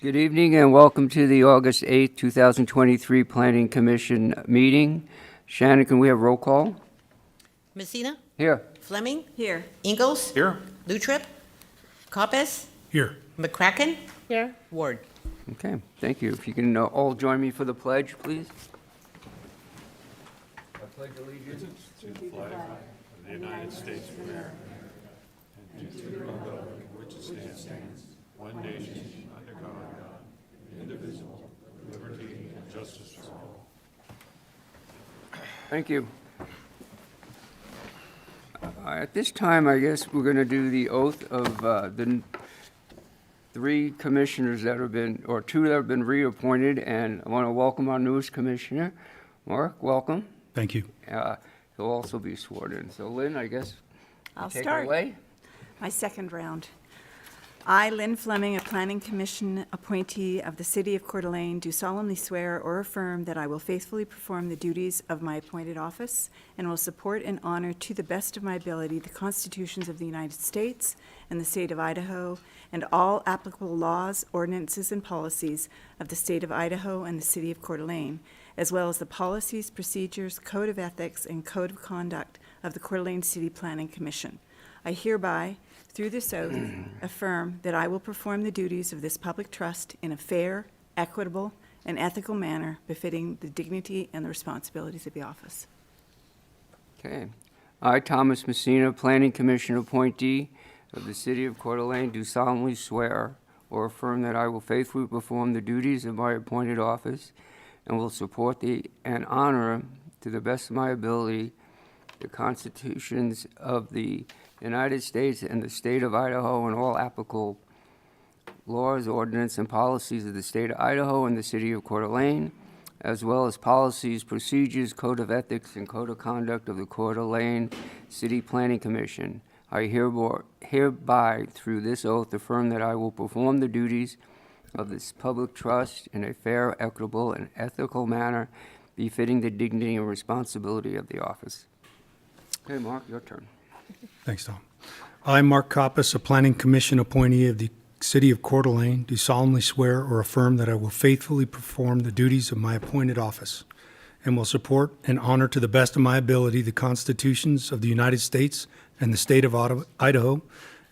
Good evening and welcome to the August 8th, 2023 Planning Commission meeting. Shannon, can we have roll call? Messina? Here. Fleming? Here. Ingalls? Here. Lutrip? Coppes? Here. McCracken? Here. Ward. Okay, thank you. If you can all join me for the pledge, please. I pledge allegiance To the flag of the United States of America and to the republic which it stands, one nation, under God, indivisible, with liberty and justice for all. Thank you. At this time, I guess we're going to do the oath of the three commissioners that have been, or two that have been reappointed, and I want to welcome our newest commissioner. Mark, welcome. Thank you. He'll also be sworn in. So Lynn, I guess I'll take start. it away. My second round. I, Lynn Fleming, a Planning Commission appointee of the City of Coeur d'Alene, do solemnly swear or affirm that I will faithfully perform the duties of my appointed office and will support and honor to the best of my ability the constitutions of the United States and the state of Idaho and all applicable laws, ordinances, and policies of the state of Idaho and the City of Coeur d'Alene, as well as the policies, procedures, code of ethics, and code of conduct of the Coeur d'Alene City Planning Commission. I hereby, through this oath, affirm that I will perform the duties of this public trust in a fair, equitable, and ethical manner befitting the dignity and the responsibilities of the office. Okay. I, Thomas Messina, Planning Commission appointee of the City of Coeur d'Alene, do solemnly swear or affirm that I will faithfully perform the duties of my appointed office and will support and honor, to the best of my ability, the constitutions of the United States and the state of Idaho and all applicable laws, ordinances, and policies of the state of Idaho and the City of Coeur d'Alene, as well as policies, procedures, code of ethics, and code of conduct of the Coeur d'Alene City Planning Commission. I hereby, through this oath, affirm that I will perform the duties of this public trust in a fair, equitable, and ethical manner befitting the dignity and responsibility of the office. Okay, Mark, your turn. Thanks, Tom. I, Mark Coppes, a Planning Commission appointee of the City of Coeur d'Alene, do solemnly swear or affirm that I will faithfully perform the duties of my appointed office and will support and honor to the best of my ability the constitutions of the United States and the state of Idaho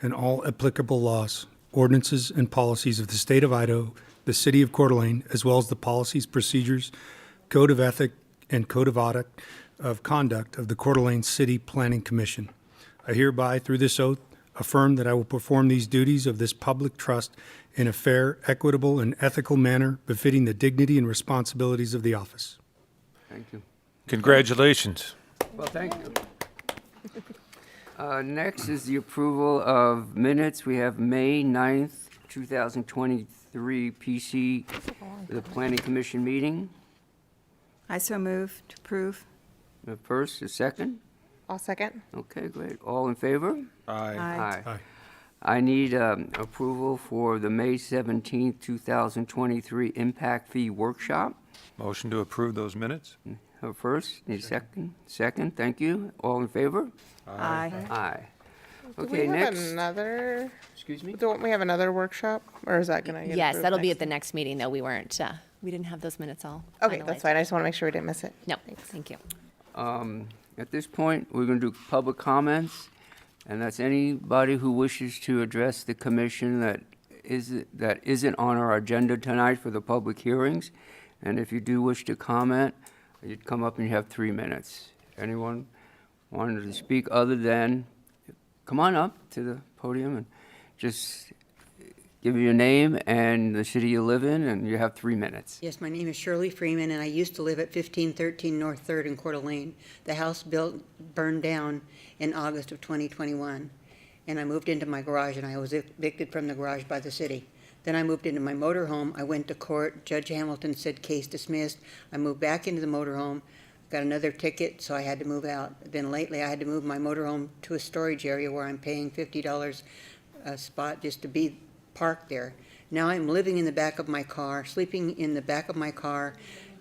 and all applicable laws, ordinances, and policies of the state of Idaho, the City of Coeur d'Alene, as well as the policies, procedures, code of ethic, and code of conduct of the Coeur d'Alene City Planning Commission. I hereby, through this oath, affirm that I will perform these duties of this public trust in a fair, equitable, and ethical manner befitting the dignity and responsibilities of the office. Thank you. Congratulations. Well, thank you. Next is the approval of minutes. We have May 9th, 2023 PC, the Planning Commission meeting. I so move to approve. The first, the second. I'll second. Okay, great. All in favor? Aye. Aye. Aye. I need approval for the May 17th, 2023 impact fee workshop. Motion to approve those minutes? First, need a second? Second, thank you. All in favor? Aye. Aye. Do Okay, we have next. another? Excuse me? Don't we have another workshop, or is that gonna get Yes, approved that'll be next at the next meeting, though. We weren't, we didn't have those minutes all. Okay, that's finalized. fine. I just want to make sure we didn't miss it. No, thank you. At this point, we're going to do public comments, and that's anybody who wishes to address the commission that isn't on our agenda tonight for the public hearings. And if you do wish to comment, you'd come up and you have 3 minutes. Anyone wanted to speak other than, come on up to the podium and just give your name and the city you live in, and you have 3 minutes. Yes, my name is Shirley Freeman, and I used to live at 1513 North 3rd in Coeur d'Alene. The house burned down in August of 2021, and I moved into my garage, and I was evicted from the garage by the city. Then I moved into my motorhome. I went to court. Judge Hamilton said case dismissed. I moved back into the motorhome, got another ticket, so I had to move out. Then lately, I had to move my motorhome to a storage area where I'm paying $50 a spot just to be parked there. Now I'm living in the back of my car, sleeping in the back of my car.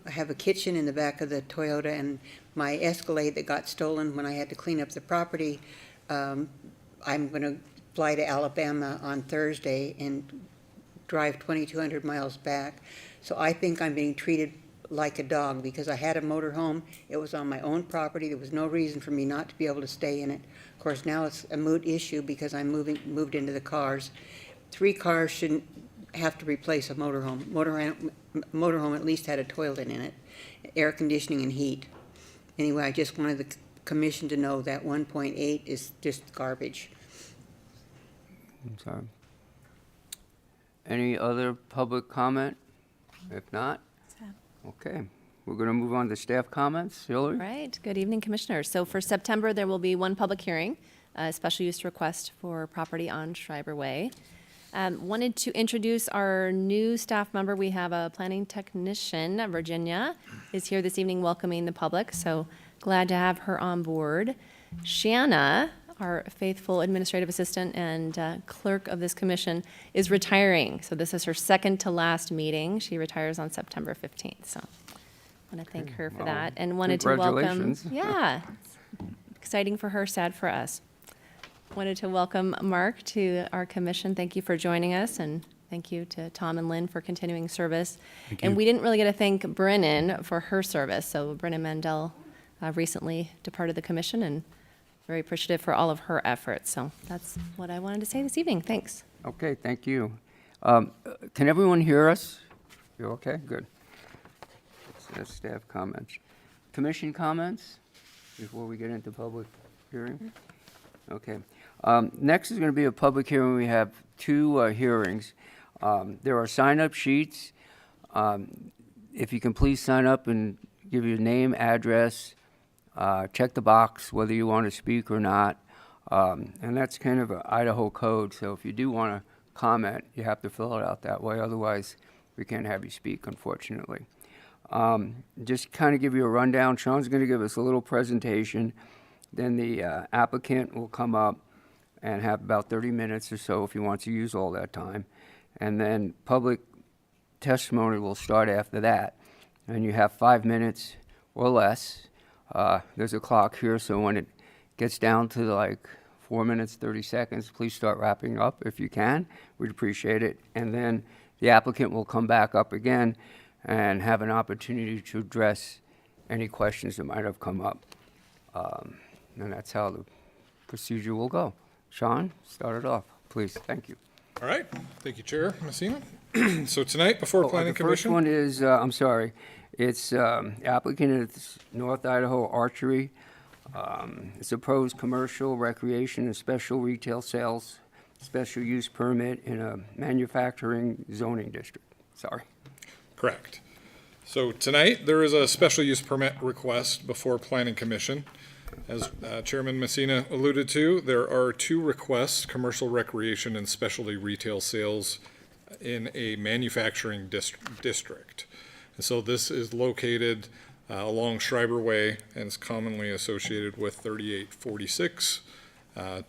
I have a kitchen in the back of the Toyota, and my Escalade that got stolen when I had to clean up the property. I'm going to fly to Alabama on Thursday and drive 2,200 miles back. So I think I'm being treated like a dog because I had a motorhome. It was on my own property. There was no reason for me not to be able to stay in it. Of course, now it's a moot issue because I'm moved into the cars. 3 cars shouldn't have to replace a motorhome. Motorhome at least had a toilet in it, air conditioning and heat. Anyway, I just wanted the commission to know that 1.8 is just garbage. I'm sorry. Any other public comment? If not, okay. We're going to move on to staff comments. Hillary? Right. Good evening, Commissioners. So for September, there will be one public hearing, a special use request for property on Schreiber Way. Wanted to introduce our new staff member. We have a planning technician, Virginia, is here this evening welcoming the public, so glad to have her on board. Shanna, our faithful administrative assistant and clerk of this commission, is retiring. So this is her second to last meeting. She retires on September 15th, so I want to thank her for Well, that and wanted to welcome. congratulations. Yeah, exciting for her, sad for us. Wanted to welcome Mark to our commission. Thank you for joining us, and thank you to Tom and Lynn for continuing service. And we didn't really get to thank Brennan for her service. So Brennan Mandel recently departed the commission, and very appreciative for all of her efforts. So that's what I wanted to say this evening. Thanks. Okay, thank you. Can everyone hear us? You okay? Good. That's staff comments. Commission comments before we get into public hearing? Okay. Next is going to be a public hearing. We have 2 hearings. There are sign-up sheets. If you can please sign up and give your name, address, check the box whether you want to speak or not. And that's kind of an Idaho code, so if you do want to comment, you have to fill it out that way. Otherwise, we can't have you speak, unfortunately. Just kind of give you a rundown. Sean's going to give us a little presentation. Then the applicant will come up and have about 30 minutes or so if he wants to use all that time. And then public testimony will start after that. And you have 5 minutes or less. There's a clock here, so when it gets down to like 4 minutes, 30 seconds, please start wrapping up if you can. We'd appreciate it. And then the applicant will come back up again and have an opportunity to address any questions that might have come up. And that's how the procedure will go. Sean, start it off, please. Thank you. All right, thank you, Chair Messina. So tonight, before Planning The first Commission. one is, I'm sorry, it's applicant is North Idaho Archery. It's a proposed commercial, recreation, and special retail sales, special use permit in a manufacturing zoning district. Sorry. Correct. So tonight, there is a special use permit request before Planning Commission. As Chairman Messina alluded to, there are 2 requests, commercial recreation and specialty retail sales in a manufacturing district. And so this is located along Schreiber Way and is commonly associated with 3846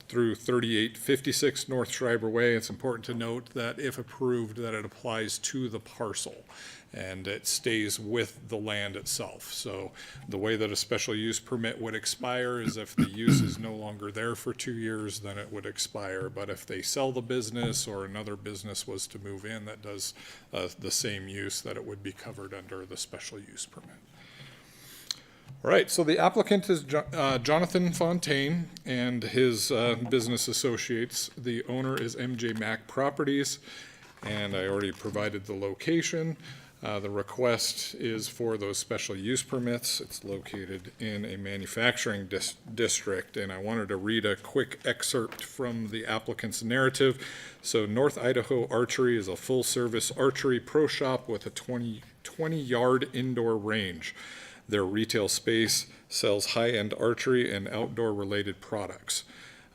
through 3856 North Schreiber Way. It's important to note that if approved, that it applies to the parcel and it stays with the land itself. So the way that a special use permit would expire is if the use is no longer there for 2 years, then it would expire. But if they sell the business or another business was to move in that does the same use, that it would be covered under the special use permit. All right, so the applicant is Jonathan Fontaine and his business associates. The owner is MJ Mack Properties, and I already provided the location. The request is for those special use permits. It's located in a manufacturing district, and I wanted to read a quick excerpt from the applicant's narrative. So North Idaho Archery is a full-service archery pro shop with a 20-yard indoor range. Their retail space sells high-end archery and outdoor-related products.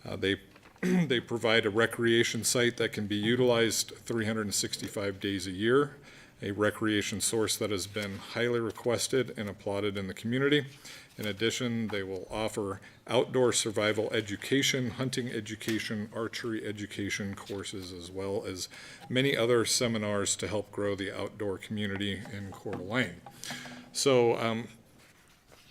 They provide a recreation site that can be utilized 365 days a year, a recreation source that has been highly requested and applauded in the community. In addition, they will offer outdoor survival education, hunting education, archery education courses, as well as many other seminars to help grow the outdoor community in Coeur d'Alene. So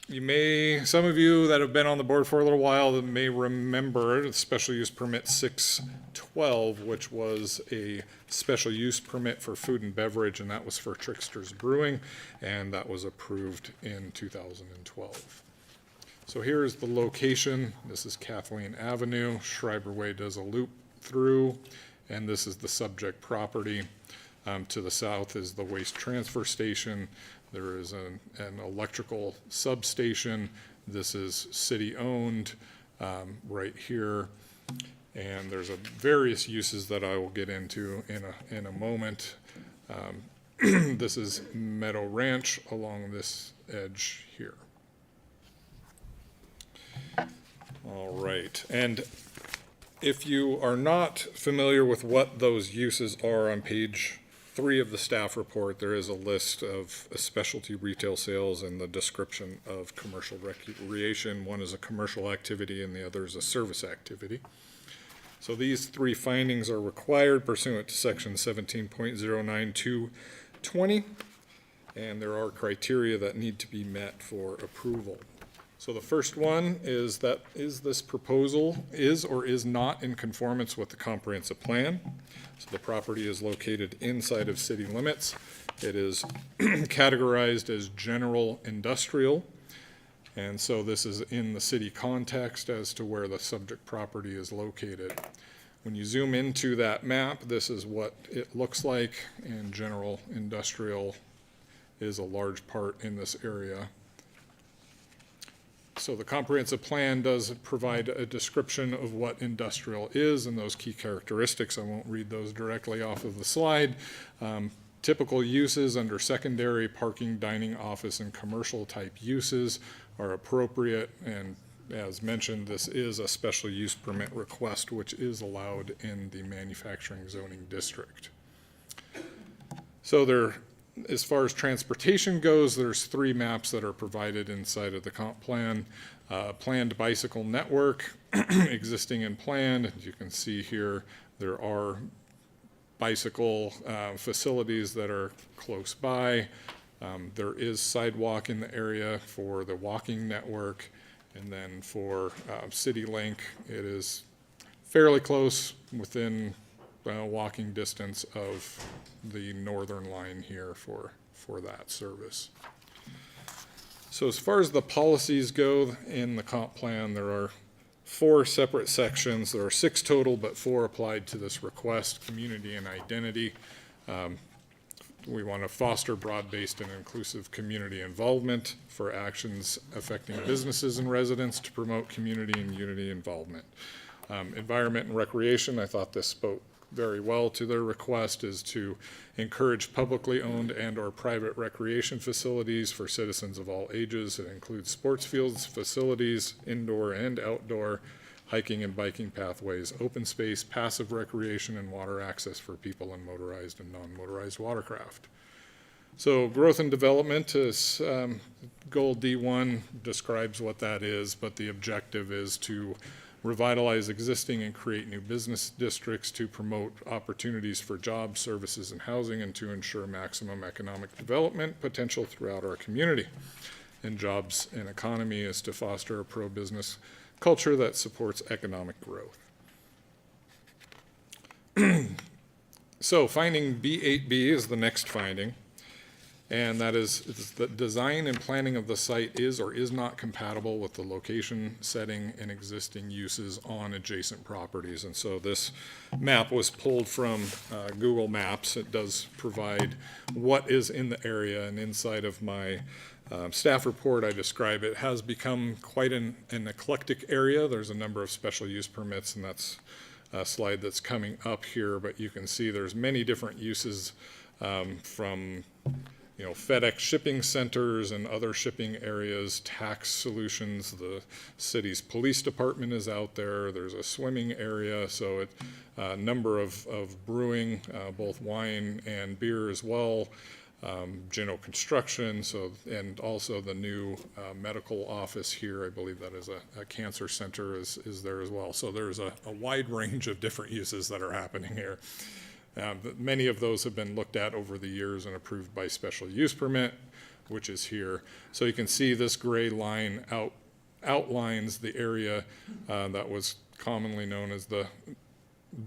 Some of you that have been on the board for a little while that may remember the special use permit 612, which was a special use permit for food and beverage, and that was for Trickster's Brewing, and that was approved in 2012. So here's the location. This is Kathleen Avenue. Schreiber Way does a loop through, and this is the subject property. To the south is the waste transfer station. There is an electrical substation. This is city-owned right here. And there's various uses that I will get into in a moment. This is Meadow Ranch along this edge here. All right, and if you are not familiar with what those uses are, on page 3 of the staff report, there is a list of specialty retail sales and the description of commercial recreation. One is a commercial activity and the other is a service activity. So these 3 findings are required pursuant to section 17.09220, and there are criteria that need to be met for approval. So the first one is this proposal is or is not in conformance with the comprehensive plan. So the property is located inside of city limits. It is categorized as general industrial. And so this is in the city context as to where the subject property is located. When you zoom into that map, this is what it looks like, and general industrial is a large part in this area. So the comprehensive plan does provide a description of what industrial is and those key characteristics. I won't read those directly off of the slide. Typical uses under secondary, parking, dining, office, and commercial type uses are appropriate, and as mentioned, this is a special use permit request, which is allowed in the manufacturing zoning district. So as far as transportation goes, there's 3 maps that are provided inside of the comp plan. Planned bicycle network, existing and planned. As you can see here, there are bicycle facilities that are close by. There is sidewalk in the area for the walking network, and then for CityLink, it is fairly close, within walking distance of the northern line here for that service. So as far as the policies go in the comp plan, there are 4 separate sections. There are 6 total, but 4 applied to this request: community and identity. We want to foster broad-based and inclusive community involvement for actions affecting businesses and residents to promote community and unity involvement. Environment and recreation, I thought this spoke very well to their request, is to encourage publicly owned and or private recreation facilities for citizens of all ages. It includes sports fields, facilities, indoor and outdoor, hiking and biking pathways, open space, passive recreation, and water access for people in motorized and non-motorized watercraft. So growth and development is, goal D1 describes what that is, but the objective is to revitalize existing and create new business districts, to promote opportunities for jobs, services, and housing, and to ensure maximum economic development potential throughout our community. And jobs and economy is to foster a pro-business culture that supports economic growth. So finding B8B is the next finding, and that is the design and planning of the site is or is not compatible with the location, setting, and existing uses on adjacent properties. And so this map was pulled from Google Maps. It does provide what is in the area, and inside of my staff report, I describe it has become quite an eclectic area. There's a number of special use permits, and that's a slide that's coming up here, but you can see there's many different uses from FedEx shipping centers and other shipping areas, tax solutions. The city's police department is out there. There's a swimming area, so a number of brewing, both wine and beer as well. General construction, and also the new medical office here. I believe that is a cancer center is there as well. So there's a wide range of different uses that are happening here. Many of those have been looked at over the years and approved by special use permit. which is here. So you can see this gray line outlines the area that was commonly known as the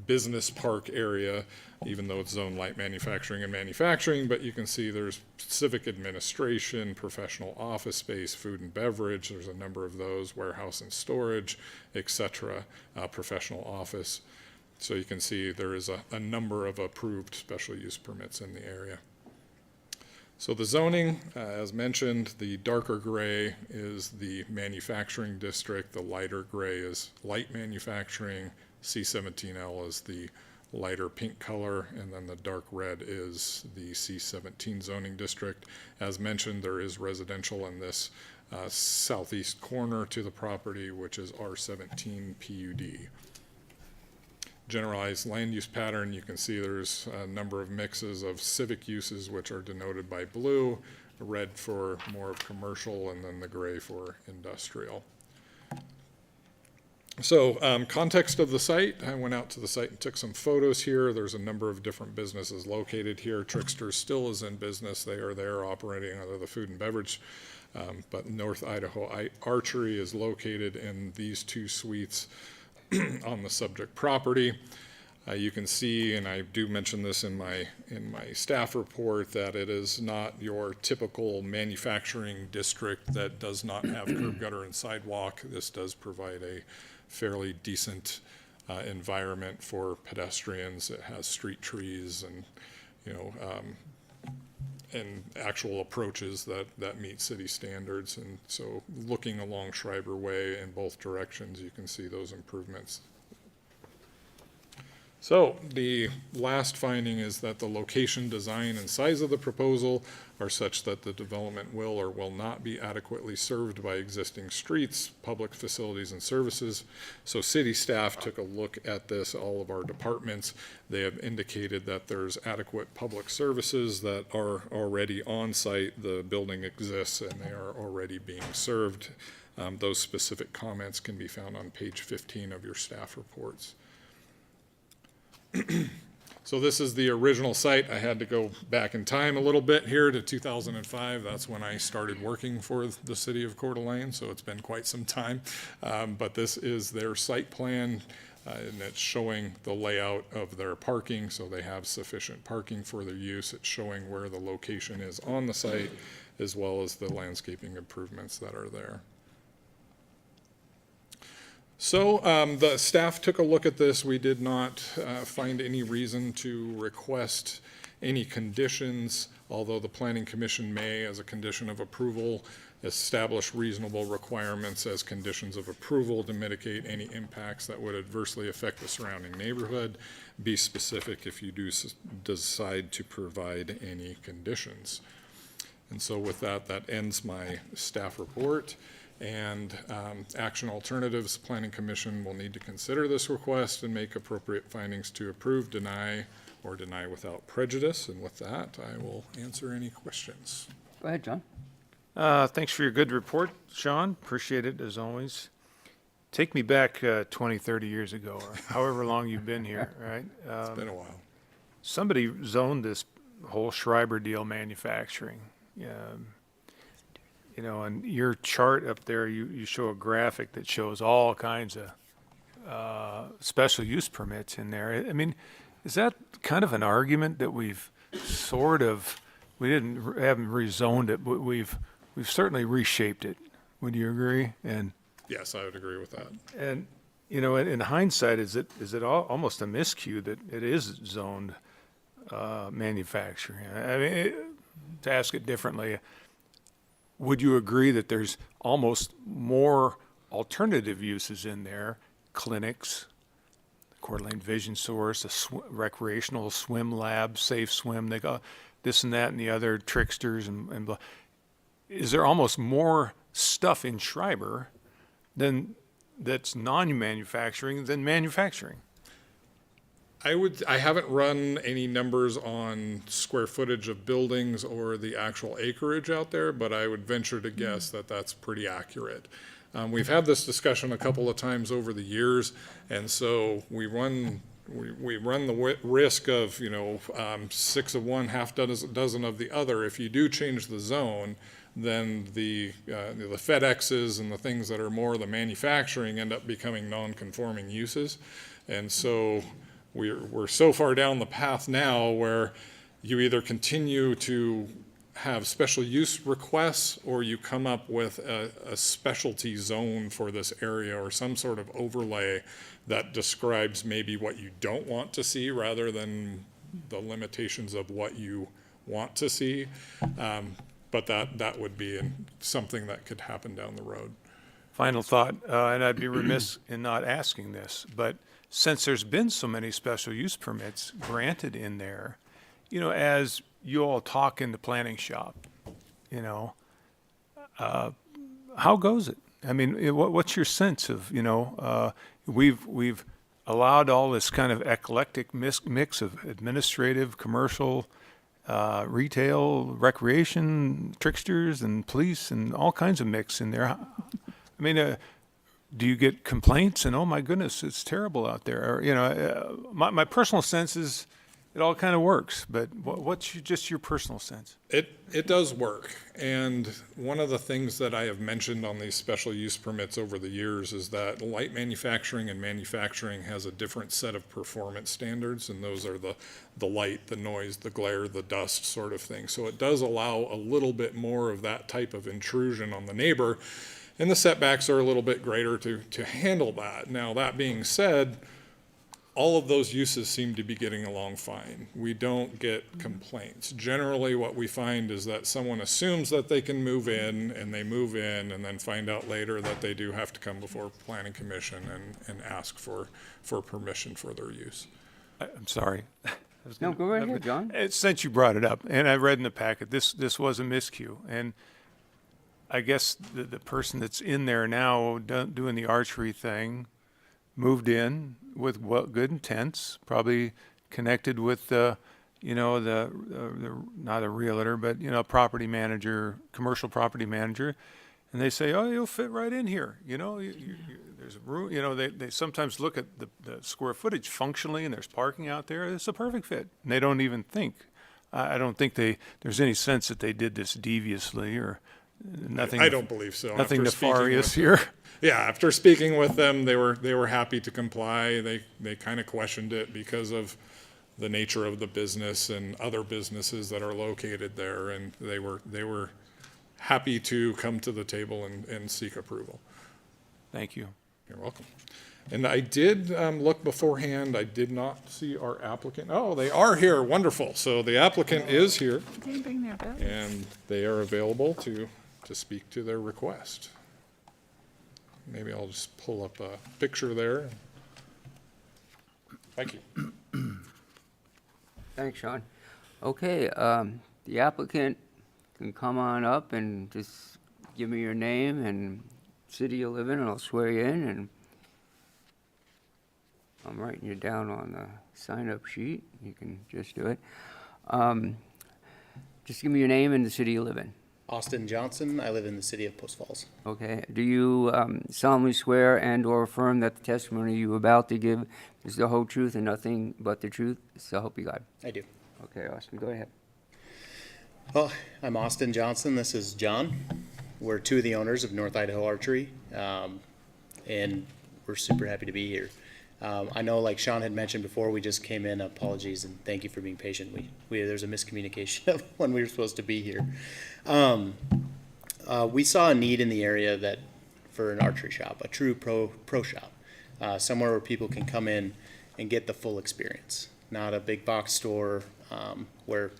business park area, even though it's zone light manufacturing and manufacturing, but you can see there's civic administration, professional office space, food and beverage, there's a number of those, warehouse and storage, etc., professional office. So you can see there is a number of approved special use permits in the area. So the zoning, as mentioned, the darker gray is the manufacturing district, the lighter gray is light manufacturing, C17L is the lighter pink color, and then the dark red is the C17 zoning district. As mentioned, there is residential in this southeast corner to the property, which is R17 PUD. Generalized land use pattern, you can see there's a number of mixes of civic uses, which are denoted by blue, red for more of commercial, and then the gray for industrial. So context of the site, I went out to the site and took some photos here. There's a number of different businesses located here. Trickster's still is in business. They are there operating under the food and beverage, but North Idaho Archery is located in these two suites on the subject property. You can see, and I do mention this in my staff report, that it is not your typical manufacturing district that does not have curb gutter and sidewalk. This does provide a fairly decent environment for pedestrians. It has street trees and, and actual approaches that meet city standards. And so looking along Schreiber Way in both directions, you can see those improvements. So the last finding is that the location, design, and size of the proposal are such that the development will or will not be adequately served by existing streets, public facilities, and services. So city staff took a look at this, all of our departments. They have indicated that there's adequate public services that are already on site. The building exists and they are already being served. Those specific comments can be found on page 15 of your staff reports. So this is the original site. I had to go back in time a little bit here to 2005. That's when I started working for the city of Coeur d'Alene, so it's been quite some time. But this is their site plan, and it's showing the layout of their parking, so they have sufficient parking for their use. It's showing where the location is on the site, as well as the landscaping improvements that are there. So the staff took a look at this. We did not find any reason to request any conditions, although the Planning Commission may, as a condition of approval, establish reasonable requirements as conditions of approval to mitigate any impacts that would adversely affect the surrounding neighborhood. Be specific if you do decide to provide any conditions. And so with that, that ends my staff report. And action alternatives, Planning Commission will need to consider this request and make appropriate findings to approve, deny, or deny without prejudice. And with that, I will answer any questions. Go ahead, John. Thanks for your good report, Sean. Appreciate it, as always. Take me back 20, 30 years ago, or however long you've been here, right? It's been a while. Somebody zoned this whole Schreiber deal manufacturing. You know, and your chart up there, you show a graphic that shows all kinds of special use permits in there. I mean, is that kind of an argument that we've sort of, haven't rezoned it, but we've certainly reshaped it? Would you agree? And Yes, I would agree with that. and you know, in hindsight, is it almost a miscue that it is zoned manufacturing? I mean, to ask it differently, would you agree that there's almost more alternative uses in there? Clinics, Coeur d'Alene Vision Source, a recreational swim lab, Safe Swim, they got this and that and the other, Tricksters and blah. Is there almost more stuff in Schreiber that's non-manufacturing than manufacturing? I haven't run any numbers on square footage of buildings or the actual acreage out there, but I would venture to guess that that's pretty accurate. We've had this discussion a couple of times over the years, and so we run we run the risk of, six of one, half dozen of the other. If you do change the zone, then the FedExes and the things that are more the manufacturing end up becoming non-conforming uses. And so we're so far down the path now where you either continue to have special use requests, or you come up with a specialty zone for this area, or some sort of overlay that describes maybe what you don't want to see rather than the limitations of what you want to see. But that would be something that could happen down the road. Final thought, and I'd be remiss in not asking this, but since there's been so many special use permits granted in there, as you all talk in the planning shop, how goes it? I mean, what's your sense of, we've allowed all this kind of eclectic mix of administrative, commercial, retail, recreation, tricksters, and police, and all kinds of mix in there. I mean, do you get complaints and, oh my goodness, it's terrible out there? Or, my personal sense is it all kind of works, but what's just your personal sense? It does work. And one of the things that I have mentioned on these special use permits over the years is that light manufacturing and manufacturing has a different set of performance standards, and those are the light, the noise, the glare, the dust sort of thing. So it does allow a little bit more of that type of intrusion on the neighbor, and the setbacks are a little bit greater to handle that. Now, that being said, all of those uses seem to be getting along fine. We don't get complaints. Generally, what we find is that someone assumes that they can move in, and they move in, and then find out later that they do have to come before Planning Commission and ask for permission for their use. I'm sorry. No, go right ahead, John. Since you brought it up, and I read in the packet, this was a miscue, and I guess the person that's in there now doing the archery thing moved in with good intents, probably connected with the not a realtor, but property manager, commercial property manager, and they say, oh, you'll fit right in here. There's room. They sometimes look at the square footage functionally, and there's parking out there. It's a perfect fit, and they don't even think. I don't think there's any sense that they did this deviously or nothing. I don't believe so. Nothing After speaking nefarious with here. Yeah, after speaking with them, they were happy to comply. They kind of questioned it because of the nature of the business and other businesses that are located there, and they were happy to come to the table and seek approval. Thank you. You're welcome. And I did look beforehand. I did not see our applicant. Oh, they are here. Wonderful. So the applicant is here, Did they bring their bill? and they are available to speak to their request. Maybe I'll just pull up a picture there. Thank you. Thanks, Sean. Okay, the applicant can come on up and just give me your name and city you live in, and I'll swear you in, and I'm writing you down on the sign-up sheet. You can just do it. Just give me your name and the city you live in. Austin Johnson. I live in the city of Post Falls. Okay. Do you solemnly swear and/or affirm that the testimony you're about to give is the whole truth and nothing but the truth? So help you God. I do. Okay, Austin, go ahead. Well, I'm Austin Johnson. This is John. We're two of the owners of North Idaho Archery, and we're super happy to be here. I know, like Sean had mentioned before, we just came in. Apologies, and thank you for being patient. There's a miscommunication of when we were supposed to be here. We saw a need in the area for an archery shop, a true pro shop, somewhere where people can come in and get the full experience, not a big box store where,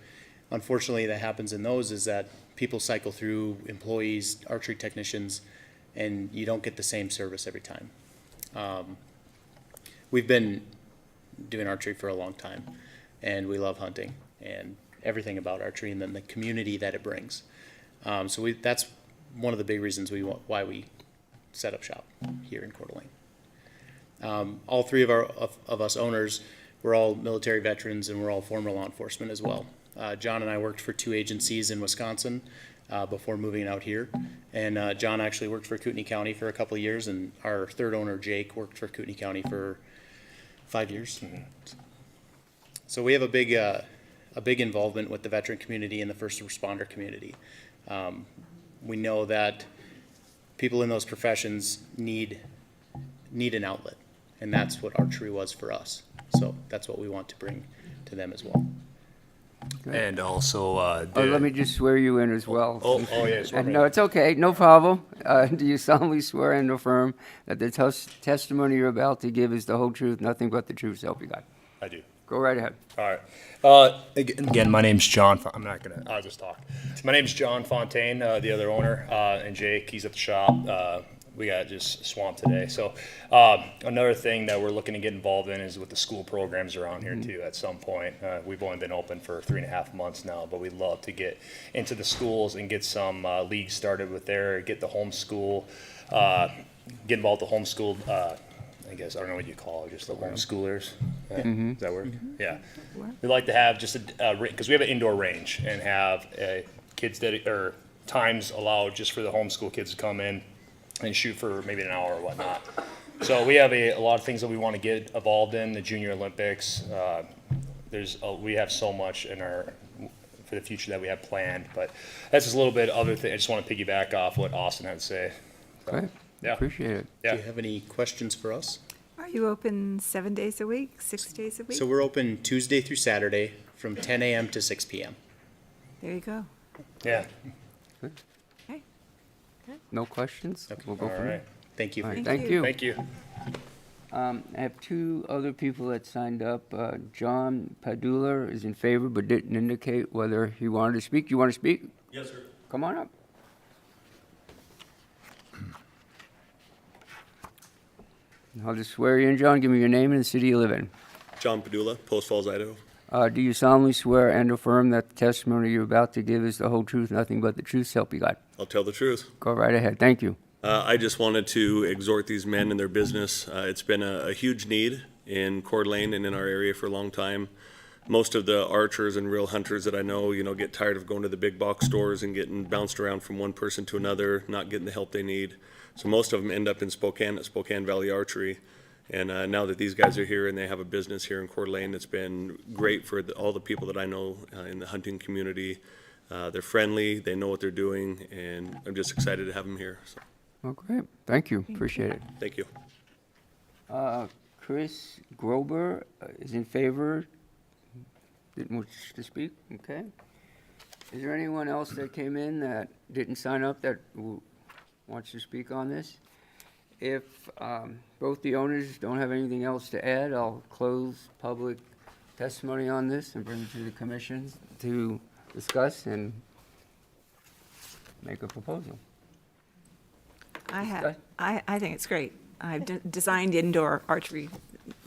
unfortunately, that happens in those is that people cycle through employees, archery technicians, and you don't get the same service every time. We've been doing archery for a long time, and we love hunting and everything about archery, and then the community that it brings. So that's one of the big reasons why we set up shop here in Coeur d'Alene. All three of us owners, we're all military veterans, and we're all former law enforcement as well. John and I worked for 2 agencies in Wisconsin before moving out here, and John actually worked for Kootenai County for a couple of years, and our third owner, Jake, worked for Kootenai County for 5 years. So we have a big involvement with the veteran community and the first responder community. We know that people in those professions need an outlet, and that's what archery was for us. So that's what we want to bring to them as well. And also, Let me just swear you in as well. yeah, swear me No, in. it's okay, no problem. Do you solemnly swear and affirm that the testimony you're about to give is the whole truth, nothing but the truth, so help you God? I do. Go right ahead. All right. Again, my name's John. I'm not gonna. I'll just talk. My name's John Fontaine, the other owner, and Jake. He's at the shop. We got just swamped today. So another thing that we're looking to get involved in is with the school programs around here too. At some point, we've only been open for 3.5 months now, but we'd love to get into the schools and get some leagues started with there. Get the homeschool. Get involved with the homeschool. I guess, I don't know what you call it, just the homeschoolers. Does that work? Yeah. We'd like to have just because we have an indoor range and have kids or times allowed just for the homeschool kids to come in and shoot for maybe an hour or whatnot. So we have a lot of things that we want to get involved in, the Junior Olympics. We have so much for the future that we have planned, but that's just a little bit other thing. I just want to piggyback off what Austin had to say. So, Great, yeah. appreciate it. Do Yeah. you have any questions for us? Are you open 7 days a week, 6 days a week? So we're open Tuesday through Saturday from 10 a.m. to 6 p.m. There you go. Yeah. Okay. No questions? We'll go All from there. right. Thank you. All right, Thank thank you. you. Thank you. I have 2 other people that signed up. John Padula is in favor but didn't indicate whether he wanted to speak. You want to speak? Yes, sir. Come on up. I'll just swear you in, John. Give me your name and the city you live in. John Padula, Post Falls, Idaho. Do you solemnly swear and affirm that the testimony you're about to give is the whole truth, nothing but the truth, so help you God? I'll tell the truth. Go right ahead. Thank you. I just wanted to exhort these men in their business. It's been a huge need in Coeur d'Alene and in our area for a long time. Most of the archers and real hunters that I know, get tired of going to the big box stores and getting bounced around from one person to another, not getting the help they need. So most of them end up in Spokane at Spokane Valley Archery. And now that these guys are here and they have a business here in Coeur d'Alene, it's been great for all the people that I know in the hunting community. They're friendly, they know what they're doing, and I'm just excited to have them here. So, Oh, great. Thank you. Appreciate it. thank you. Chris Grober is in favor. Didn't wish to speak. Okay. Is there anyone else that came in that didn't sign up that wants to speak on this? If both the owners don't have anything else to add, I'll close public testimony on this and bring it to the commission to discuss and make a proposal. I think it's great. I've designed indoor archery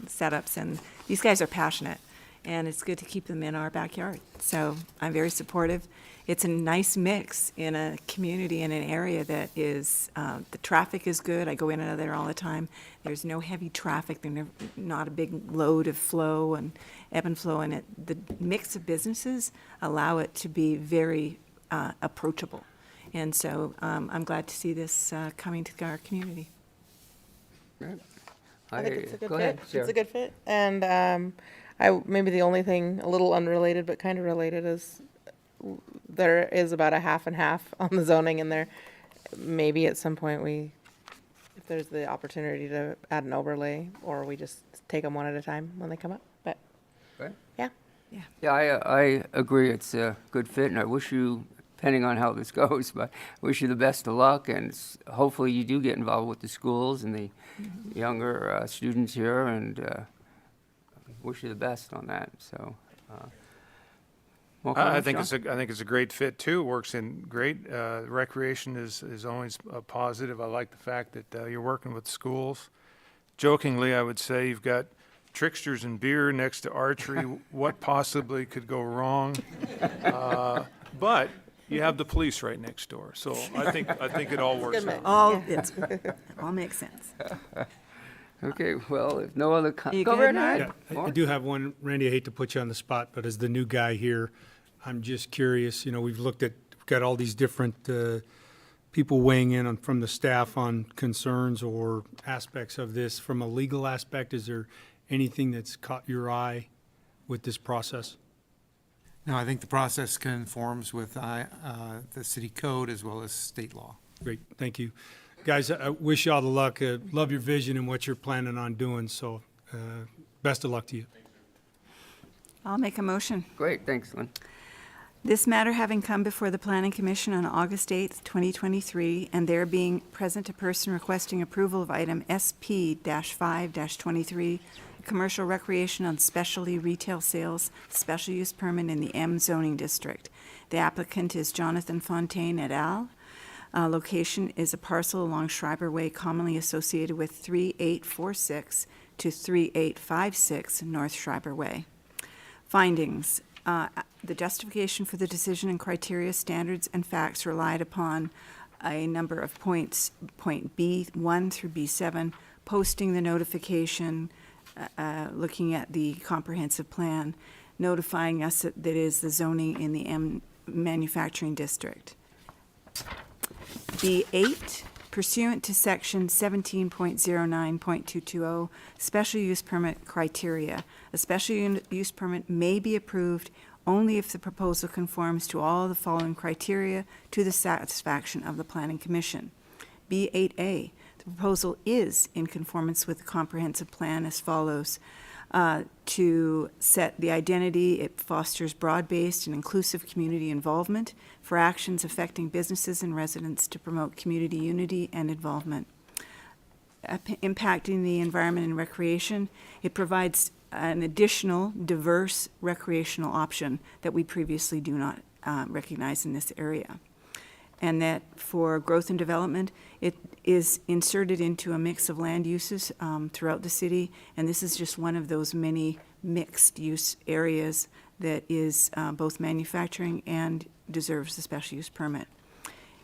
setups, and these guys are passionate, and it's good to keep them in our backyard. So I'm very supportive. It's a nice mix in a community, in an area that is, the traffic is good. I go in and out of there all the time. There's no heavy traffic. There's not a big load of flow and ebb and flow in it. The mix of businesses allow it to be very approachable. And so I'm glad to see this coming to our community. Great. I think it's a good Go fit. ahead, It's Sarah. a good fit. And maybe the only thing, a little unrelated but kind of related, is there is about a half and half on the zoning in there. Maybe at some point if there's the opportunity to add an overlay, or we just take them one at a time when they come up. But Right. yeah. Yeah, I agree. It's a good fit, and I wish you, depending on how this goes, but I wish you the best of luck, and hopefully you do get involved with the schools and the younger students here, and wish you the best on that. So, welcome, I think John. I think it's a great fit too. Works in great. Recreation is always a positive. I like the fact that you're working with schools. Jokingly, I would say you've got tricksters and beer next to archery. What possibly could go wrong? But you have the police right next door, so I think it all works out. It all makes sense. Okay, well, if no other You go good, right Mark? ahead. Yeah, I do have one, Randy, I hate to put you on the spot, but as the new guy here, I'm just curious, we've got all these different people weighing in from the staff on concerns or aspects of this. From a legal aspect, is there anything that's caught your eye with this process? No, I think the process conforms with the city code as well as state law. Great, thank you. Guys, I wish you all the luck. Love your vision and what you're planning on doing, so best of luck to you. I'll make a motion. Great, thanks, Lynn. This matter having come before the Planning Commission on August 8th, 2023, and there being present a person requesting approval of item SP-5-23, commercial recreation on specialty retail sales, special use permit in the M zoning district. The applicant is Jonathan Fontaine et al. Location is a parcel along Schreiber Way commonly associated with 3846 to 3856 North Schreiber Way. Findings. The justification for the decision and criteria, standards, and facts relied upon a number of points, point B1 through B7, posting the notification, looking at the comprehensive plan, notifying us that it is the zoning in the M manufacturing district. B8, pursuant to section 17.09.220, special use permit criteria. A special use permit may be approved only if the proposal conforms to all the following criteria to the satisfaction of the Planning Commission. B8A, the proposal is in conformance with the comprehensive plan as follows. To set the identity, it fosters broad-based and inclusive community involvement for actions affecting businesses and residents to promote community unity and involvement. Impacting the environment and recreation, it provides an additional diverse recreational option that we previously do not recognize in this area. And that for growth and development, it is inserted into a mix of land uses throughout the city, and this is just one of those many mixed-use areas that is both manufacturing and deserves a special use permit.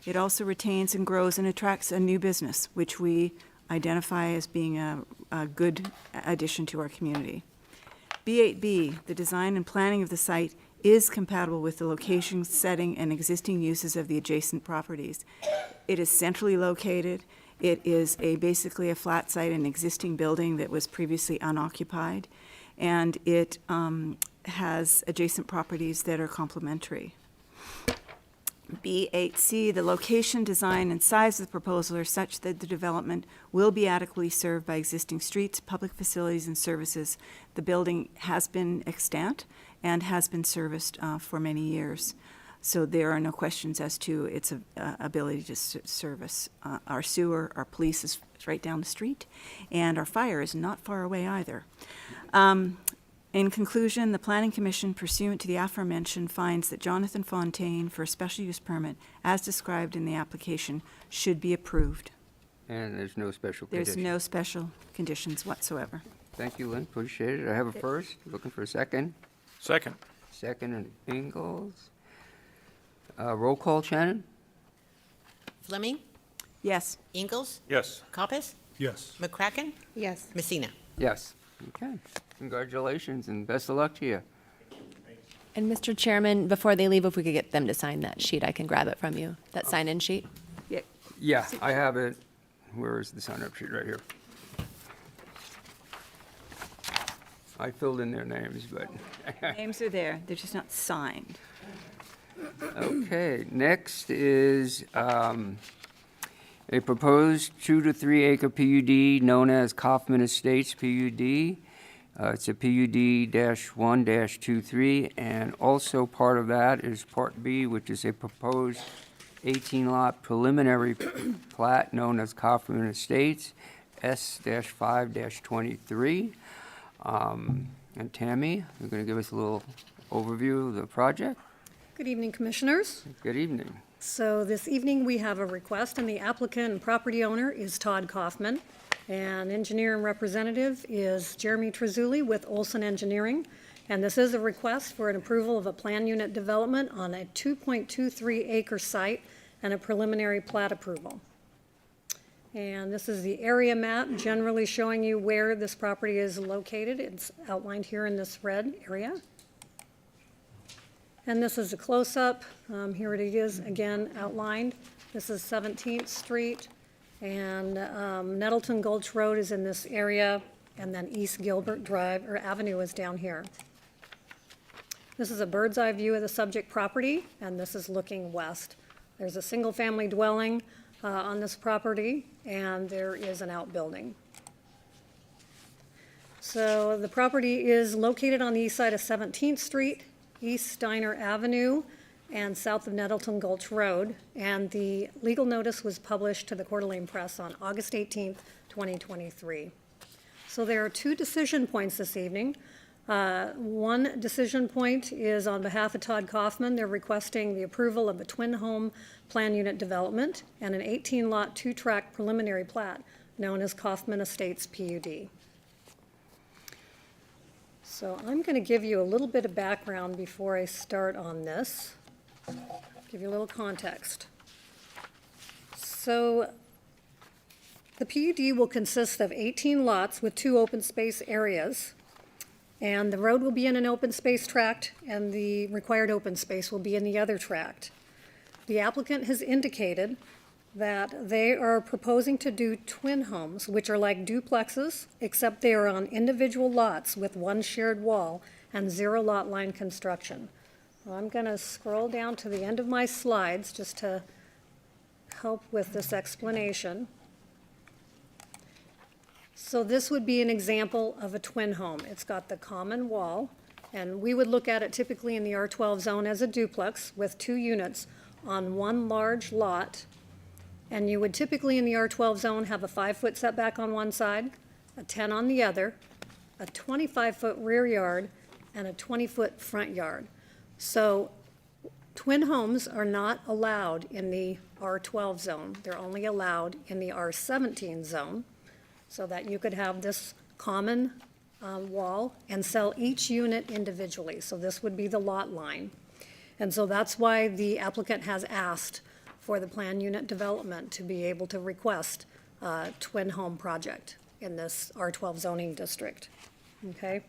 It also retains and grows and attracts a new business, which we identify as being a good addition to our community. B8B, the design and planning of the site is compatible with the location, setting, and existing uses of the adjacent properties. It is centrally located. It is basically a flat site, an existing building that was previously unoccupied, and it has adjacent properties that are complementary. B8C, the location, design, and size of the proposal are such that the development will be adequately served by existing streets, public facilities, and services. The building has been extant and has been serviced for many years. So there are no questions as to its ability to service. Our sewer, our police is right down the street, and our fire is not far away either. In conclusion, the Planning Commission, pursuant to the aforementioned, finds that Jonathan Fontaine, for a special use permit, as described in the application, should be approved. And there's no special condition. There's no special conditions whatsoever. Thank you, Lynn, appreciate it. I have a first, looking for a second. Second. Second and Ingalls. Roll call, Shannon? Fleming, Yes. Ingalls, Yes. Coppus, Yes. McCracken, Yes. Messina. Yes. Okay. Congratulations and best of luck to you. And Mr. Chairman, before they leave, if we could get them to sign that sheet, I can grab it from you, that sign-in sheet. Yeah, I have it. Where is the sign-up sheet? Right here. I filled in their names, but, Names are there, they're just not signed. okay. Next is a proposed 2 to 3 acre PUD known as Kaufman Estates PUD. It's a PUD-1-23, and also part of that is Part B, which is a proposed 18-lot preliminary plat known as Kaufman Estates, S-5-23. And Tammy, you're going to give us a little overview of the project? Good evening, Commissioners. Good evening. So this evening, we have a request, and the applicant and property owner is Todd Kaufman, and engineer and representative is Jeremy Trezulli with Olson Engineering. And this is a request for an approval of a plan unit development on a 2.23 acre site and a preliminary plat approval. And this is the area map generally showing you where this property is located. It's outlined here in this red area. And this is a close-up. Here it is again outlined. This is 17th Street, and Nettleton Gulch Road is in this area and then East Gilbert Drive, or Avenue is down here. This is a bird's eye view of the subject property, and this is looking west. There's a single-family dwelling on this property, and there is an outbuilding. So the property is located on the east side of 17th Street, East Steiner Avenue, and south of Nettleton Gulch Road, and the legal notice was published to the Coeur d'Alene Press on August 18th, 2023. So there are two decision points this evening. One decision point is on behalf of Todd Kaufman. They're requesting the approval of a twin home plan unit development and an 18-lot, 2-tract preliminary plat known as Kaufman Estates PUD. So I'm going to give you a little bit of background before I start on this, give you a little context. So the PUD will consist of 18 lots with 2 open space areas, and the road will be in an open space tract, and the required open space will be in the other tract. The applicant has indicated that they are proposing to do twin homes, which are like duplexes, except they are on individual lots with 1 shared wall and 0 lot line construction. Well, I'm going to scroll down to the end of my slides just to help with this explanation. So this would be an example of a twin home. It's got the common wall, and we would look at it typically in the R12 zone as a duplex with 2 units on 1 large lot. And you would typically in the R12 zone have a 5-foot setback on one side, a 10 on the other, a 25-foot rear yard, and a 20-foot front yard. So twin homes are not allowed in the R12 zone. They're only allowed in the R17 zone, so that you could have this common wall and sell each unit individually. So this would be the lot line. And so that's why the applicant has asked for the plan unit development to be able to request a twin home project in this R12 zoning district, okay?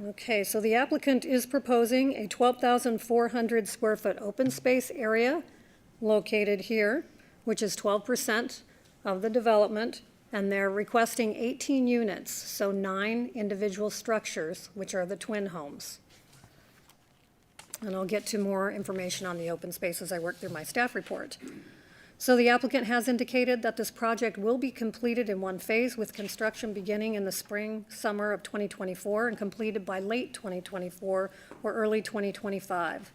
Okay, so the applicant is proposing a 12,400 square foot open space area located here, which is 12% of the development, and they're requesting 18 units, so 9 individual structures, which are the twin homes. And I'll get to more information on the open space as I work through my staff report. So the applicant has indicated that this project will be completed in one phase, with construction beginning in the spring, summer of 2024 and completed by late 2024 or early 2025.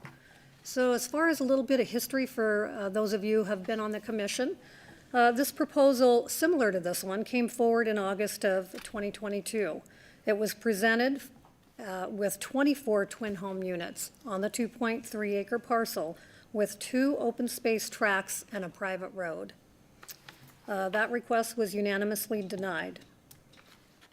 So as far as a little bit of history for those of you who have been on the commission, this proposal, similar to this one, came forward in August of 2022. It was presented with 24 twin home units on the 2.3 acre parcel with 2 open space tracts and a private road. That request was unanimously denied.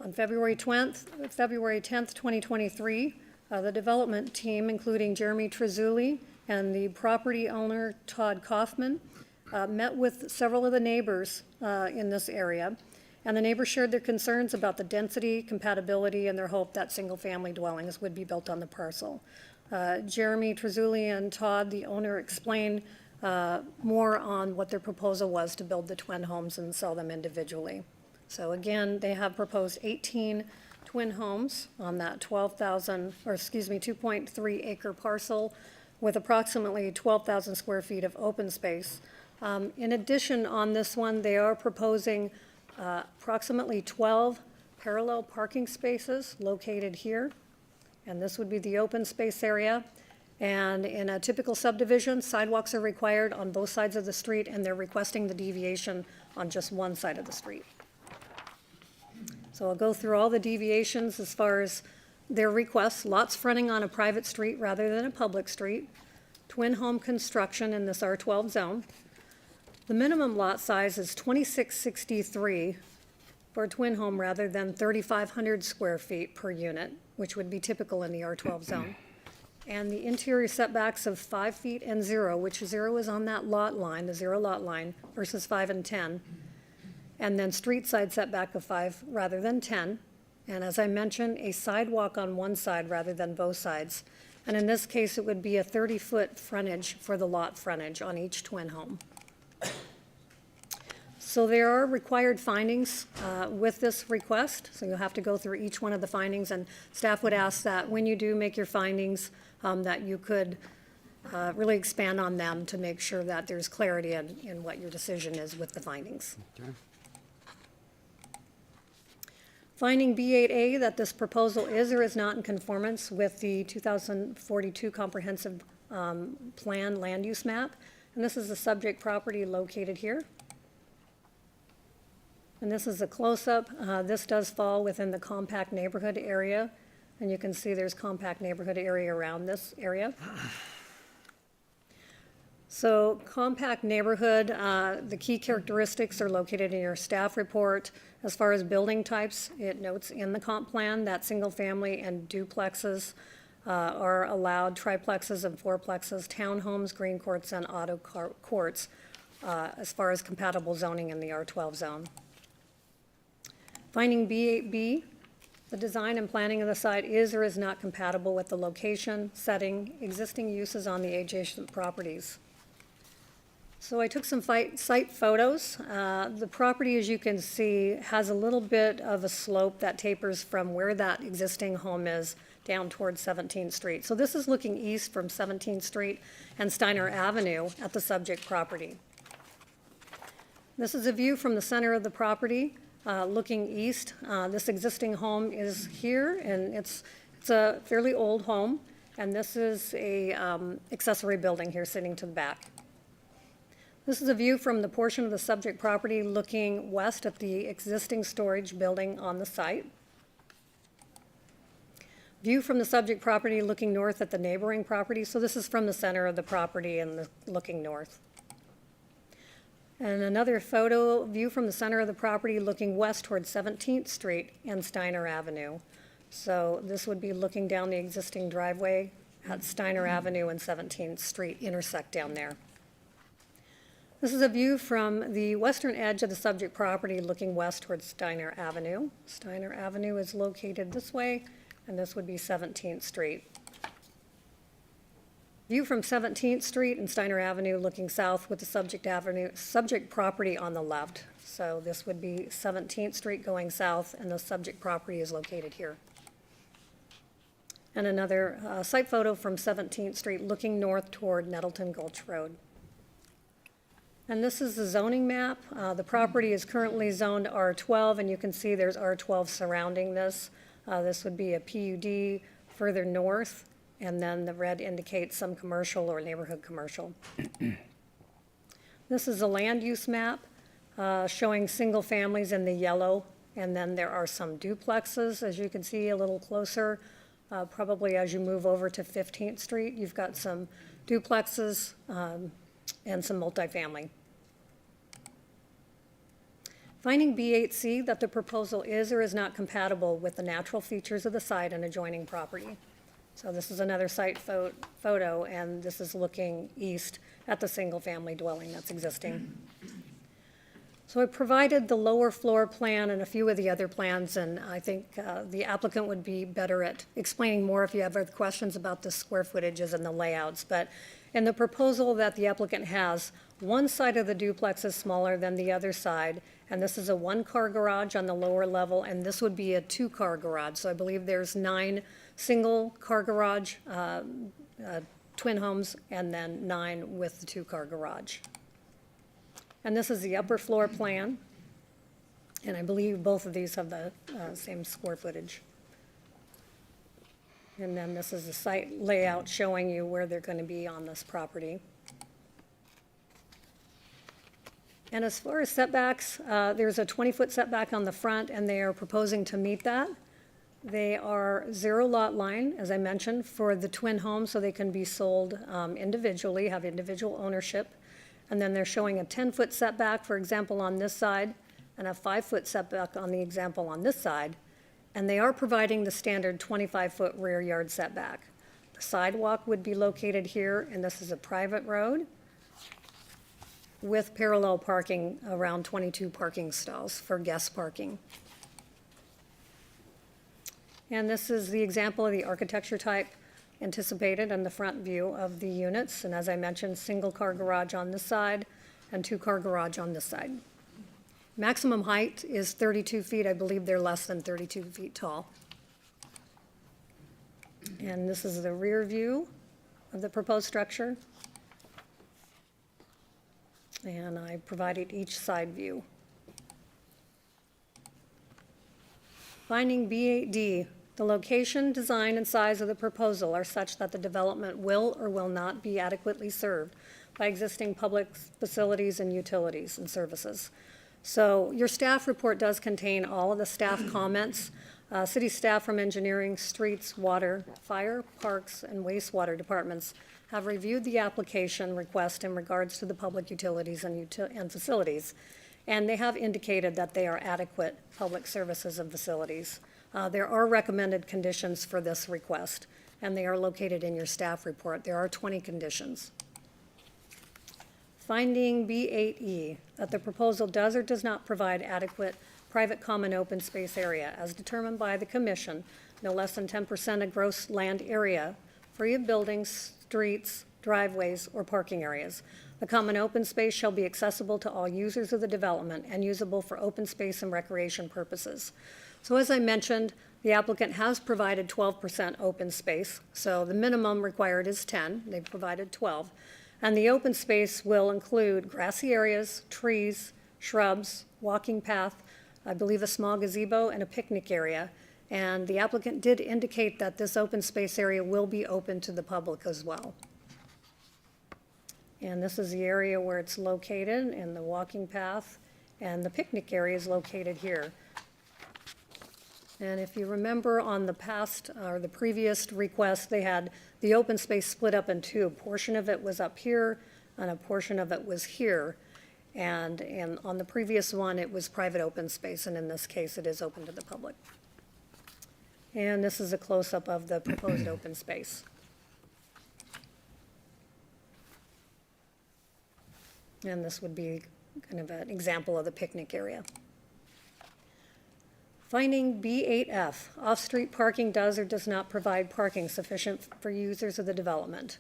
On February 10th, 2023, the development team, including Jeremy Trezulli and the property owner, Todd Kaufman, met with several of the neighbors in this area, and the neighbors shared their concerns about the density, compatibility, and their hope that single-family dwellings would be built on the parcel. Jeremy Trezulli and Todd, the owner, explained more on what their proposal was to build the twin homes and sell them individually. So again, they have proposed 18 twin homes on that 2.3 acre parcel with approximately 12,000 square feet of open space. In addition, on this one, they are proposing approximately 12 parallel parking spaces located here. And this would be the open space area. And in a typical subdivision, sidewalks are required on both sides of the street, and they're requesting the deviation on just one side of the street. So I'll go through all the deviations as far as their requests. Lots fronting on a private street rather than a public street. Twin home construction in this R12 zone. The minimum lot size is 2663 for a twin home rather than 3,500 square feet per unit, which would be typical in the R12 zone. And the interior setbacks of 5 feet and 0, which 0 is on that lot line, the 0 lot line, versus 5 and 10. and then street side setback of 5 rather than 10. And as I mentioned, a sidewalk on one side rather than both sides. And in this case, it would be a 30-foot frontage for the lot frontage on each twin home. So there are required findings with this request, so you'll have to go through each one of the findings, and staff would ask that when you do make your findings, that you could really expand on them to make sure that there's clarity in what your decision is with the findings. Okay. Finding B8A, that this proposal is or is not in conformance with the 2042 Comprehensive Plan Land Use Map, and this is the subject property located here. And this is a close-up. This does fall within the compact neighborhood area, and you can see there's compact neighborhood area around this area. So compact neighborhood, the key characteristics are located in your staff report. As far as building types, it notes in the comp plan that single-family and duplexes are allowed, triplexes and fourplexes, townhomes, green courts, and auto courts, as far as compatible zoning in the R12 zone. Finding B8B, the design and planning of the site is or is not compatible with the location, setting, existing uses on the adjacent properties. So I took some site photos. The property, as you can see, has a little bit of a slope that tapers from where that existing home is down towards 17th Street. So this is looking east from 17th Street and Steiner Avenue at the subject property. This is a view from the center of the property. Looking east, this existing home is here, and it's a fairly old home, and this is a accessory building here sitting to the back. This is a view from the portion of the subject property looking west at the existing storage building on the site. View from the subject property looking north at the neighboring property, so this is from the center of the property and looking north. And another photo view from the center of the property looking west towards 17th Street and Steiner Avenue. So this would be looking down the existing driveway at Steiner Avenue and 17th Street intersect down there. This is a view from the western edge of the subject property looking west towards Steiner Avenue. Steiner Avenue is located this way, and this would be 17th Street. View from 17th Street and Steiner Avenue looking south with the subject property on the left. So this would be 17th Street going south, and the subject property is located here. And another site photo from 17th Street looking north toward Nettleton Gulch Road. And this is the zoning map. The property is currently zoned R12, and you can see there's R12 surrounding this. This would be a PUD further north, and then the red indicates some commercial or neighborhood commercial. This is a land use map showing single families in the yellow, and then there are some duplexes, as you can see a little closer. Probably as you move over to 15th Street, you've got some duplexes and some multifamily. Finding B8C, that the proposal is or is not compatible with the natural features of the site and adjoining property. So this is another site photo, and this is looking east at the single-family dwelling that's existing. So I provided the lower floor plan and a few of the other plans, and I think the applicant would be better at explaining more if you have other questions about the square footages and the layouts. But in the proposal that the applicant has, one side of the duplex is smaller than the other side, and this is a one-car garage on the lower level, and this would be a two-car garage. So I believe there's 9 single-car garage, twin homes, and then 9 with the 2-car garage. And this is the upper floor plan, and I believe both of these have the same square footage. And then this is the site layout showing you where they're going to be on this property. And as far as setbacks, there's a 20-foot setback on the front, and they are proposing to meet that. They are 0 lot line, as I mentioned, for the twin homes, so they can be sold individually, have individual ownership. And then they're showing a 10-foot setback, for example, on this side, and a 5-foot setback on the example on this side. And they are providing the standard 25-foot rear yard setback. The sidewalk would be located here, and this is a private road. with parallel parking around 22 parking stalls for guest parking. And this is the example of the architecture type anticipated in the front view of the units. And as I mentioned, single-car garage on this side and two-car garage on this side. Maximum height is 32 feet. I believe they're less than 32 feet tall. And this is the rear view of the proposed structure. And I provided each side view. Finding B8D, the location, design, and size of the proposal are such that the development will or will not be adequately served by existing public facilities and utilities and services. So your staff report does contain all of the staff comments. City staff from engineering, streets, water, fire, parks, and wastewater departments have reviewed the application request in regards to the public utilities and facilities, and they have indicated that they are adequate public services and facilities. There are recommended conditions for this request, and they are located in your staff report. There are 20 conditions. Finding B8E, that the proposal does or does not provide adequate private common open space area as determined by the commission, no less than 10% of gross land area, free of buildings, streets, driveways, or parking areas. The common open space shall be accessible to all users of the development and usable for open space and recreation purposes. So as I mentioned, the applicant has provided 12% open space, so the minimum required is 10. They've provided 12. And the open space will include grassy areas, trees, shrubs, walking path, I believe a small gazebo, and a picnic area. And the applicant did indicate that this open space area will be open to the public as well. And this is the area where it's located, and the walking path, and the picnic area is located here. And if you remember on the past, or the previous request, they had the open space split up in two. A portion of it was up here, and a portion of it was here. And on the previous one, it was private open space, and in this case, it is open to the public. And this is a close-up of the proposed open space. And this would be kind of an example of the picnic area. Finding B8F, off-street parking does or does not provide parking sufficient for users of the development.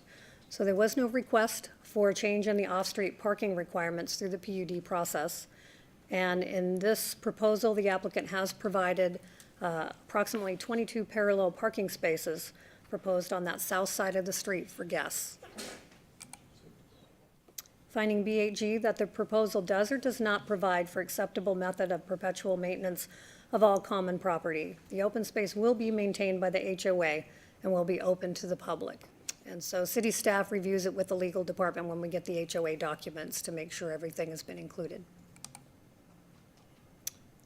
So there was no request for a change in the off-street parking requirements through the PUD process. And in this proposal, the applicant has provided approximately 22 parallel parking spaces proposed on that south side of the street for guests. Finding B8G, that the proposal does or does not provide for acceptable method of perpetual maintenance of all common property. The open space will be maintained by the HOA and will be open to the public. And so city staff reviews it with the legal department when we get the HOA documents to make sure everything has been included.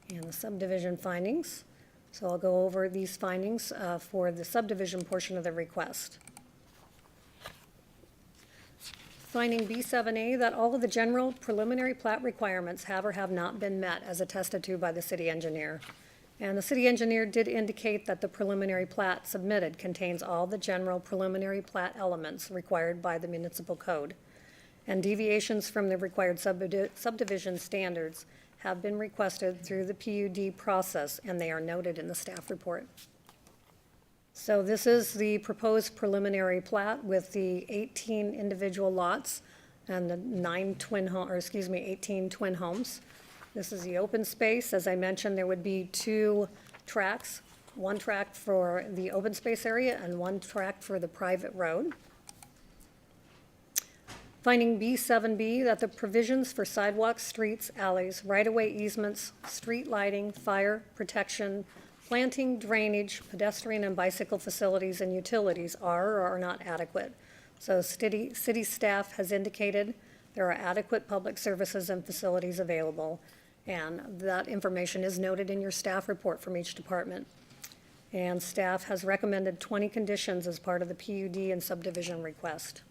And the subdivision findings. So I'll go over these findings for the subdivision portion of the request. Finding B7A, that all of the general preliminary plat requirements have or have not been met as attested to by the city engineer. And the city engineer did indicate that the preliminary plat submitted contains all the general preliminary plat elements required by the municipal code. And deviations from the required subdivision standards have been requested through the PUD process, and they are noted in the staff report. So this is the proposed preliminary plat with the 18 individual lots and the 18 twin homes. This is the open space. As I mentioned, there would be two tracks, one track for the open space area and one track for the private road. Finding B7B, that the provisions for sidewalks, streets, alleys, right-of-way easements, street lighting, fire protection, planting, drainage, pedestrian and bicycle facilities, and utilities are or are not adequate. So city staff has indicated there are adequate public services and facilities available, and that information is noted in your staff report from each department. And staff has recommended 20 conditions as part of the PUD and subdivision request.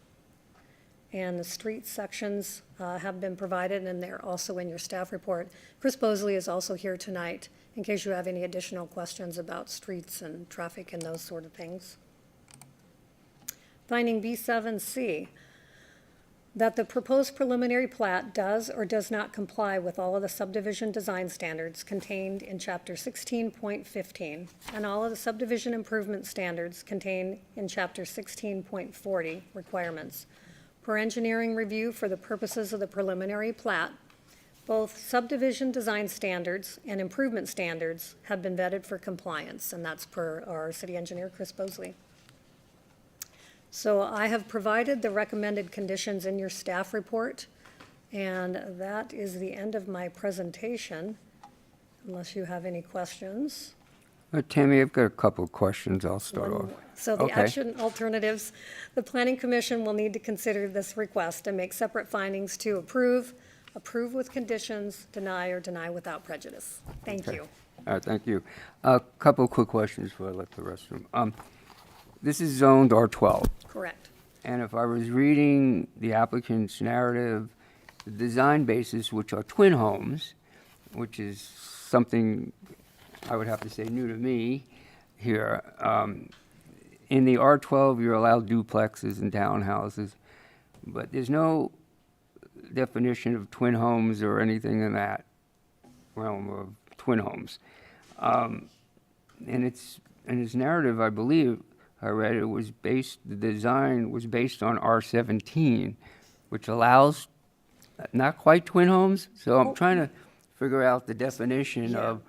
And the street sections have been provided, and they're also in your staff report. Chris Bosley is also here tonight in case you have any additional questions about streets and traffic and those sort of things. Finding B7C, that the proposed preliminary plat does or does not comply with all of the subdivision design standards contained in Chapter 16.15 and all of the subdivision improvement standards contained in Chapter 16.40 requirements. Per engineering review for the purposes of the preliminary plat, both subdivision design standards and improvement standards have been vetted for compliance, and that's per our city engineer, Chris Bosley. So I have provided the recommended conditions in your staff report, and that is the end of my presentation, unless you have any questions. Tammy, I've got a couple of questions. I'll start One off. more. So the Okay. action alternatives, the planning commission will need to consider this request and make separate findings to approve with conditions, deny, or deny without prejudice. Thank Okay. you. All right, thank you. A couple of quick questions before I let the rest of them. This is zoned R12, Correct. and if I was reading the applicant's narrative, the design basis, which are twin homes, which is something I would have to say new to me here. In the R12, you're allowed duplexes and townhouses, but there's no definition of twin homes or anything in that realm of twin homes. And in his narrative, I believe, I read the design was based on R17, which allows not quite twin homes. So I'm trying to figure out the definition of,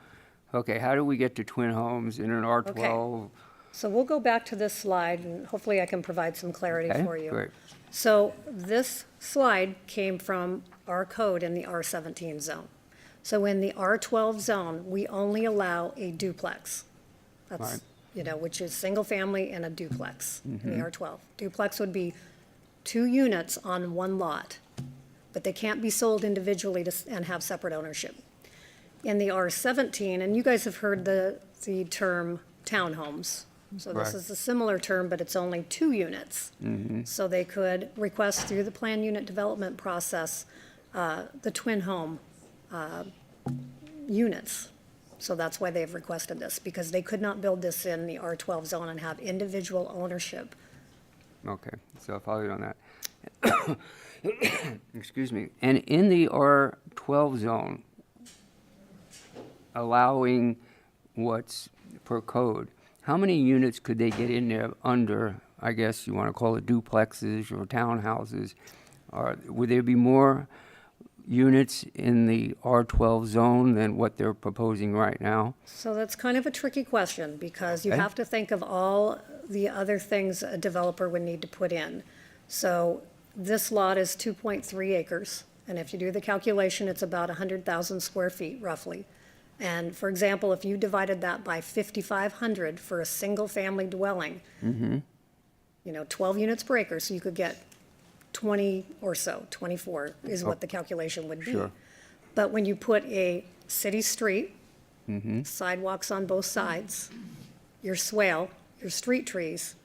okay, how do we get to twin homes in an R12? So we'll go back to this slide, and hopefully I can provide some clarity Okay, for you. great. So this slide came from our code in the R17 zone. So in the R12 zone, we only allow a duplex. That's, Right. which is single family and a duplex in the R12. Duplex would be 2 units on 1 lot, but they can't be sold individually and have separate ownership. In the R17, and you guys have heard the term townhomes. So this Right. is a similar term, but it's only 2 units. So they could request through the plan unit development process, the twin home units. So that's why they've requested this, because they could not build this in the R12 zone and have individual ownership. Okay, so I'll follow you on that. Excuse me. And in the R12 zone, allowing what's per code, how many units could they get in there under, I guess you want to call it duplexes or townhouses? Or would there be more units in the R12 zone than what they're proposing right now? So that's kind of a tricky question, because you Okay. have to think of all the other things a developer would need to put in. So this lot is 2.3 acres, and if you do the calculation, it's about 100,000 square feet roughly. And for example, if you divided that by 5,500 for a single-family dwelling, 12 units per acre, so you could get 20 or so, 24 is what the calculation would be. Sure. But when you put a city street, sidewalks on both sides, your swale, your street trees,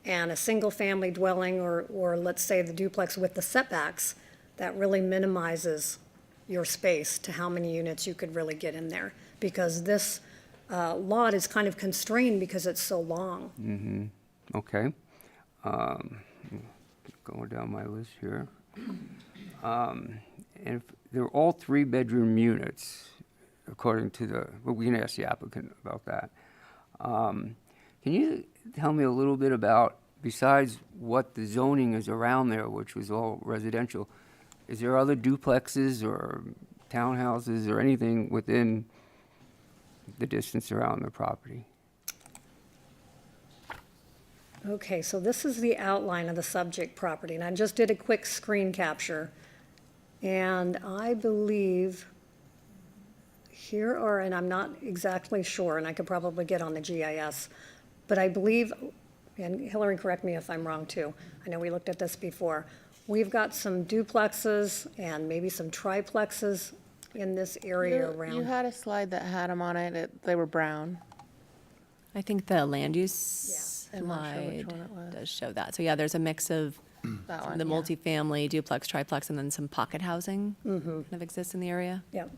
and a single-family dwelling, or let's say the duplex with the setbacks, that really minimizes your space to how many units you could really get in there. Because this lot is kind of constrained because it's so long. Okay. Going down my list here. And if they're all 3-bedroom units, according to we can ask the applicant about that. Can you tell me a little bit about, besides what the zoning is around there, which was all residential, is there other duplexes or townhouses or anything within the distance around the property? Okay, so this is the outline of the subject property, and I just did a quick screen capture. And I believe here are, and I'm not exactly sure, and I could probably get on the GIS, but I believe, and Hillary, correct me if I'm wrong too, I know we looked at this before, we've got some duplexes and maybe some triplexes in this area You around. had a slide that had them on it, they were brown. I think the land use I'm not sure which slide one it was. does show that. So yeah, there's a mix of That some one, of the yeah. multifamily, duplex, triplex, and then some pocket housing kind of exists in the area. Yep.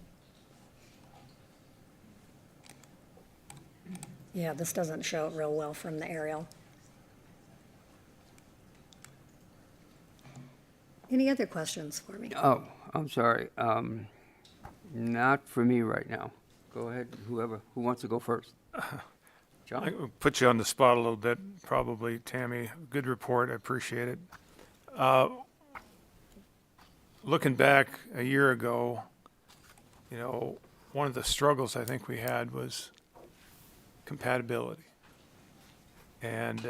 Yeah, this doesn't show it real well from the aerial. Any other questions for me? Oh, I'm sorry. Not for me right now. Go ahead, who wants to go first? John? I will put you on the spot a little bit, probably, Tammy. Good report, I appreciate it. Looking back a year ago, one of the struggles I think we had was compatibility. And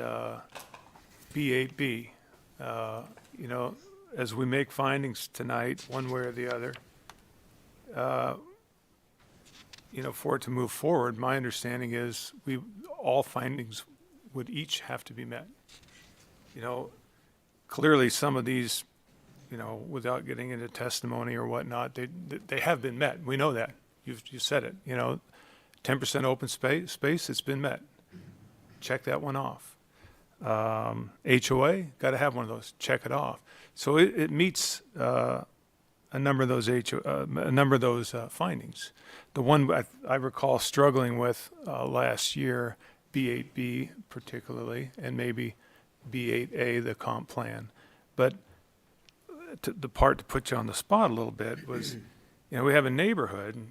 B8B, as we make findings tonight, one way or the other, for it to move forward, my understanding is all findings would each have to be met. Clearly some of these, without getting into testimony or whatnot, they have been met. We know that. You said it, 10% open space, it's been met. Check that one off. HOA, got to have one of those, check it off. So it meets a number of those findings. The one I recall struggling with last year, B8B particularly, and maybe B8A, the comp plan. But the part to put you on the spot a little bit was, we have a neighborhood,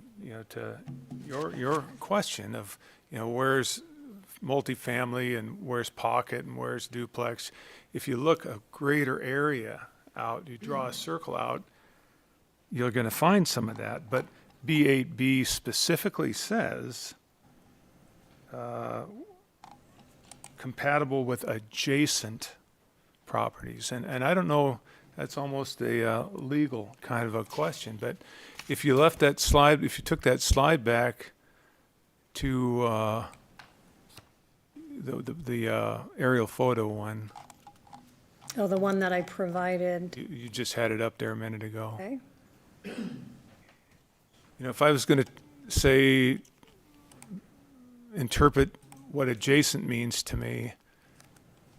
to your question of, where's multifamily and where's pocket and where's duplex. If you look a greater area out, you draw a circle out, you're going to find some of that. But B8B specifically says compatible with adjacent properties. And I don't know, that's almost a legal kind of a question. But if you left that slide, if you took that slide back to the aerial photo one, Oh, the one that I provided, you just had it up there a minute ago. okay? If I was going to say, interpret what adjacent means to me,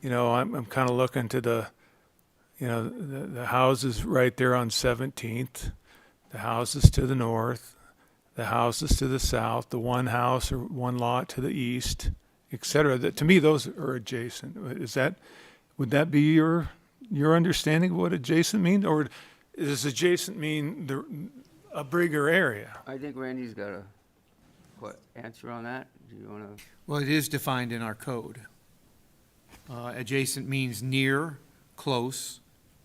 I'm kind of looking to the houses right there on 17th, the houses to the north, the houses to the south, the one house or one lot to the east, et cetera. To me, those are adjacent. Would that be your understanding of what adjacent means? Or does adjacent mean a bigger area? I think Randy's got a answer on that. Do you want to? Well, it is defined in our code. Adjacent means near, close,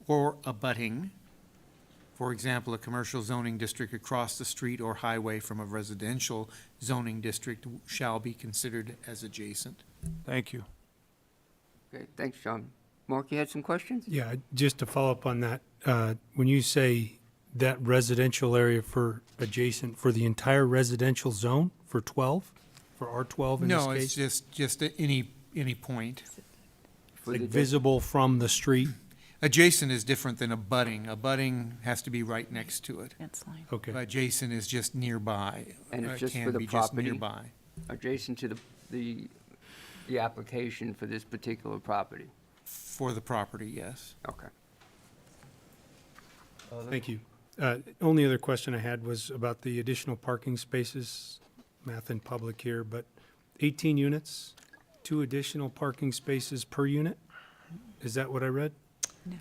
or abutting. For example, a commercial zoning district across the street or highway from a residential zoning district shall be considered as adjacent. Thank you. Okay, thanks, John. Mark, you had some questions? Yeah, just to follow up on that, when you say that residential area for adjacent, for the entire residential zone for 12, for R12 in this No, case? it's just at any point. Like visible from the street? Adjacent is different than abutting. Abutting has to be right next to it. Okay. Adjacent is just nearby. And it's just Can for the be just property? nearby. Adjacent to the application for this particular property? For the property, yes. Okay. Thank you. Only other question I had was about the additional parking spaces, math in public here, but 18 units, 2 additional parking spaces per unit? Is that what I read?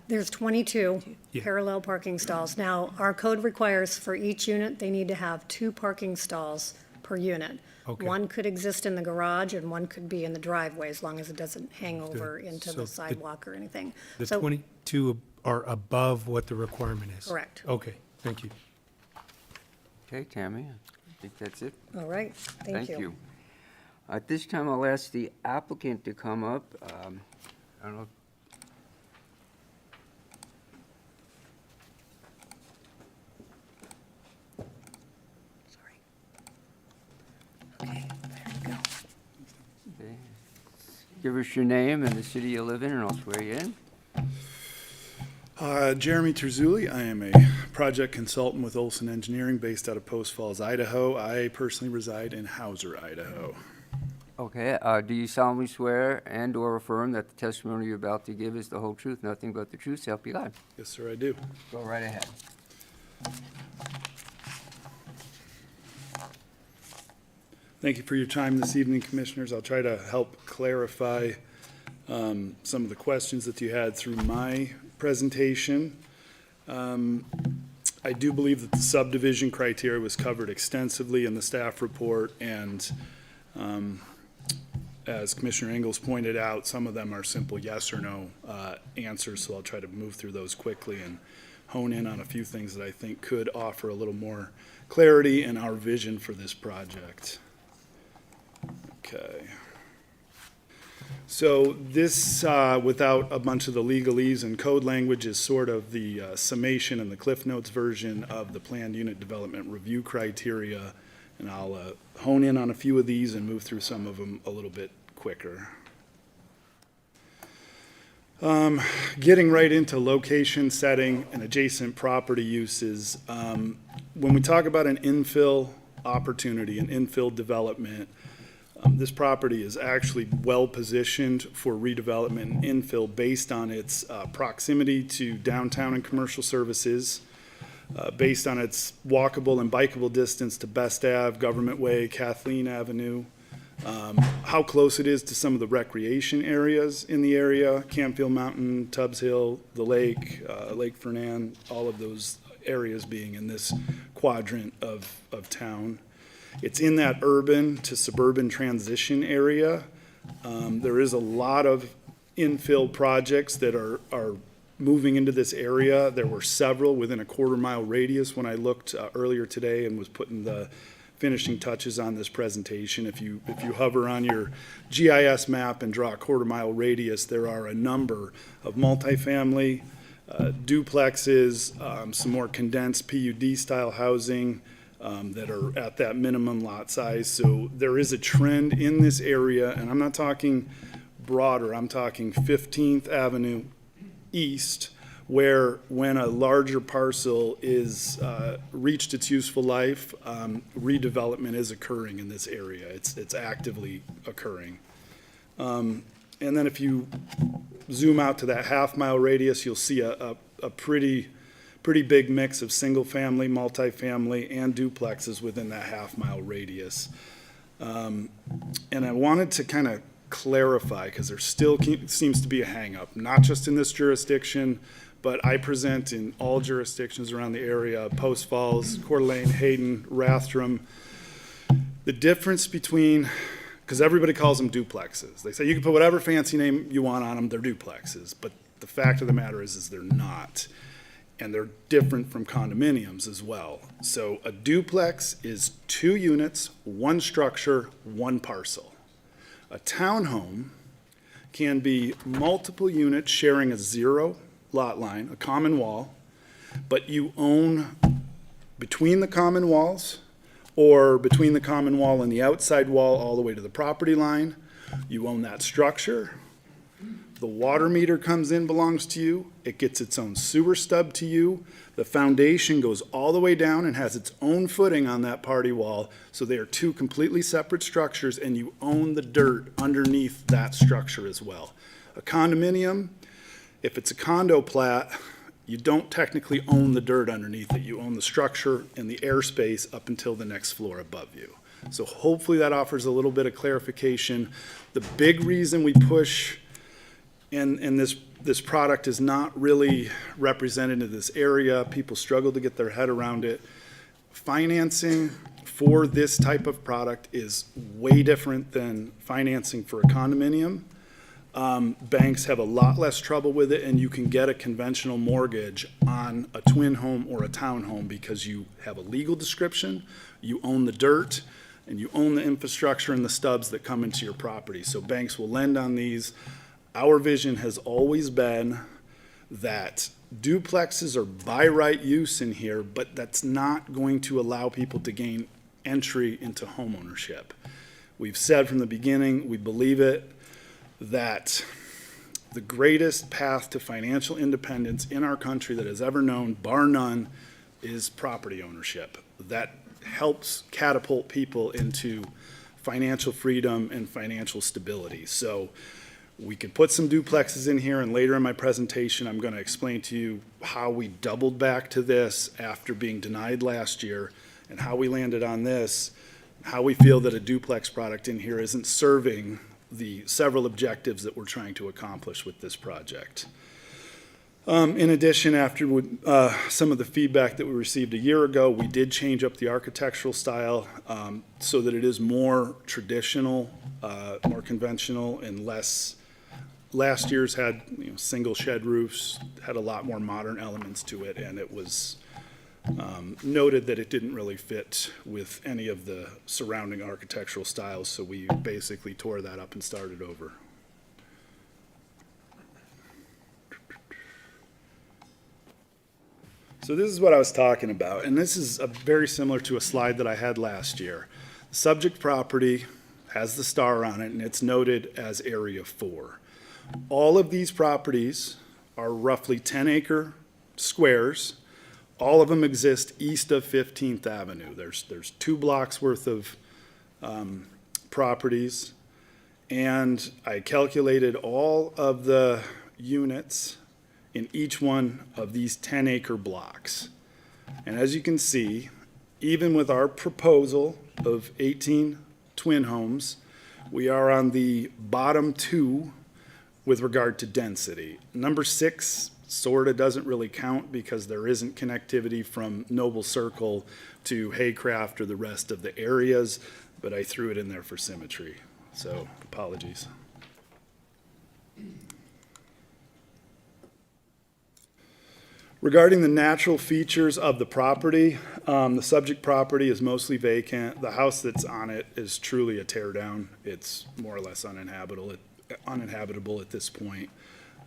There's 22 Yeah. parallel parking stalls. Now, our code requires for each unit, they need to have 2 parking stalls per unit. Okay. One could exist in the garage and one could be in the driveway, as long as it doesn't hang over into So the the- sidewalk or anything. The So- 22 are above what the requirement is? Correct. Okay, thank you. Okay, Tammy, I think that's it. All right, thank you. At this time, I'll ask the applicant to come up. I don't know. Okay, there you go. Okay. Give us your name and the city you live in, and I'll swear you in. Jeremy Terzulli. I am a project consultant with Olson Engineering based out of Post Falls, Idaho. I personally reside in Hauser, Idaho. Okay, do you solemnly swear and/or affirm that the testimony you're about to give is the whole truth, nothing but the truth, so help you God? Yes, sir, I do. Go right ahead. Thank you for your time this evening, Commissioners. I'll try to help clarify some of the questions that you had through my presentation. I do believe that the subdivision criteria was covered extensively in the staff report, and as Commissioner Ingles pointed out, some of them are simple yes or no answers, so I'll try to move through those quickly and hone in on a few things that I think could offer a little more clarity in our vision for this project. Okay. So this, without a bunch of the legalese and code language, is sort of the summation and the Cliff Notes version of the planned unit development review criteria. And I'll hone in on a few of these and move through some of them a little bit quicker. Getting right into location, setting, and adjacent property uses. When we talk about an infill opportunity, an infill development, this property is actually well-positioned for redevelopment and infill based on its proximity to downtown and commercial services, based on its walkable and bikeable distance to Best Ave, Government Way, Kathleen Avenue, how close it is to some of the recreation areas in the area, Campfield Mountain, Tubbs Hill, the lake, Lake Fernand, all of those areas being in this quadrant of town. It's in that urban to suburban transition area. There is a lot of infill projects that are moving into this area. There were several within a quarter-mile radius when I looked earlier today and was putting the finishing touches on this presentation. If you hover on your GIS map and draw a quarter-mile radius, there are a number of multifamily, duplexes, some more condensed PUD-style housing, that are at that minimum lot size. So there is a trend in this area, and I'm not talking broader, I'm talking 15th Avenue East, where when a larger parcel is reached its useful life, redevelopment is occurring in this area. It's actively occurring. And then if you zoom out to that half-mile radius, you'll see a pretty big mix of single-family, multifamily, and duplexes within that half-mile radius. And I wanted to kind of clarify, because there still seems to be a hang-up, not just in this jurisdiction, but I present in all jurisdictions around the area, Post Falls, Coeur d'Alene, Hayden, Rathdrum. The difference between, because everybody calls them duplexes. They say you can put whatever fancy name you want on them, they're duplexes. But the fact of the matter is they're not. And they're different from condominiums as well. So a duplex is 2 units, 1 structure, 1 parcel. A townhome can be multiple units sharing a 0 lot line, a common wall, but you own between the common walls or between the common wall and the outside wall all the way to the property line. You own that structure. The water meter comes in, belongs to you. It gets its own sewer stub to you. The foundation goes all the way down and has its own footing on that party wall. So they are 2 completely separate structures, and you own the dirt underneath that structure as well. A condominium, if it's a condo plat, you don't technically own the dirt underneath it. You own the structure and the airspace up until the next floor above you. So hopefully that offers a little bit of clarification. The big reason we push and this product is not really represented in this area. People struggle to get their head around it. Financing for this type of product is way different than financing for a condominium. Banks have a lot less trouble with it, and you can get a conventional mortgage on a twin home or a townhome because you have a legal description, you own the dirt, and you own the infrastructure and the stubs that come into your property. So banks will lend on these. Our vision has always been that duplexes are by right use in here, but that's not going to allow people to gain entry into homeownership. We've said from the beginning, we believe it, that the greatest path to financial independence in our country that has ever known, bar none, is property ownership. That helps catapult people into financial freedom and financial stability. So we could put some duplexes in here, and later in my presentation, I'm going to explain to you how we doubled back to this after being denied last year, and how we landed on this, how we feel that a duplex product in here isn't serving the several objectives that we're trying to accomplish with this project. In addition, after some of the feedback that we received a year ago, we did change up the architectural style so that it is more traditional, more conventional, and less. Last year's had single shed roofs, had a lot more modern elements to it, and it was noted that it didn't really fit with any of the surrounding architectural styles, so we basically tore that up and started over. So this is what I was talking about, and this is very similar to a slide that I had last year. The subject property has the star on it, and it's noted as Area 4. All of these properties are roughly 10-acre squares. All of them exist east of 15th Avenue. There's 2 blocks worth of properties, and I calculated all of the units in each one of these 10-acre blocks. And as you can see, even with our proposal of 18 twin homes, we are on the bottom 2 with regard to density. Number 6 sort of doesn't really count because there isn't connectivity from Noble Circle to Haycraft or the rest of the areas, but I threw it in there for symmetry, so apologies. Regarding the natural features of the property, the subject property is mostly vacant. The house that's on it is truly a tear down. It's more or less uninhabitable at this point.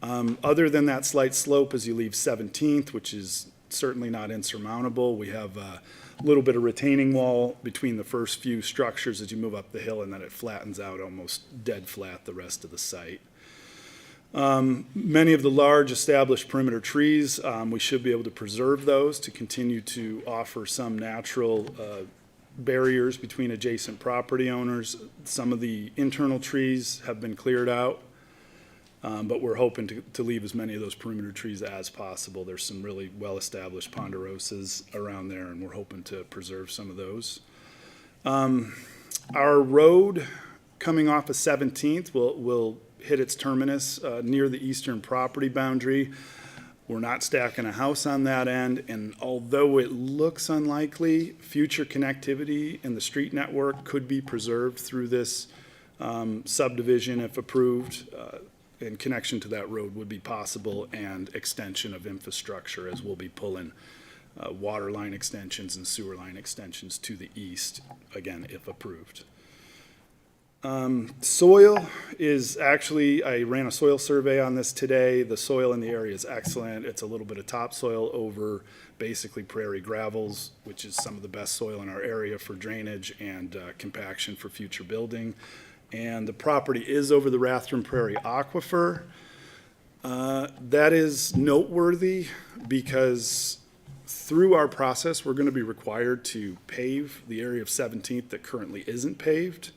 Other than that slight slope as you leave 17th, which is certainly not insurmountable, we have a little bit of retaining wall between the first few structures as you move up the hill, and then it flattens out almost dead flat the rest of the site. Many of the large established perimeter trees, we should be able to preserve those to continue to offer some natural barriers between adjacent property owners. Some of the internal trees have been cleared out, but we're hoping to leave as many of those perimeter trees as possible. There's some really well-established ponderosas around there, and we're hoping to preserve some of those. Our road coming off of 17th will hit its terminus near the eastern property boundary. We're not stacking a house on that end, and although it looks unlikely, future connectivity in the street network could be preserved through this subdivision if approved, and connection to that road would be possible, and extension of infrastructure as we'll be pulling water line extensions and sewer line extensions to the east, again, if approved. Soil is actually, I ran a soil survey on this today. The soil in the area is excellent. It's a little bit of topsoil over basically prairie gravels, which is some of the best soil in our area for drainage and compaction for future building. And the property is over the Rathdrum Prairie Aquifer. That is noteworthy because through our process, we're going to be required to pave the area of 17th that currently isn't paved.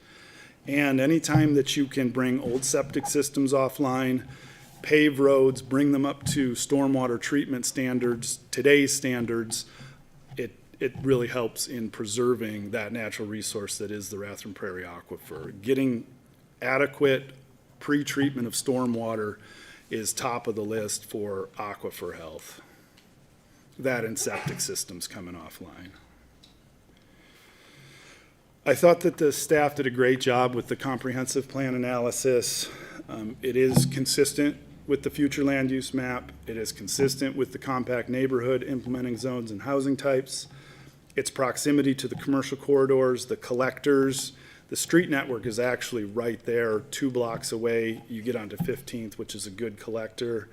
And anytime that you can bring old septic systems offline, pave roads, bring them up to stormwater treatment standards, today's standards, it really helps in preserving that natural resource that is the Rathdrum Prairie Aquifer. Getting adequate pre-treatment of stormwater is top of the list for aquifer health. That and septic systems coming offline. I thought that the staff did a great job with the comprehensive plan analysis. It is consistent with the future land use map. It is consistent with the compact neighborhood implementing zones and housing types. Its proximity to the commercial corridors, the collectors, the street network is actually right there, 2 blocks away. You get onto 15th, which is a good collector.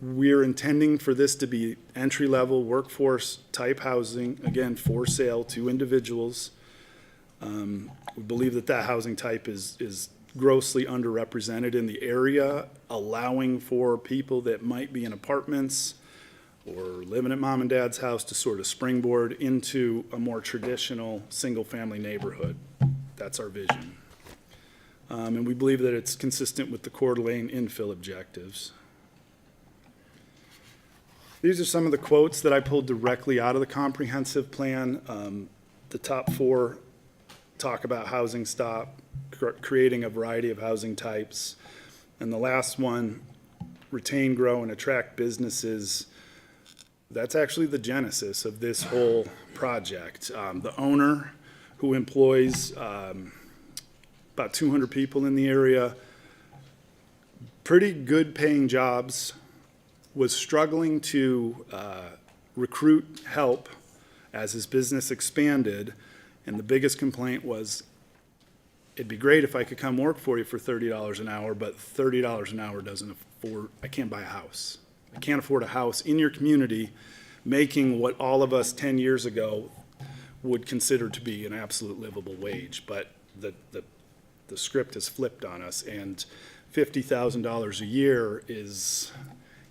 We're intending for this to be entry-level workforce type housing, again, for sale to individuals. We believe that that housing type is grossly underrepresented in the area, allowing for people that might be in apartments or living at mom and dad's house to sort of springboard into a more traditional single-family neighborhood. That's our vision. And we believe that it's consistent with the Coeur d'Alene infill objectives. These are some of the quotes that I pulled directly out of the comprehensive plan. The top 4 talk about housing stock, creating a variety of housing types. And the last one retain, grow, and attract businesses. That's actually the genesis of this whole project. The owner, who employs about 200 people in the area, pretty good paying jobs, was struggling to recruit help as his business expanded, and the biggest complaint was, it'd be great if I could come work for you for $30 an hour, but $30 an hour doesn't afford, I can't buy a house. I can't afford a house in your community making what all of us 10 years ago would consider to be an absolute livable wage. But the script has flipped on us, and $50,000 a year is,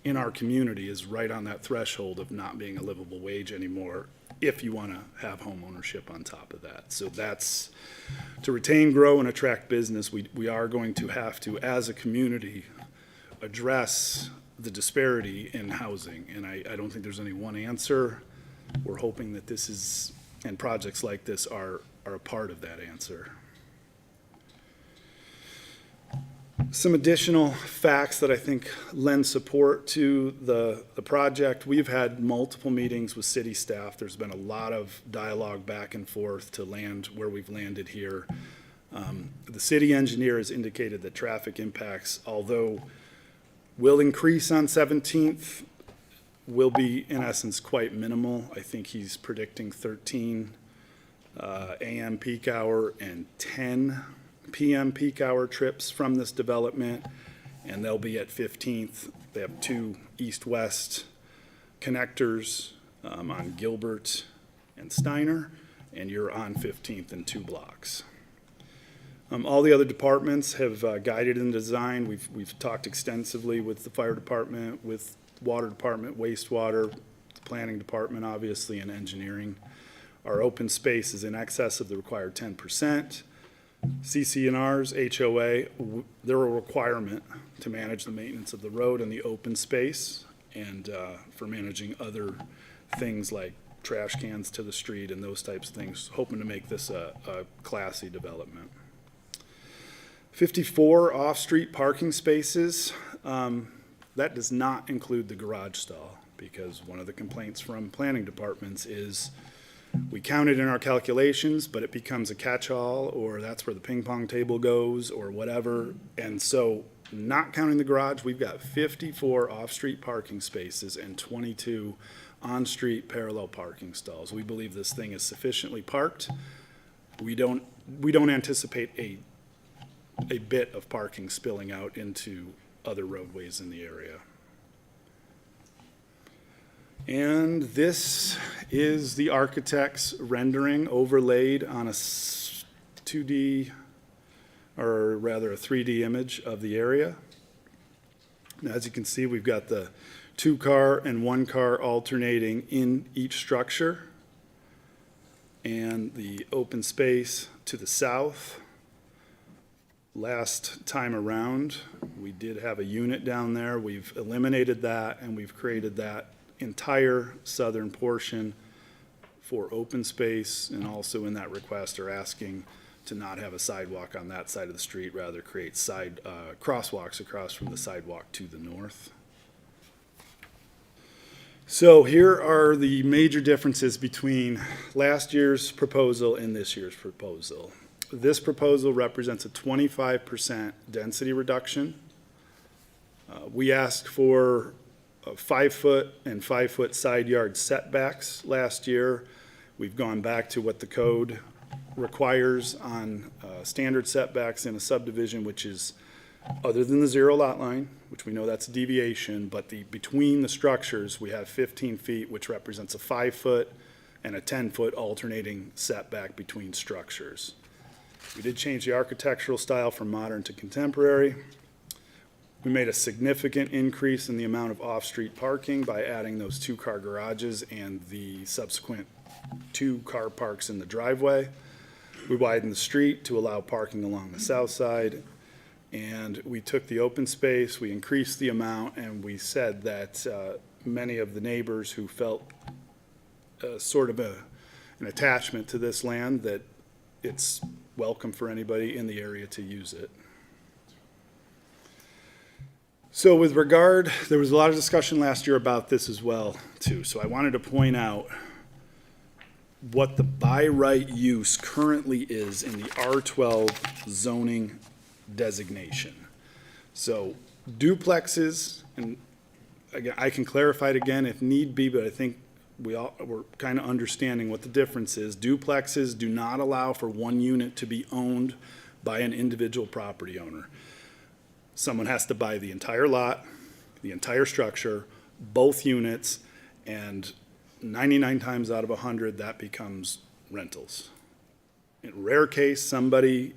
in our community, is right on that threshold of not being a livable wage anymore, if you want to have home ownership on top of that. So that's, to retain, grow, and attract business, we are going to have to, as a community, address the disparity in housing. And I don't think there's any one answer. We're hoping that this is, and projects like this are a part of that answer. Some additional facts that I think lend support to the project. We've had multiple meetings with city staff. There's been a lot of dialogue back and forth to land where we've landed here. The city engineer has indicated that traffic impacts, although will increase on 17th, will be in essence quite minimal. I think he's predicting 13 a.m. peak hour and 10 p.m. peak hour trips from this development, and they'll be at 15th. They have two east-west connectors on Gilbert and Steiner, and you're on 15th in 2 blocks. All the other departments have guided in design. We've talked extensively with the fire department, with water department, wastewater, the planning department, obviously, and engineering. Our open space is in excess of the required 10%. CC&Rs, HOA, they're a requirement to manage the maintenance of the road and the open space, and for managing other things like trash cans to the street and those types of things, hoping to make this a classy development. 54 off-street parking spaces. That does not include the garage stall, because one of the complaints from planning departments is we count it in our calculations, but it becomes a catch-all, or that's where the ping pong table goes, or whatever. And so, not counting the garage, we've got 54 off-street parking spaces and 22 on-street parallel parking stalls. We believe this thing is sufficiently parked. We don't anticipate a bit of parking spilling out into other roadways in the area. And this is the architect's rendering overlaid on a 2D, or rather a 3D image of the area. Now, as you can see, we've got the 2-car and 1-car alternating in each structure, and the open space to the south. Last time around, we did have a unit down there. We've eliminated that, and we've created that entire southern portion for open space, and also in that request are asking to not have a sidewalk on that side of the street, rather create crosswalks across from the sidewalk to the north. So here are the major differences between last year's proposal and this year's proposal. This proposal represents a 25% density reduction. We asked for 5-foot and 5-foot side yard setbacks last year. We've gone back to what the code requires on standard setbacks in a subdivision, which is, other than the 0 lot line, which we know that's a deviation, but between the structures, we have 15 feet, which represents a 5-foot and a 10-foot alternating setback between structures. We did change the architectural style from modern to contemporary. We made a significant increase in the amount of off-street parking by adding those 2-car garages and the subsequent 2 car parks in the driveway. We widened the street to allow parking along the south side, and we took the open space, we increased the amount, and we said that many of the neighbors who felt sort of an attachment to this land, that it's welcome for anybody in the area to use it. So with regard, there was a lot of discussion last year about this as well, too. So I wanted to point out what the by right use currently is in the R12 zoning designation. So duplexes, and again, I can clarify it again if need be, but I think we're kind of understanding what the difference is. Duplexes do not allow for one unit to be owned by an individual property owner. Someone has to buy the entire lot, the entire structure, both units, and 99 times out of 100, that becomes rentals. In rare case, somebody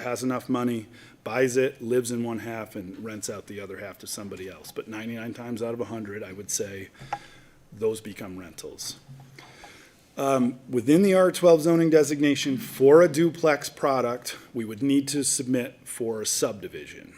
has enough money, buys it, lives in one half, and rents out the other half to somebody else. But 99 times out of 100, I would say those become rentals. Within the R12 zoning designation, for a duplex product, we would need to submit for a subdivision.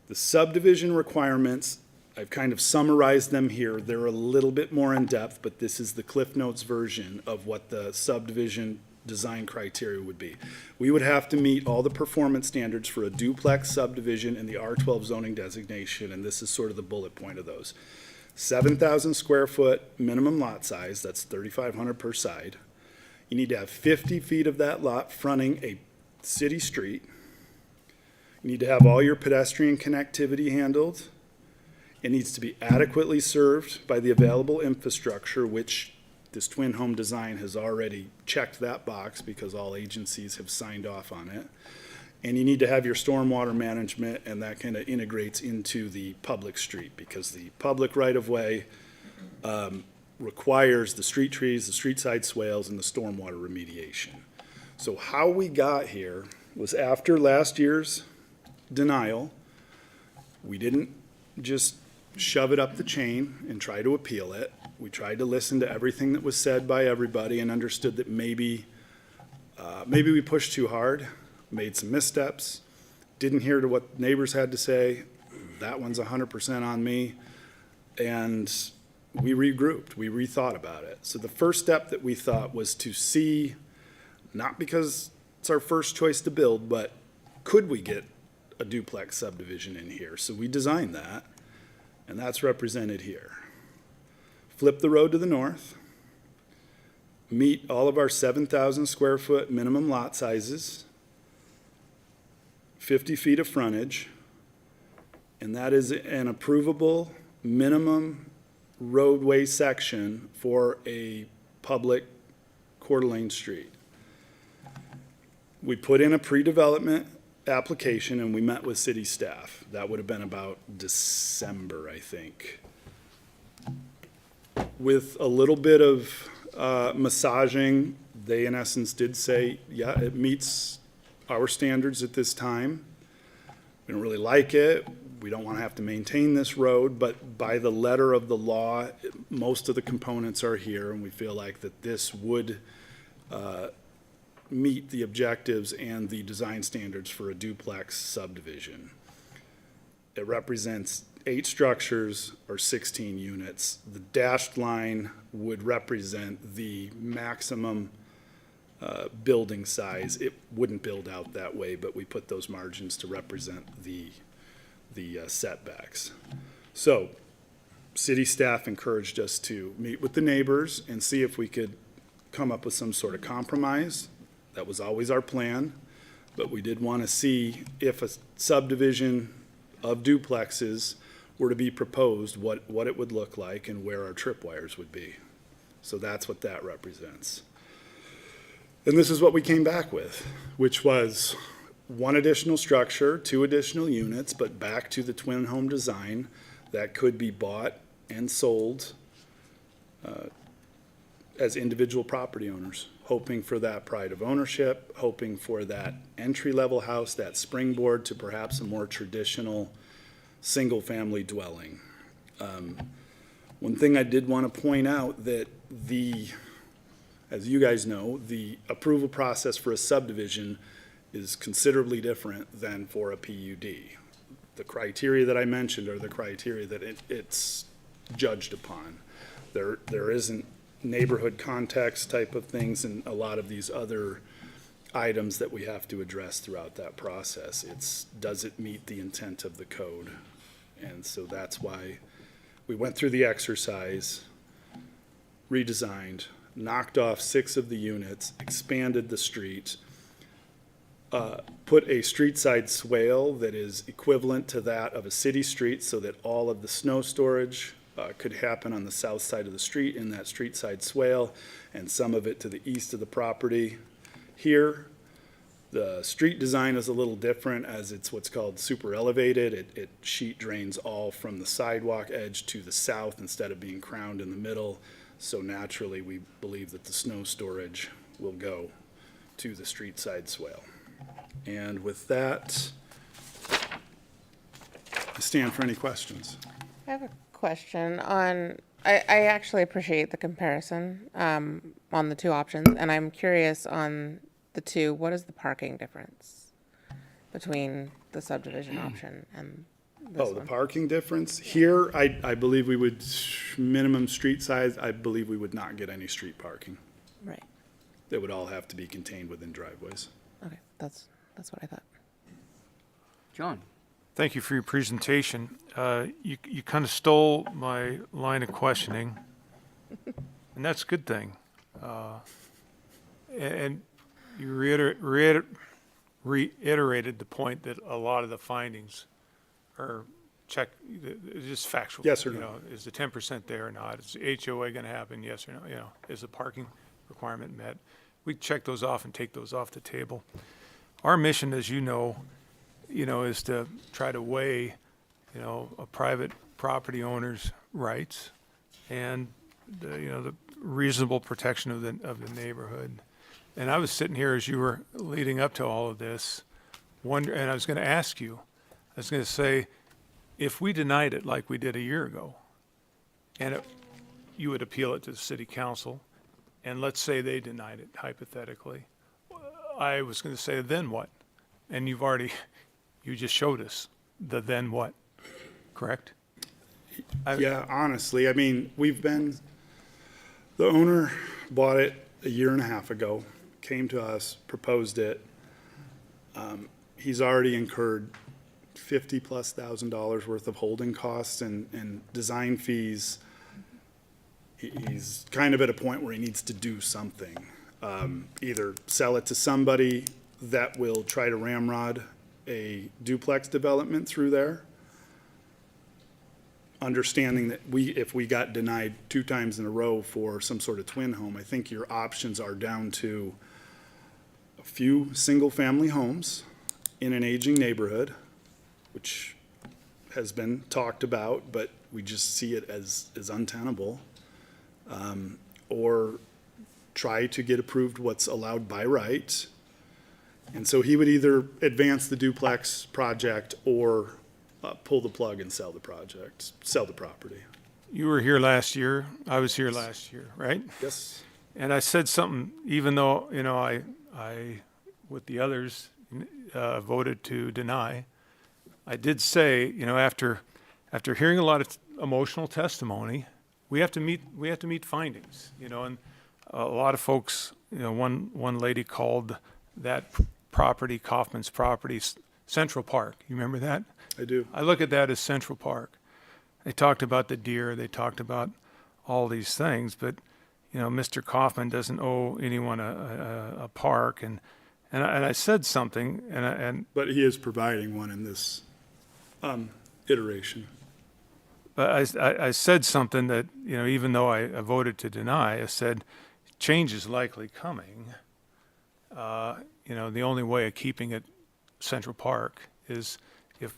The subdivision requirements, I've kind of summarized them here. They're a little bit more in depth, but this is the Cliff Notes version of what the subdivision design criteria would be. We would have to meet all the performance standards for a duplex subdivision in the R12 zoning designation, and this is sort of the bullet point of those. 7,000 square foot minimum lot size, that's 3,500 per side. You need to have 50 feet of that lot fronting a city street. You need to have all your pedestrian connectivity handled. It needs to be adequately served by the available infrastructure, which this twin home design has already checked that box because all agencies have signed off on it. And you need to have your stormwater management, and that kind of integrates into the public street because the public right-of-way requires the street trees, the street side swales, and the stormwater remediation. So how we got here was after last year's denial. We didn't just shove it up the chain and try to appeal it. We tried to listen to everything that was said by everybody and understood that maybe we pushed too hard, made some missteps, didn't hear to what neighbors had to say. That one's 100% on me. And we regrouped, we rethought about it. So the first step that we thought was to see, not because it's our first choice to build, but could we get a duplex subdivision in here? So we designed that, and that's represented here. Flip the road to the north, meet all of our 7,000 square foot minimum lot sizes, 50 feet of frontage, and that is an approvable minimum roadway section for a public Coeur d'Alene street. We put in a pre-development application and we met with city staff. That would have been about December, I think. With a little bit of massaging, they in essence did say, yeah, it meets our standards at this time. We don't really like it. We don't want to have to maintain this road, but by the letter of the law, most of the components are here, and we feel like that this would meet the objectives and the design standards for a duplex subdivision. It represents 8 structures or 16 units. The dashed line would represent the maximum building size. It wouldn't build out that way, but we put those margins to represent the setbacks. So city staff encouraged us to meet with the neighbors and see if we could come up with some sort of compromise. That was always our plan, but we did want to see if a subdivision of duplexes were to be proposed, what it would look like and where our tripwires would be. So that's what that represents. And this is what we came back with, which was 1 additional structure, 2 additional units, but back to the twin home design that could be bought and sold as individual property owners, hoping for that pride of ownership, hoping for that entry-level house, that springboard to perhaps a more traditional single-family dwelling. One thing I did want to point out that as you guys know, the approval process for a subdivision is considerably different than for a PUD. The criteria that I mentioned are the criteria that it's judged upon. There isn't neighborhood context type of things and a lot of these other items that we have to address throughout that process. Does it meet the intent of the code? And so that's why we went through the exercise, redesigned, knocked off 6 of the units, expanded the street, put a street side swale that is equivalent to that of a city street so that all of the snow storage could happen on the south side of the street in that street side swale, and some of it to the east of the property. Here, the street design is a little different as it's what's called super elevated. It sheet drains all from the sidewalk edge to the south instead of being crowned in the middle. So naturally, we believe that the snow storage will go to the street side swale. And with that, I stand for any questions. I have a question on, I actually appreciate the comparison on the two options, and I'm curious on the two, what is the parking difference between the subdivision option and this Oh, the one? parking difference? Here, I believe we would, minimum street size, I believe we would not get any street parking. Right, They would all have to be contained within driveways. okay, that's what I thought. John? Thank you for your presentation. You kind of stole my line of questioning, and that's a good thing. And you reiterated the point that a lot of the findings are just factual. Yes or You no? know, is the 10% there or not? Is the HOA going to happen? Yes or no? You know, is the parking requirement met? We check those off and take those off the table. Our mission, as you know, is to try to weigh, a private property owner's rights and the reasonable protection of the neighborhood. And I was sitting here as you were leading up to all of this, and I was going to ask you, I was going to say, if we denied it like we did a year ago, and you would appeal it to the city council, and let's say they denied it hypothetically, I was going to say, then what? And you just showed us the then what, correct? Yeah, honestly, I mean, the owner bought it a year and a half ago, came to us, proposed it. He's already incurred $50,000+ worth of holding costs and design fees. He's kind of at a point where he needs to do something. Either sell it to somebody that will try to ramrod a duplex development through there, understanding that if we got denied 2 times in a row for some sort of twin home, I think your options are down to a few single-family homes in an aging neighborhood, which has been talked about, but we just see it as untenable, or try to get approved what's allowed by right. And so he would either advance the duplex project or pull the plug and sell the property. You were here last year, I was here last year, right? Yes. And I said something, even though, I with the others, voted to deny. I did say, after hearing a lot of emotional testimony, we have to meet findings, and a lot of folks, one lady called that property, Kaufman's property, Central Park. You remember that? I do. I look at that as Central Park. They talked about the deer, they talked about all these things, but, Mr. Kaufman doesn't owe anyone a park, and I said something, But he is providing one in this iteration. but I said something that, even though I voted to deny, I said, change is likely coming. The only way of keeping it Central Park is if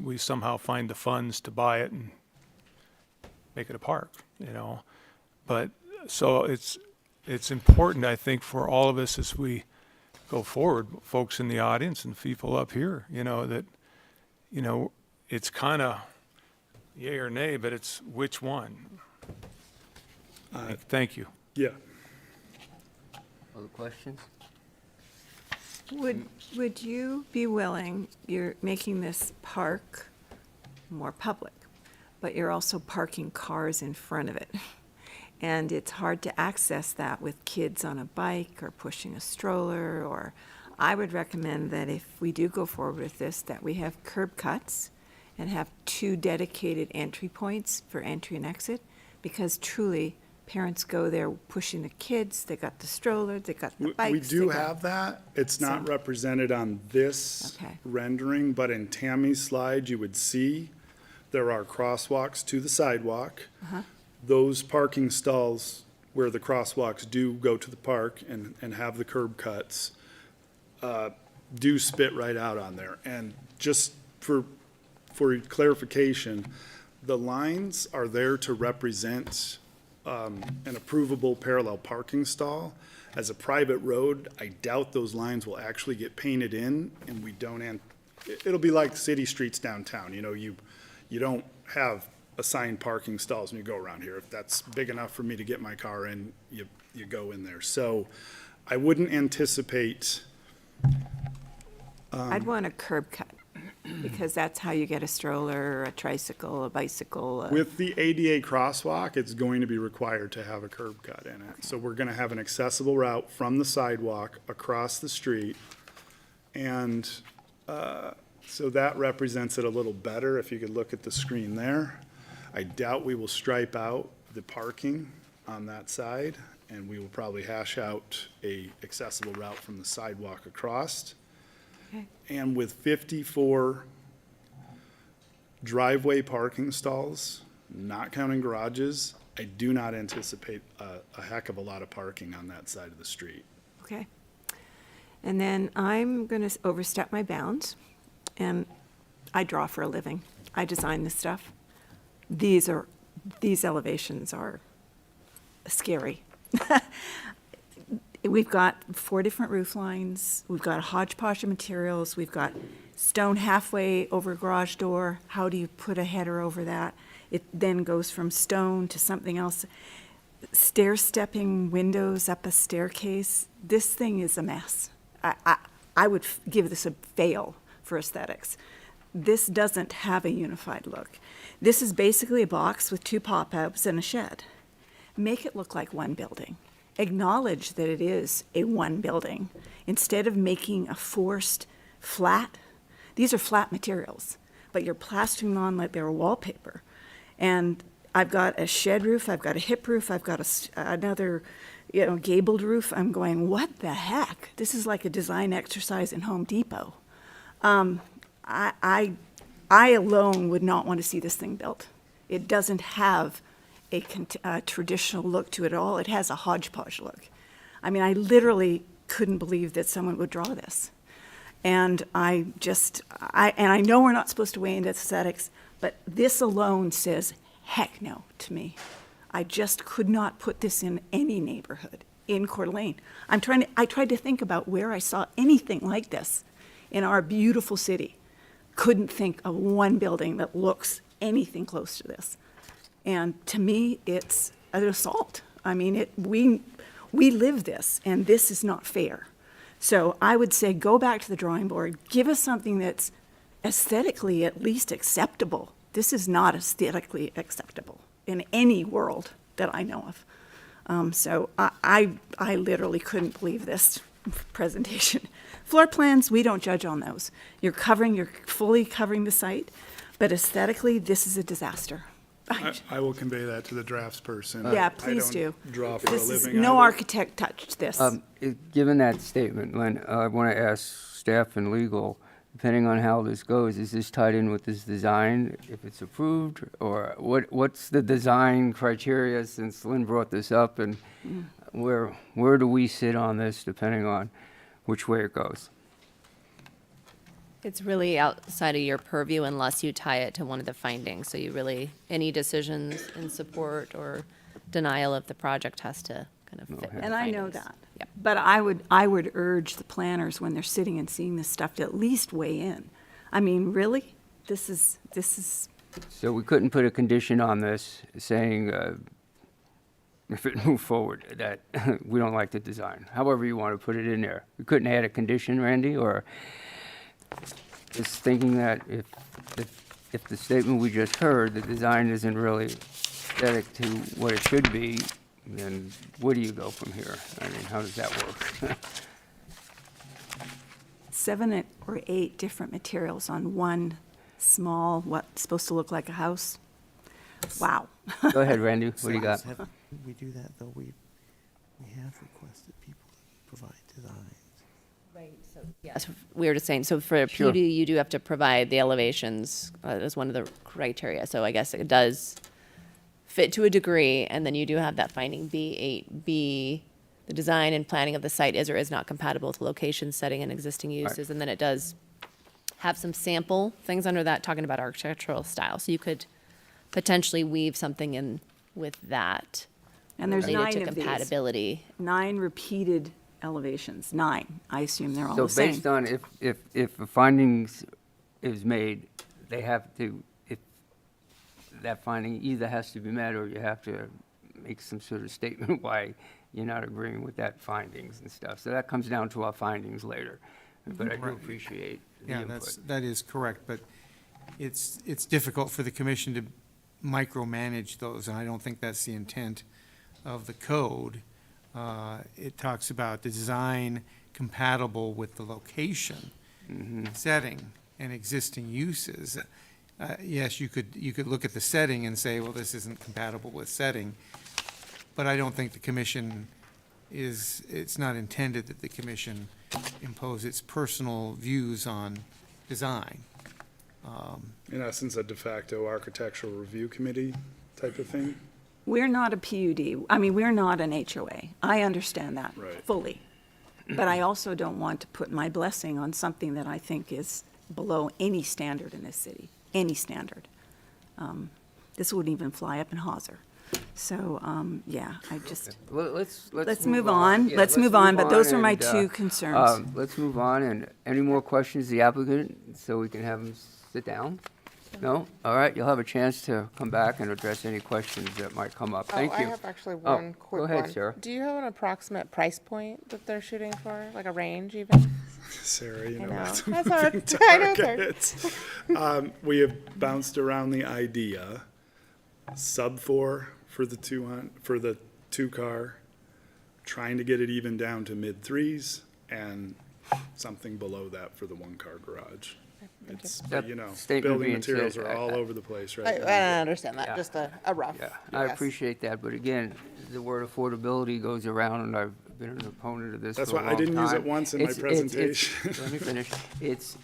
we somehow find the funds to buy it and make it a park, But, so it's important, I think, for all of us as we go forward, folks in the audience and people up here, that, it's kind of yay or nay, but it's which one? Thank you. Yeah. Other questions? Would you be willing, you're making this park more public, but you're also parking cars in front of it. And it's hard to access that with kids on a bike or pushing a stroller, or I would recommend that if we do go forward with this, that we have curb cuts and have 2 dedicated entry points for entry and exit, because truly, parents go there pushing the kids, they got the stroller, they got the bikes. We do they got- have that. It's not So- represented on this Okay. rendering, but in Tammy's slide, you would see there are crosswalks to the sidewalk. Those parking stalls where the crosswalks do go to the park and have the curb cuts, do spit right out on there. And just for clarification, the lines are there to represent an approvable parallel parking stall. As a private road, I doubt those lines will actually get painted in, and we don't, it'll be like city streets downtown, you know, you don't have assigned parking stalls when you go around here. If that's big enough for me to get my car in, you go in there. So I wouldn't anticipate, I'd want a curb cut, because that's how you get a stroller, a tricycle, a bicycle. with the ADA crosswalk, it's going to be required to have a curb cut in it. So we're gonna have an accessible route from the sidewalk across the street. And, so that represents it a little better, if you could look at the screen there. I doubt we will stripe out the parking on that side, and we will probably hash out a accessible route from the sidewalk across. Okay. And with 54 driveway parking stalls, not counting garages, I do not anticipate a heck of a lot of parking on that side of the street. Okay. And then I'm going to overstep my bounds, and I draw for a living. I design this stuff. These elevations are scary. We've got 4 different roof lines. We've got a hodgepodge of materials. We've got stone halfway over a garage door. How do you put a header over that? It then goes from stone to something else. Stair-stepping windows up a staircase. This thing is a mess. I would give this a fail for aesthetics. This doesn't have a unified look. This is basically a box with 2 pop-outs and a shed. Make it look like one building. Acknowledge that it is a one building, instead of making a forced flat. These are flat materials, but you're plastering them on like they're wallpaper. And I've got a shed roof, I've got a hip roof, I've got another, gabled roof. I'm going, what the heck? This is like a design exercise in Home Depot. I alone would not want to see this thing built. It doesn't have a traditional look to it at all. It has a hodgepodge look. I mean, I literally couldn't believe that someone would draw this. And I know we're not supposed to weigh into aesthetics, but this alone says, heck no to me. I just could not put this in any neighborhood in Coeur d'Alene. I tried to think about where I saw anything like this in our beautiful city. Couldn't think of one building that looks anything close to this. And to me, it's an assault. I mean, we live this, and this is not fair. So I would say go back to the drawing board, give us something that's aesthetically at least acceptable. This is not aesthetically acceptable in any world that I know of. So I literally couldn't believe this presentation. Floor plans, we don't judge on those. You're fully covering the site, but aesthetically, this is a disaster. I will convey that to the draftsperson. Yeah, I please do. don't draw for a This is, living. no either. architect touched this. Given that statement, Lynn, I want to ask staff and legal, depending on how this goes, is this tied in with this design, if it's approved? Or what's the design criteria, since Lynn brought this up, and where do we sit on this, depending on which way it goes? It's really outside of your purview unless you tie it to one of the findings. So you really, any decisions in support or denial of the project has to kind of fit with the And I know findings. that. Yep. But I would urge the planners, when they're sitting and seeing this stuff, to at least weigh in. I mean, really? This is, So we couldn't put a condition on this saying, if it moved forward, that we don't like the design. However you want to put it in there. We couldn't add a condition, Randy, or just thinking that if the statement we just heard, the design isn't really aesthetic to what it should be, then where do you go from here? I mean, how does that work? 7 or 8 different materials on one small, what's supposed to look like a house. Wow. Go ahead, Randy, what do you got? We do that, though, we have requested people to provide designs. Right, so. Yes, we were just saying, so for a Sure. PUD, you do have to provide the elevations as one of the criteria. So I guess it does fit to a degree, and then you do have that finding B8B, the design and planning of the site is or is not compatible with location, setting, and existing uses. And then it does have some sample things under that, talking about architectural style. So you could potentially weave something in with that. And there's related 9 to of these. compatibility. 9 repeated elevations, 9. I assume they're all So the same. based on if the findings is made, they have to, if that finding either has to be met or you have to make some sort of statement why you're not agreeing with that findings and stuff. So that comes down to our findings later. But I do Right. appreciate the Yeah, input. that is correct, but it's difficult for the commission to micromanage those, and I don't think that's the intent of the code. It talks about the design compatible with the location, setting, and existing uses. Yes, you could look at the setting and say, well, this isn't compatible with setting, but I don't think the commission it's not intended that the commission impose its personal views on design. In essence, a de facto architectural review committee type of thing. We're not a PUD. I mean, we're not an HOA. I understand that Right. fully. But I also don't want to put my blessing on something that I think is below any standard in this city, any standard. This wouldn't even fly up in Hauser. So, yeah, I just, Let's move on. Yeah, Let's move on, but those are my and, 2 concerns. Let's move on, and any more questions, the applicant, so we can have them sit down? No? All right, you'll have a chance to come back and address any questions that might come up. Thank you. I have actually Oh, one quick go ahead, one. Sarah. Do you have an approximate price point that they're shooting for, like a range even? Sarah, you I know, know. that's That's hard. I know it's hard. We have bounced around the idea, sub 4 for the 2-car, trying to get it even down to mid 3s, and something below that for the 1-car garage. It's, That you know, statement building being materials said, are all over the place right I now. understand that, Yeah. just a rough. Yeah, I guess. appreciate that, but again, the word affordability goes around, and I've been an opponent of this for a That's long why time. I didn't use it once in my It's- presentation. Let me finish.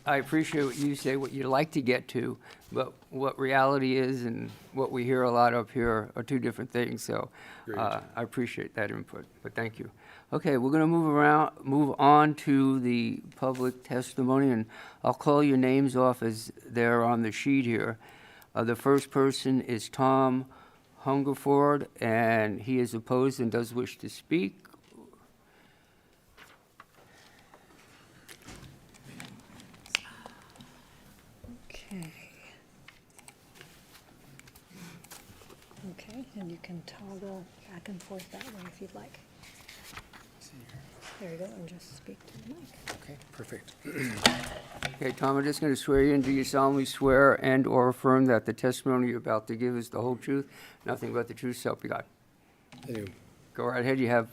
I appreciate what you say, what you like to get to, but what reality is and what we hear a lot up here are 2 different things, so I appreciate that input, but thank you. Okay, we're gonna move on to the public testimony, and I'll call your names off as they're on the sheet here. The first person is Tom Hungerford, and he is opposed and does wish to speak. Okay. Okay, and you can toggle back and forth that way if you'd like. There you go, and just speak to the mic. Okay, perfect. Okay, Tom, I'm just gonna swear you in. Do you solemnly swear and/or affirm that the testimony you're about to give is the whole truth, nothing but the truth, so help you God? I do. Go right ahead. You have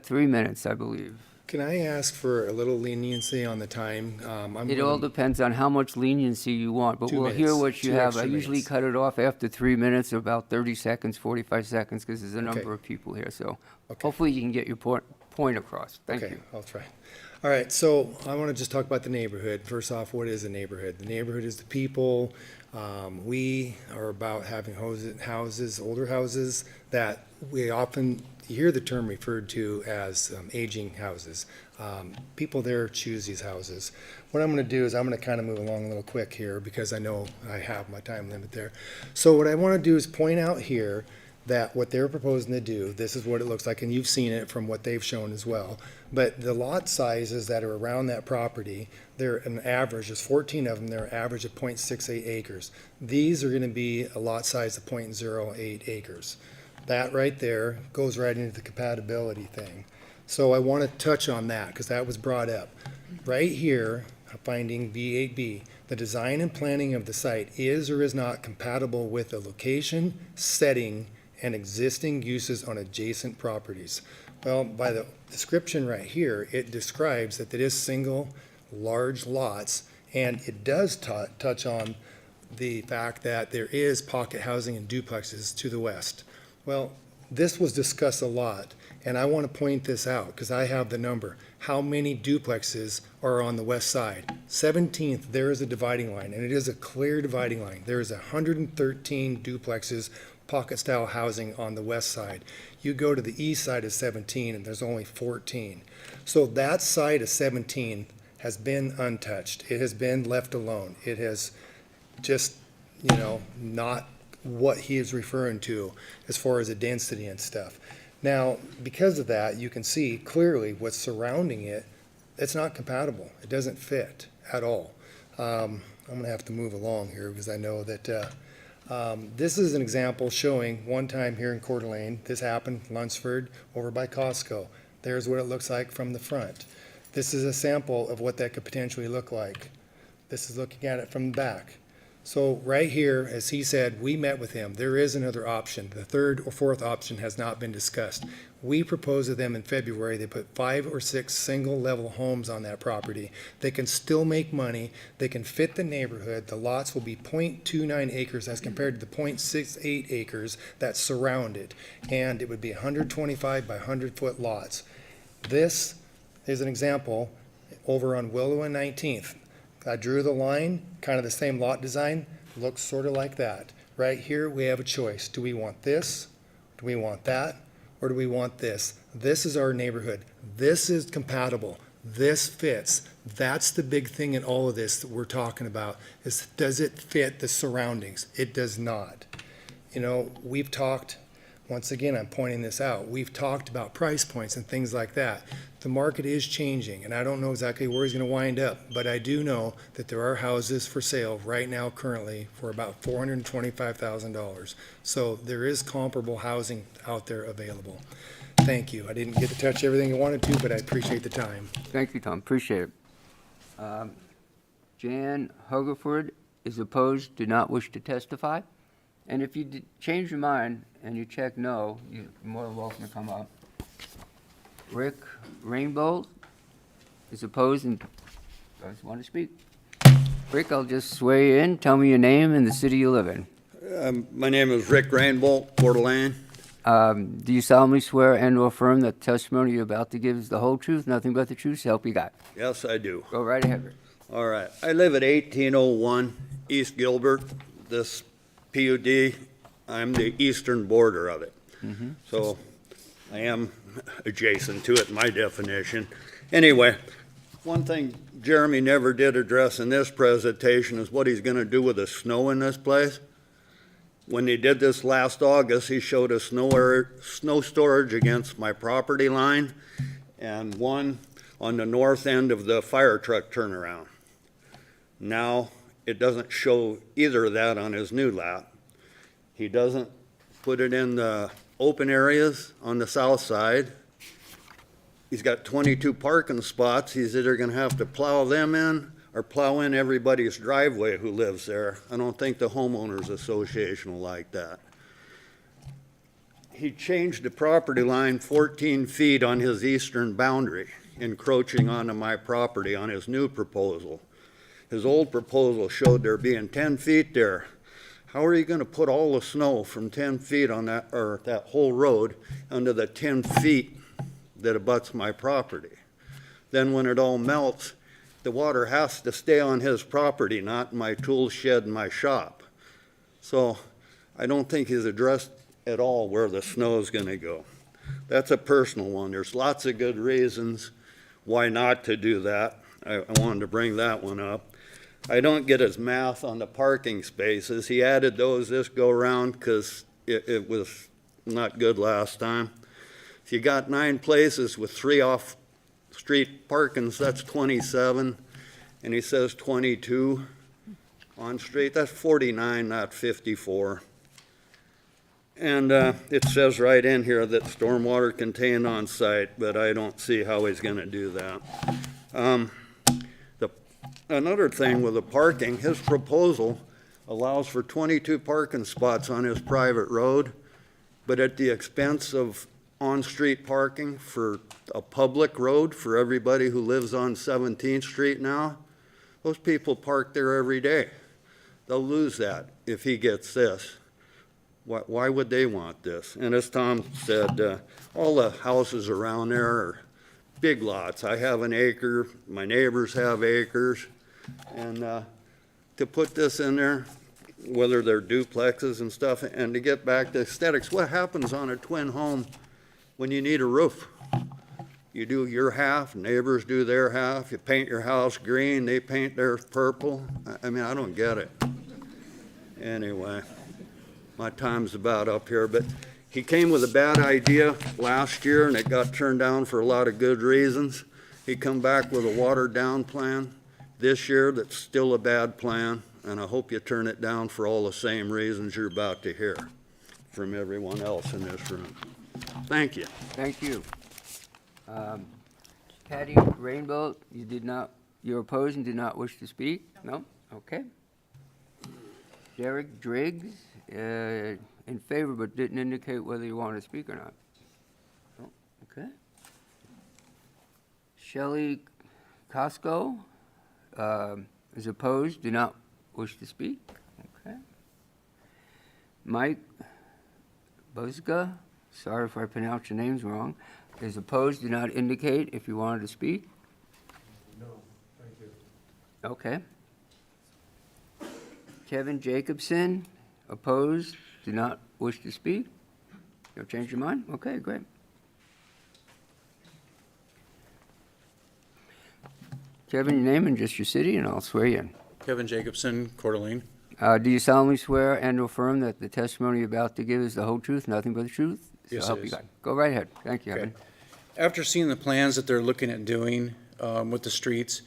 3 minutes, I believe. Can I ask for a little leniency on the time? It all depends on how much leniency you want, but 2 we'll hear minutes, what you 2 have. I extra usually minutes. cut it off after 3 minutes, or about 30 seconds, 45 seconds, because there's a Okay. number of people here, so Okay. hopefully you can get your point across. Thank Okay, you. I'll try. All right, so I want to just talk about the neighborhood. First off, what is a neighborhood? The neighborhood is the people. We are about having houses, older houses, that we often hear the term referred to as aging houses. People there choose these houses. What I'm going to do is I'm going to kind of move along a little quick here because I know I have my time limit there. So what I want to do is point out here that what they're proposing to do, this is what it looks like, and you've seen it from what they've shown as well. But the lot sizes that are around that property, they're an average, there's 14 of them, they're an average of 0.68 acres. These are gonna be a lot size of 0.08 acres. That right there goes right into the compatibility thing. So I wanna touch on that, because that was brought up. Right here, finding B8B, the design and planning of the site is or is not compatible with the location, setting, and existing uses on adjacent properties. Well, by the description right here, it describes that it is single, large lots, And it does touch on the fact that there is pocket housing and duplexes to the west. Well, this was discussed a lot, and I want to point this out because I have the number. How many duplexes are on the west side? 17th, there is a dividing line, and it is a clear dividing line. There is 113 duplexes, pocket-style housing on the west side. You go to the east side of 17, and there's only 14. So that side of 17 has been untouched. It has been left alone. It has just, not what he is referring to as far as the density and stuff. Now, because of that, you can see clearly what's surrounding it, it's not compatible. It doesn't fit at all. I'm going to have to move along here because I know that this is an example showing one time here in Coeur d'Alene, this happened, Lunsford, over by Costco. There's what it looks like from the front. This is a sample of what that could potentially look like. This is looking at it from the back. So right here, as he said, we met with him. There is another option. The third or fourth option has not been discussed. We proposed to them in February. They put 5 or 6 single-level homes on that property. They can still make money. They can fit the neighborhood. The lots will be 0.29 acres as compared to the 0.68 acres that surround it. And it would be 125 by 100-foot lots. This is an example over on Willow and 19th. I drew the line, kind of the same lot design, looks sort of like that. Right here, we have a choice. Do we want this? Do we want that? Or do we want this? This is our neighborhood. This is compatible. This fits. That's the big thing in all of this that we're talking about, is does it fit the surroundings? It does not. We've talked, once again, I'm pointing this out, we've talked about price points and things like that. The market is changing, and I don't know exactly where he's going to wind up, but I do know that there are houses for sale right now currently for about $425,000. So there is comparable housing out there available. Thank you. I didn't get to touch everything I wanted to, but I appreciate the time. Thank you, Tom. Appreciate it. Jan Huggerford is opposed, do not wish to testify. And if you change your mind and you check no, you're more than welcome to come up. Rick Rainbow is opposed and does want to speak. Rick, I'll just swear you in. Tell me your name and the city you live in. My name is Rick Rainbow, Coeur d'Alene. Do you solemnly swear and or affirm that the testimony you're about to give is the whole truth, nothing but the truth, so help you God? Yes, I do. Go right ahead, Rick. All right. I live at 1801 East Gilbert. This PUD, I'm the eastern border of it. Mm-hmm. So I am adjacent to it, my definition. Anyway, one thing Jeremy never did address in this presentation is what he's going to do with the snow in this place. When he did this last August, he showed a snow storage against my property line and one on the north end of the fire truck turnaround. Now, it doesn't show either of that on his new lot. He doesn't put it in the open areas on the south side. He's got 22 parking spots. He's either going to have to plow them in or plow in everybody's driveway who lives there. I don't think the homeowners association will like that. He changed the property line 14 feet on his eastern boundary, encroaching onto my property on his new proposal. His old proposal showed there being 10 feet there. How are you going to put all the snow from 10 feet on that, or that whole road, under the 10 feet that abuts my property? Then when it all melts, the water has to stay on his property, not in my tool shed and my shop. So I don't think he's addressed at all where the snow is going to go. That's a personal one. There's lots of good reasons why not to do that. I wanted to bring that one up. I don't get his math on the parking spaces. He added those this go around because it was not good last time. If you got 9 places with 3 off-street parkings, that's 27, and he says 22 on street. That's 49, not 54. And it says right in here that stormwater contained on site, but I don't see how he's going to do that. Another thing with the parking, his proposal allows for 22 parking spots on his private road, but at the expense of on-street parking for a public road for everybody who lives on 17th Street now. Those people park there every day. They'll lose that if he gets this. Why would they want this? And as Tom said, all the houses around there are big lots. I have an acre, my neighbors have acres, and to put this in there, whether they're duplexes and stuff, and to get back to aesthetics, what happens on a twin home when you need a roof? You do your half, neighbors do their half, you paint your house green, they paint theirs purple. I mean, I don't get it. Anyway, my time's about up here, but he came with a bad idea last year and it got turned down for a lot of good reasons. He come back with a watered down plan this year that's still a bad plan, and I hope you turn it down for all the same reasons you're about to hear from everyone else in this room. Thank you. Thank you. Patty Rainbow, you're opposed and did not wish to speak? No? Okay. Derek Driggs, in favor but didn't indicate whether you wanted to speak or not. No? Okay. Shelley Costco is opposed, do not wish to speak. Okay. Mike Buzga, sorry if I pronounced your names wrong, is opposed, do not indicate if you wanted to speak. No, thank you. Okay. Kevin Jacobson, opposed, do not wish to speak. You'll change your mind? Okay, great. Kevin, your name and just your city, and I'll swear you in. Kevin Jacobson, Coeur d'Alene. Do you solemnly swear and affirm that the testimony you're about to give is the whole truth, nothing but the truth? So Yes, help it you is. God. Go right ahead. Thank you, Okay. Kevin. After seeing the plans that they're looking at doing with the streets,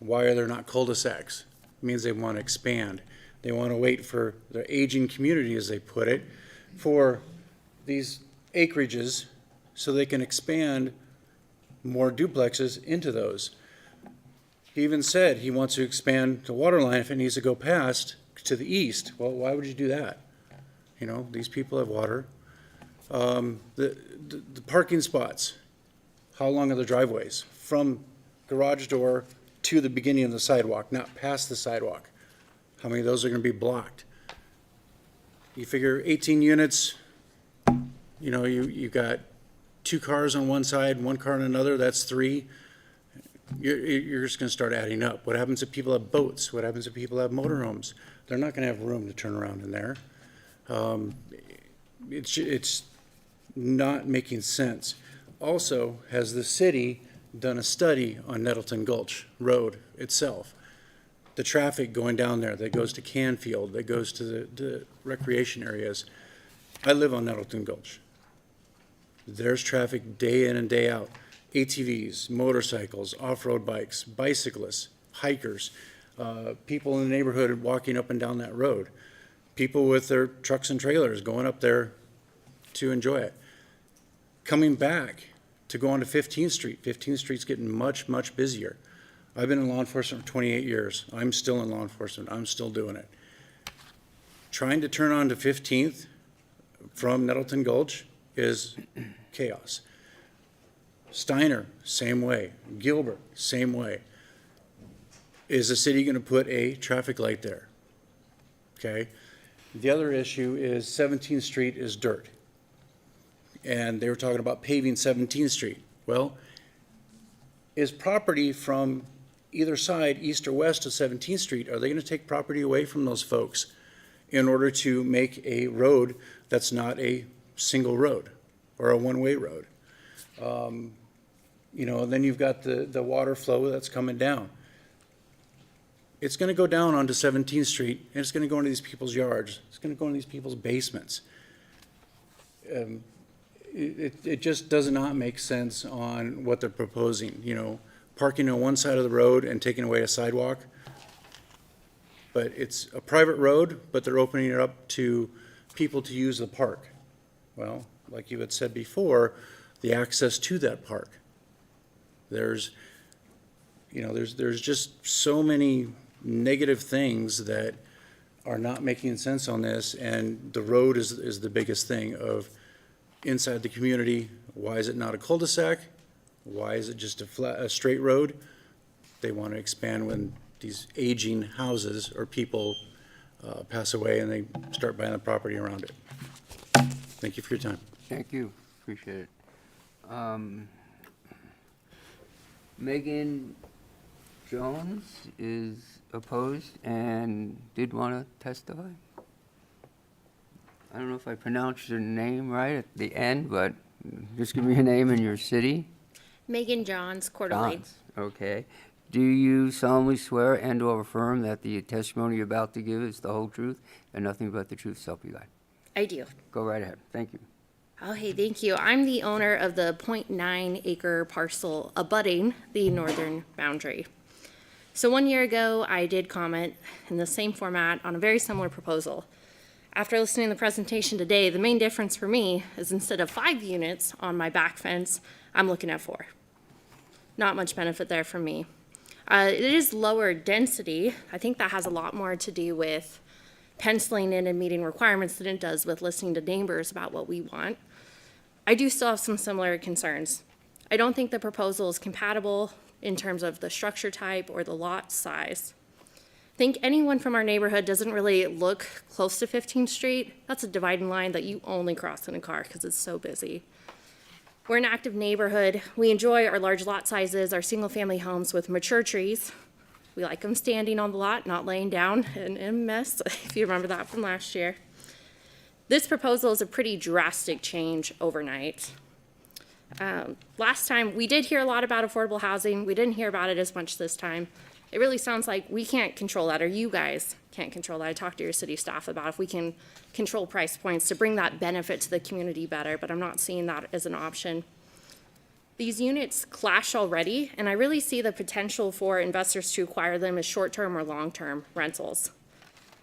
why are there not cul-de-sacs? It means they want to expand. They want to wait for their aging community, as they put it, for these acreages so they can expand more duplexes into those. He even said he wants to expand the water line if it needs to go past to the east. Well, why would you do that? You know, these people have water. The parking spots, how long are the driveways? From garage door to the beginning of the sidewalk, not past the sidewalk. How many of those are gonna be blocked? You figure 18 units, you know, you got 2 cars on one side, 1 car on another, that's 3. You're just gonna start adding up. What happens if people have boats? What happens if people have motorhomes? They're not gonna have room to turn around in there. It's not making sense. Also, has the city done a study on Nettleton Gulch Road itself? The traffic going down there that goes to Canfield, that goes to the recreation areas. I live on Nettleton Gulch. There's traffic day in and day out. ATVs, motorcycles, off-road bikes, bicyclists, hikers, people in the neighborhood walking up and down that road, people with their trucks and trailers going up there to enjoy it. Coming back to go onto 15th Street. 15th Street's getting much, much busier. I've been in law enforcement for 28 years. I'm still in law enforcement. I'm still doing it. Trying to turn on to 15th from Nettleton Gulch is chaos. Steiner, same way. Gilbert, same way. Is the city going to put a traffic light there? Okay. The other issue is 17th Street is dirt. And they were talking about paving 17th Street. Well, is property from either side, east or west of 17th Street, are they going to take property away from those folks in order to make a road that's not a single road or a one-way road? You know, then you've got the water flow that's coming down. It's going to go down onto 17th Street, and it's going to go into these people's yards. It's going to go into these people's basements. It just does not make sense on what they're proposing, you know, parking on one side of the road and taking away a sidewalk. But it's a private road, but they're opening it up to people to use the park. Well, like you had said before, the access to that park. There's just so many negative things that are not making sense on this, and the road is the biggest thing of inside the community. Why is it not a cul-de-sac? Why is it just a straight road? They want to expand when these aging houses or people pass away and they start buying the property around it. Thank you for your time. Thank you, appreciate it. Megan Jones is opposed and did want to testify. I don't know if I pronounced your name right at the end, but just give me your name and your city. Megan Johns, Coeur d'Alene. Johns, okay. Do you solemnly swear and/or affirm that the testimony you're about to give is the whole truth and nothing but the truth, so help you God? I do. Go right ahead. Thank you. Okay, thank you. I'm the owner of the 0.9 acre parcel abutting the northern boundary. So 1 year ago, I did comment in the same format on a very similar proposal. After listening to the presentation today, the main difference for me is instead of 5 units on my back fence, I'm looking at 4. Not much benefit there for me. It is lower density. I think that has a lot more to do with penciling in and meeting requirements than it does with listening to neighbors about what we want. I do still have some similar concerns. I don't think the proposal is compatible in terms of the structure type or the lot size. I think anyone from our neighborhood doesn't really look close to 15th Street. That's a dividing line that you only cross in a car because it's so busy. We're an active neighborhood. We enjoy our large lot sizes, our single-family homes with mature trees. We like them standing on the lot, not laying down in a mess, if you remember that from last year. This proposal is a pretty drastic change overnight. Last time, we did hear a lot about affordable housing. We didn't hear about it as much this time. It really sounds like we can't control that, or you guys can't control that. I talked to your city staff about if we can control price points to bring that benefit to the community better, but I'm not seeing that as an option. These units clash already, and I really see the potential for investors to acquire them as short-term or long-term rentals.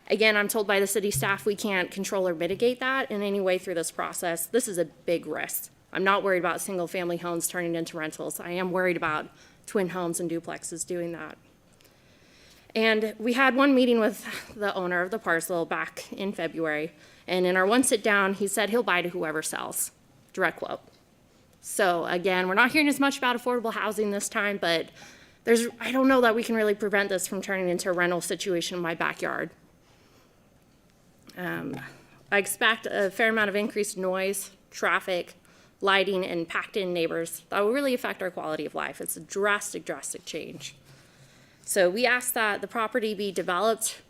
Again, I'm told by the city staff we can't control or mitigate that in any way through this process. This is a big risk. I'm not worried about single-family homes turning into rentals. I am worried about twin homes and duplexes doing that. And we had one meeting with the owner of the parcel back in February, and in our one sit-down, he said he'll buy to whoever sells, direct quote. So again, we're not hearing as much about affordable housing this time, but I don't know that we can really prevent this from turning into a rental situation in my backyard. I expect a fair amount of increased noise, traffic, lighting, and packed-in neighbors that will really affect our quality of life. It's a drastic, drastic change. So we ask that the property be developed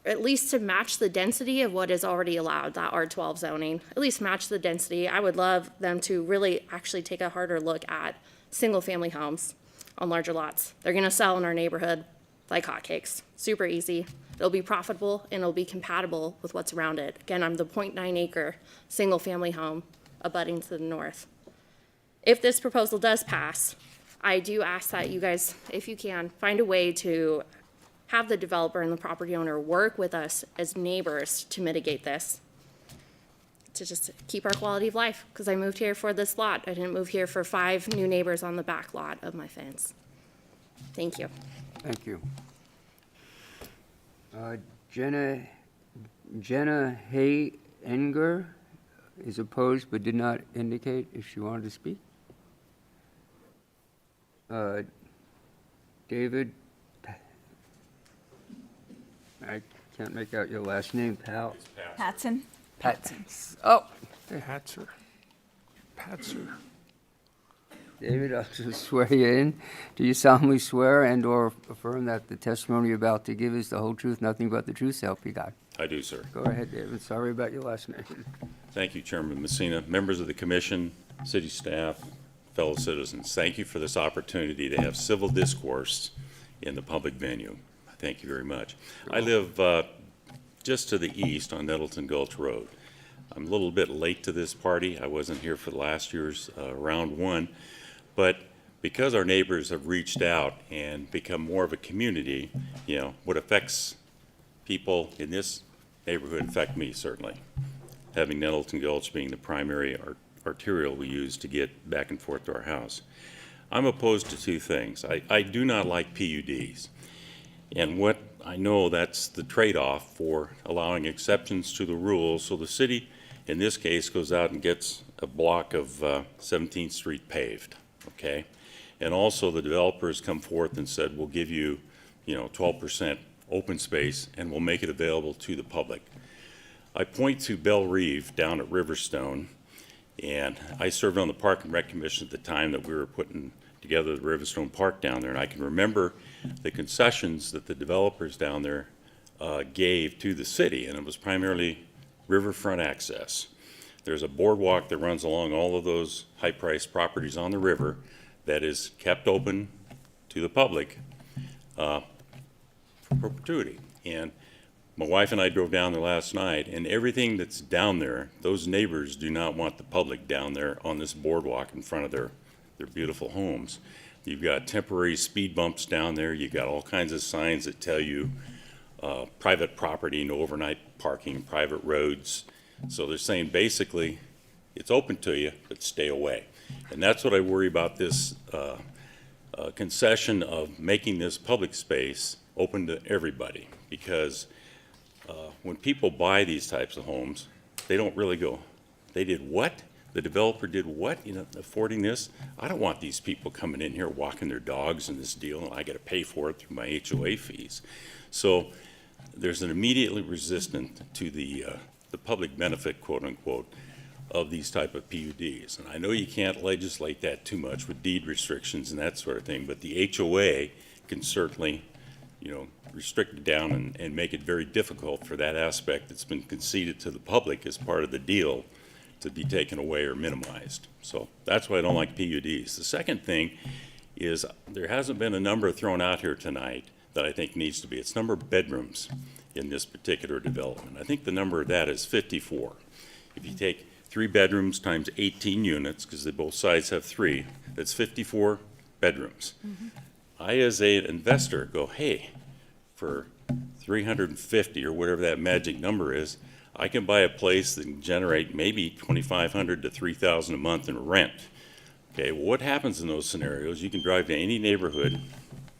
at least to match the density of what is already allowed, that R12 zoning, at least match the density. I would love them to really actually take a harder look at single-family homes on larger lots. They're gonna sell in our neighborhood like hotcakes, super easy. It'll be profitable and it'll be compatible with what's around it. Again, I'm the 0.9 acre single-family home abutting to the north. If this proposal does pass, I do ask that you guys, if you can, find a way to have the developer and the property owner work with us as neighbors to mitigate this, to just keep our quality of life, because I moved here for this lot. I didn't move here for 5 new neighbors on the back lot of my fence. Thank you. Thank you. Jenna Hay-Enger is opposed but did not indicate if she wanted to speak. David, I can't make out your last name, pal. Patson? Patson. Oh, Patzer. David, I'll just swear you in. Do you solemnly swear and/or affirm that the testimony you're about to give is the whole truth, nothing but the truth, so help you God? I do, sir. Go ahead, David. Sorry about your last name. Thank you, Chairman Messina, members of the commission, city staff, fellow citizens. Thank you for this opportunity to have civil discourse in the public venue. Thank you very much. I live just to the east on Nettleton Gulch Road. I'm a little bit late to this party. I wasn't here for last year's round one, but because our neighbors have reached out and become more of a community, what affects people in this neighborhood affect me certainly. Having Nettleton Gulch being the primary arterial we use to get back and forth to our house. I'm opposed to 2 things. I do not like PUDs. And what I know, that's the trade-off for allowing exceptions to the rules. So the city, in this case, goes out and gets a block of 17th Street paved, okay? And also the developers come forth and said, we'll give you, 12% open space, and we'll make it available to the public. I point to Belle Reeve down at Riverstone, and I served on the Park and Rec Commission at the time that we were putting together the Riverstone Park down there, and I can remember the concessions that the developers down there gave to the city, and it was primarily riverfront access. There's a boardwalk that runs along all of those high-priced properties on the river that is kept open to the public for perpetuity. And my wife and I drove down there last night, and everything that's down there, those neighbors do not want the public down there on this boardwalk in front of their beautiful homes. You've got temporary speed bumps down there. You've got all kinds of signs that tell you private property, no overnight parking, private roads. So they're saying basically it's open to you, but stay away. And that's what I worry about, this concession of making this public space open to everybody, because when people buy these types of homes, they don't really go, they did what? The developer did what, affording this? I don't want these people coming in here walking their dogs in this deal, and I got to pay for it through my HOA fees. So there's an immediately resistant to the public benefit, quote unquote, of these type of PUDs. And I know you can't legislate that too much with deed restrictions and that sort of thing, but the HOA can certainly, restrict it down and make it very difficult for that aspect that's been conceded to the public as part of the deal to be taken away or minimized. So that's why I don't like PUDs. The second thing is there hasn't been a number thrown out here tonight that I think needs to be. It's number of bedrooms in this particular development. I think the number of that is 54. If you take 3 bedrooms times 18 units, because they both sides have 3, that's 54 bedrooms. I, as an investor, go, hey, for 350 or whatever that magic number is, I can buy a place that can generate maybe $2,500 to $3,000 a month in rent. Okay, well, what happens in those scenarios? You can drive to any neighborhood.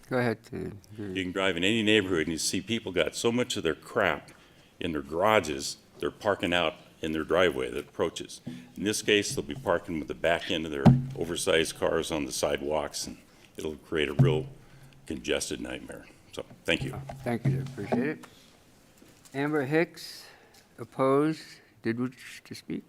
Go ahead. You can drive in any neighborhood and you see people got so much of their crap in their garages, they're parking out in their driveway that approaches. In this case, they'll be parking with the back end of their oversized cars on the sidewalks, and it'll create a real congested nightmare. So, thank you. Thank you, appreciate it. Amber Hicks, opposed, did wish to speak?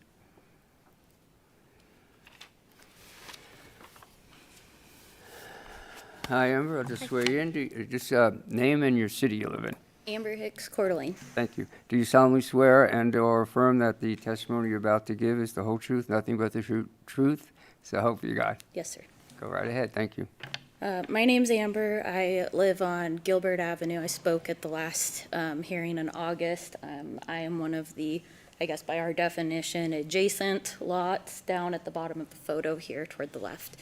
Hi, Amber, I'll just swear you in. Just name and your city you live in. Amber Hicks, Coeur d'Alene. Thank you. Do you solemnly swear and/or affirm that the testimony you're about to give is the whole truth, nothing but the truth? So help you God. Yes, sir. Go right ahead. Thank you. My name's Amber. I live on Gilbert Avenue. I spoke at the last hearing in August. I am one of the, I guess by our definition, adjacent lots down at the bottom of the photo here toward the left.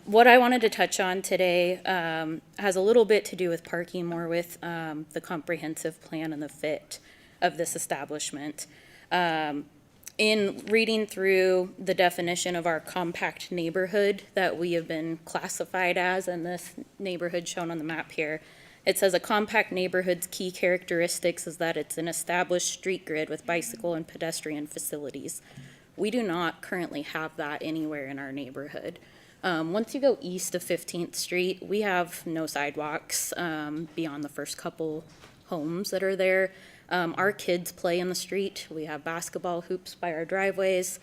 What I wanted to touch on today has a little bit to do with parking, more with the comprehensive plan and the fit of this establishment. In reading through the definition of our compact neighborhood that we have been classified as in this neighborhood shown on the map here, it says a compact neighborhood's key characteristics is that it's an established street grid with bicycle and pedestrian facilities. We do not currently have that anywhere in our neighborhood. Once you go east of 15th Street, we have no sidewalks beyond the first couple homes that are there. Our kids play in the street. We have basketball hoops by our driveways.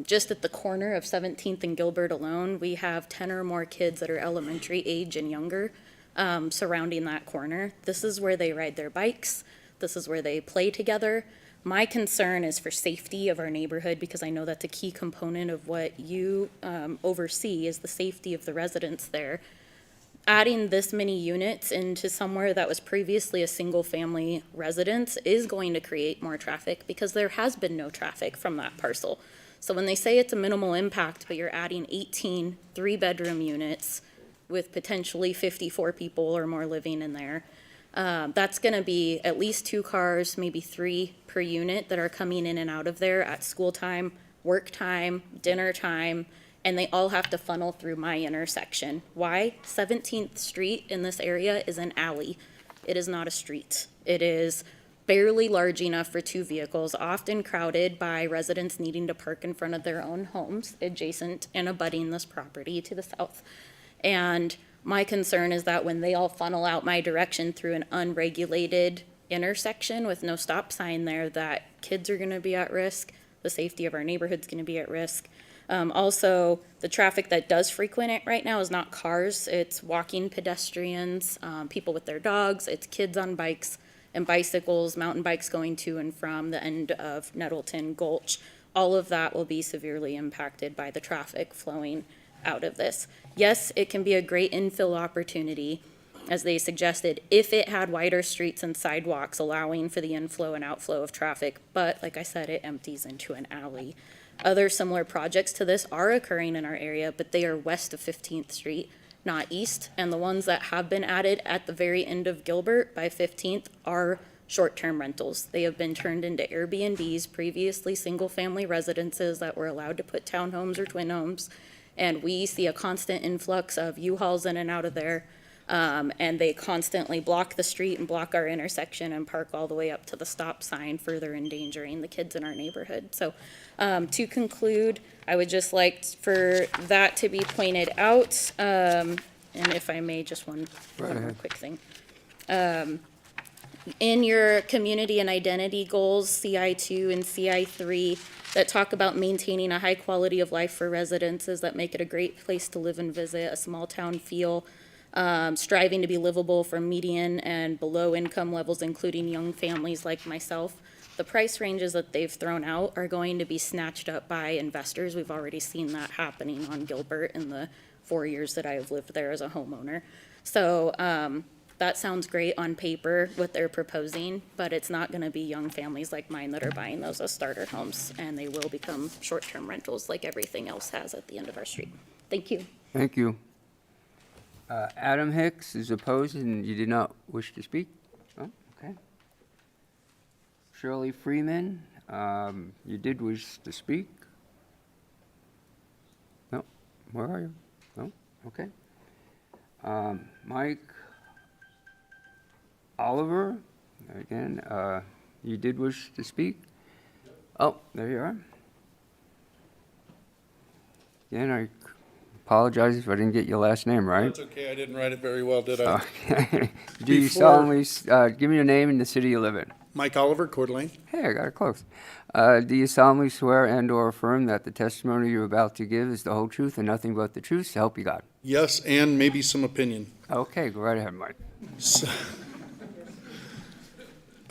Just at the corner of 17th and Gilbert alone, we have 10 or more kids that are elementary age and younger surrounding that corner. This is where they ride their bikes. This is where they play together. My concern is for safety of our neighborhood, because I know that's a key component of what you oversee is the safety of the residents there. Adding this many units into somewhere that was previously a single-family residence is going to create more traffic, because there has been no traffic from that parcel. So when they say it's a minimal impact, but you're adding 18 three-bedroom units with potentially 54 people or more living in there, that's going to be at least 2 cars, maybe 3 per unit that are coming in and out of there at school time, work time, dinner time, and they all have to funnel through my intersection. Why? 17th Street in this area is an alley. It is not a street. It is barely large enough for 2 vehicles, often crowded by residents needing to park in front of their own homes, adjacent and abutting this property to the south. And my concern is that when they all funnel out my direction through an unregulated intersection with no stop sign there, that kids are gonna be at risk, the safety of our neighborhood's gonna be at risk. Also, the traffic that does frequent it right now is not cars, it's walking pedestrians, people with their dogs, it's kids on bikes and bicycles, mountain bikes going to and from the end of Nettleton Gulch. All of that will be severely impacted by the traffic flowing out of this. Yes, it can be a great infill opportunity, as they suggested, if it had wider streets and sidewalks allowing for the inflow and outflow of traffic, but like I said, it empties into an alley. Other similar projects to this are occurring in our area, but they are west of 15th Street, not east, and the ones that have been added at the very end of Gilbert by 15th are short-term rentals. They have been turned into Airbnbs, previously single-family residences that were allowed to put townhomes or twin homes, and we see a constant influx of U-Hauls in and out of there, and they constantly block the street and block our intersection and park all the way up to the stop sign, further endangering the kids in our neighborhood. So to conclude, I would just like for that to be pointed out, and if I may, just one more quick thing. In your community and identity goals, CI2 and CI3, that talk about maintaining a high quality of life for residences that make it a great place to live and visit, a small town feel, striving to be livable for median and below income levels, including young families like myself. The price ranges that they've thrown out are going to be snatched up by investors. We've already seen that happening on Gilbert in the 4 years that I have lived there as a homeowner. So that sounds great on paper, what they're proposing, but it's not gonna be young families like mine that are buying those as starter homes, and they will become short-term rentals like everything else has at the end of our street. Thank you. Thank you. Adam Hicks is opposed and you did not wish to speak? Oh, okay. Shirley Freeman, you did wish to speak? No, where are you? No, okay. Mike Oliver, again, you did wish to speak? Oh, there you are. Again, I apologize if I didn't get your last name right. That's okay, I didn't write it very well, did I? Okay. Do you solemnly, give me your name and the city you live in? Mike Oliver, Coeur d'Alene. Hey, I got it close. Do you solemnly swear and/or affirm that the testimony you're about to give is the whole truth and nothing but the truth, so help you God? Yes, and maybe some opinion. Okay, go right ahead, Mike. So,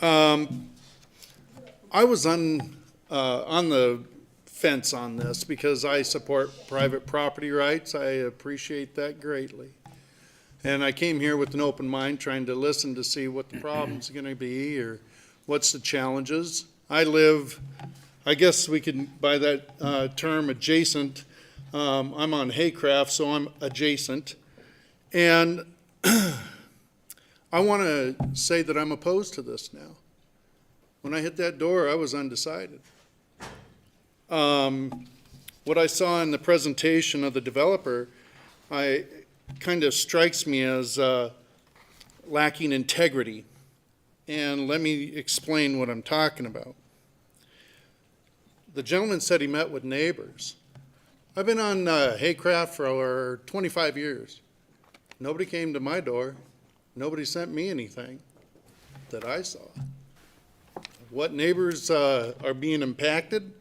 I was on the fence on this because I support private property rights. I appreciate that greatly. And I came here with an open mind, trying to listen to see what the problem's going to be or what's the challenges. I live, I guess we could, by that term, adjacent. I'm on Haycraft, so I'm adjacent. And I want to say that I'm opposed to this now. When I hit that door, I was undecided. What I saw in the presentation of the developer, kind of strikes me as lacking integrity. And let me explain what I'm talking about. The gentleman said he met with neighbors. I've been on Haycraft for 25 years. Nobody came to my door. Nobody sent me anything that I saw. What neighbors are being impacted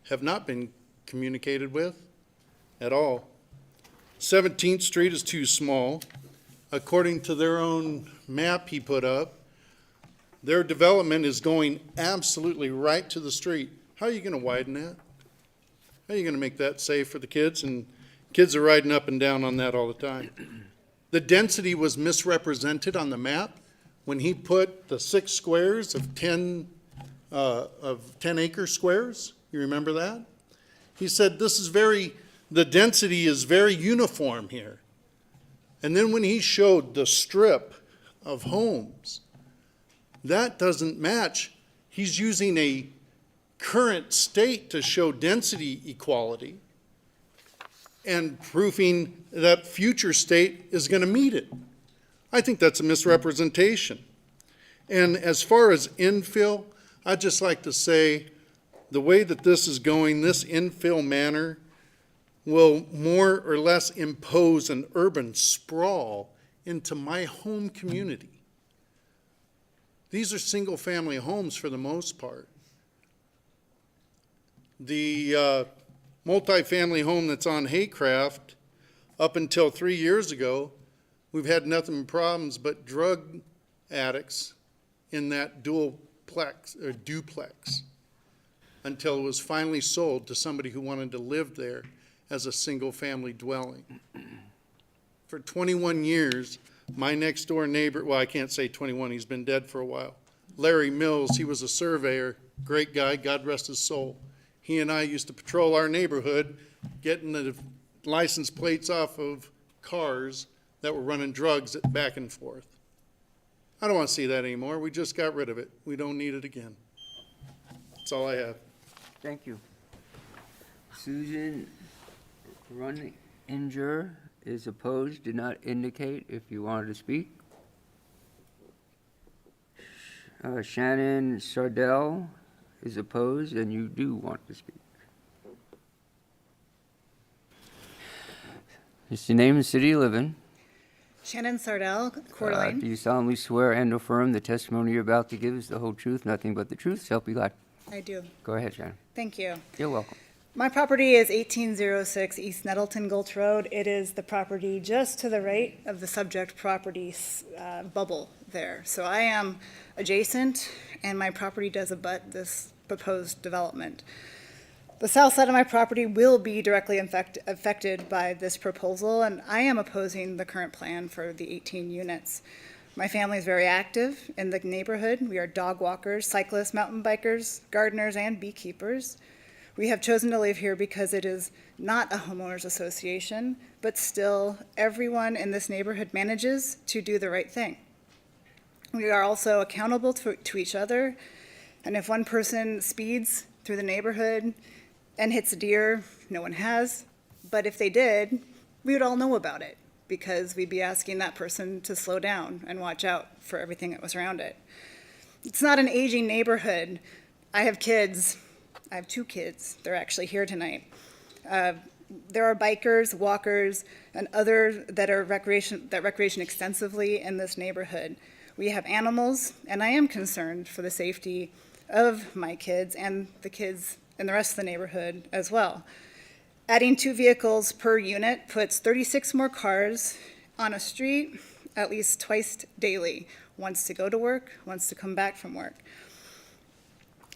have not been communicated with at all. 17th Street is too small. According to their own map he put up, their development is going absolutely right to the street. How are you going to widen that? How are you going to make that safe for the kids? And kids are riding up and down on that all the time. The density was misrepresented on the map when he put the 6 squares of 10 acre squares. You remember that? He said the density is very uniform here. And then when he showed the strip of homes, that doesn't match. He's using a current state to show density equality and proving that future state is going to meet it. I think that's a misrepresentation. And as far as infill, I'd just like to say the way that this is going, this infill manner, will more or less impose an urban sprawl into my home community. These are single-family homes for the most part. The multifamily home that's on Haycraft, up until 3 years ago, we've had nothing but problems but drug addicts in that duplex until it was finally sold to somebody who wanted to live there as a single-family dwelling. For 21 years, my next-door neighbor, well, I can't say 21, he's been dead for a while, Larry Mills, he was a surveyor, great guy, God rest his soul. He and I used to patrol our neighborhood, getting the license plates off of cars that were running drugs back and forth. I don't want to see that anymore. We just got rid of it. We don't need it again. That's all I have. Thank you. Susan Runninger is opposed, did not indicate if you wanted to speak. Shannon Sardell is opposed, and you do want to speak. Just your name and city you live in. Shannon Sardell, Coeur d'Alene. Do you solemnly swear and affirm the testimony you're about to give is the whole truth, nothing but the truth, so help you God? I do. Go ahead, Shannon. Thank you. You're welcome. My property is 1806 East Nettleton Gulch Road. It is the property just to the right of the subject property's bubble there. So I am adjacent, and my property does abut this proposed development. The south side of my property will be directly affected by this proposal, and I am opposing the current plan for the 18 units. My family is very active in the neighborhood. We are dog walkers, cyclists, mountain bikers, gardeners, and beekeepers. We have chosen to live here because it is not a homeowners association, but still everyone in this neighborhood manages to do the right thing. We are also accountable to each other, and if one person speeds through the neighborhood and hits a deer, no one has, but if they did, we would all know about it because we'd be asking that person to slow down and watch out for everything that was around it. It's not an aging neighborhood. I have kids. I have 2 kids. They're actually here tonight. There are bikers, walkers, and others that recreation extensively in this neighborhood. We have animals, and I am concerned for the safety of my kids and the kids in the rest of the neighborhood as well. Adding 2 vehicles per unit puts 36 more cars on a street at least twice daily, once to go to work, once to come back from work.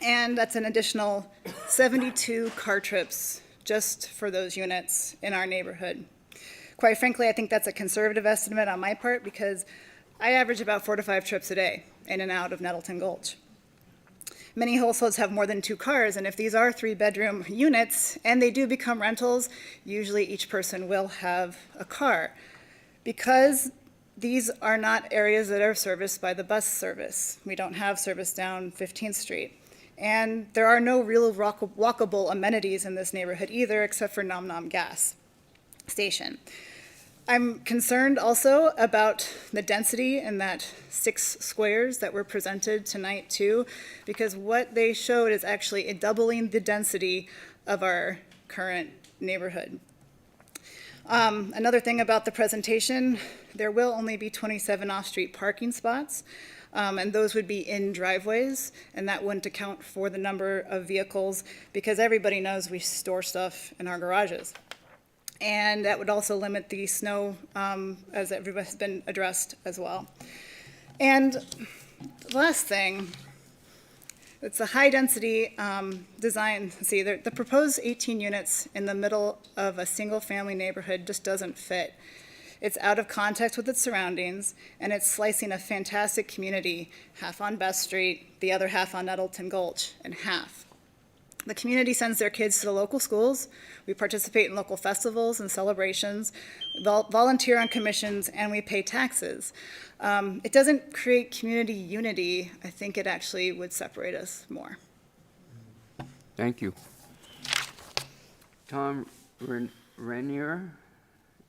And that's an additional 72 car trips just for those units in our neighborhood. Quite frankly, I think that's a conservative estimate on my part because I average about 4 to 5 trips a day in and out of Nettleton Gulch. Many households have more than 2 cars, and if these are 3-bedroom units and they do become rentals, usually each person will have a car. Because these are not areas that are serviced by the bus service. We don't have service down 15th Street. And there are no real walkable amenities in this neighborhood either, except for Nom Nom Gas Station. I'm concerned also about the density in that 6 squares that were presented tonight too, because what they showed is actually doubling the density of our current neighborhood. Another thing about the presentation, there will only be 27 off-street parking spots, and those would be in driveways, and that wouldn't account for the number of vehicles because everybody knows we store stuff in our garages. And that would also limit the snow, as everybody's been addressed as well. And the last thing, it's a high-density design. See, the proposed 18 units in the middle of a single-family neighborhood just doesn't fit. It's out of context with its surroundings, and it's slicing a fantastic community, half on Best Street, the other half on Nettleton Gulch, in half. The community sends their kids to the local schools. We participate in local festivals and celebrations, volunteer on commissions, and we pay taxes. It doesn't create community unity. I think it actually would separate us more. Thank you. Tom Renier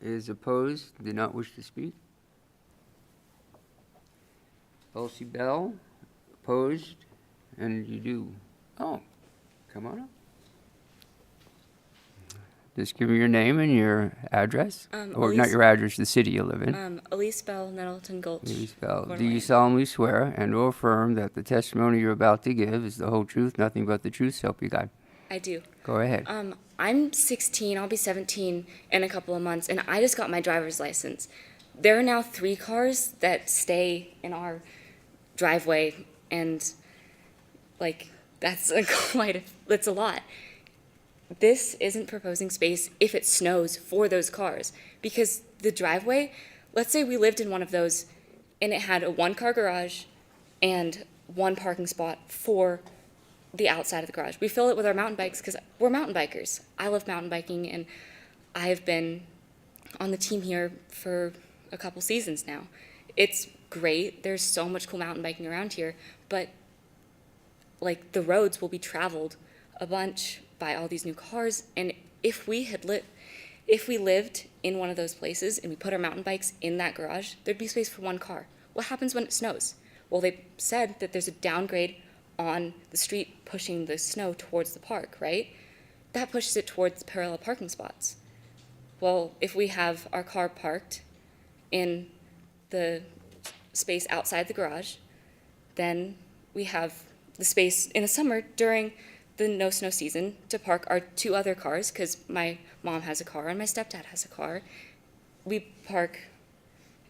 is opposed, did not wish to speak. Elsie Bell, opposed, and you do. Oh, come on up. Just give me your name and your address. Or not Elise- your address, the city you live in. Elise Bell, Nettleton Gulch. Please spell. Coeur Do you d'Alene. solemnly swear and or affirm that the testimony you're about to give is the whole truth, nothing but the truth, so help you God? I do. Go ahead. I'm 16, I'll be 17 in a couple of months, and I just got my driver's license. There are now 3 cars that stay in our driveway, and like, that's that's a lot. This isn't proposing space if it snows for those cars, because the driveway, let's say we lived in one of those and it had a 1-car garage and 1 parking spot for the outside of the garage. We fill it with our mountain bikes because we're mountain bikers. I love mountain biking, and I've been on the team here for a couple seasons now. It's great. There's so much cool mountain biking around here, but like the roads will be traveled a bunch by all these new cars. And if we lived in one of those places and we put our mountain bikes in that garage, there'd be space for 1 car. What happens when it snows? Well, they said that there's a downgrade on the street pushing the snow towards the park, right? That pushes it towards parallel parking spots. Well, if we have our car parked in the space outside the garage, then we have the space in the summer during the no snow season to park our 2 other cars, because my mom has a car and my stepdad has a car. We park,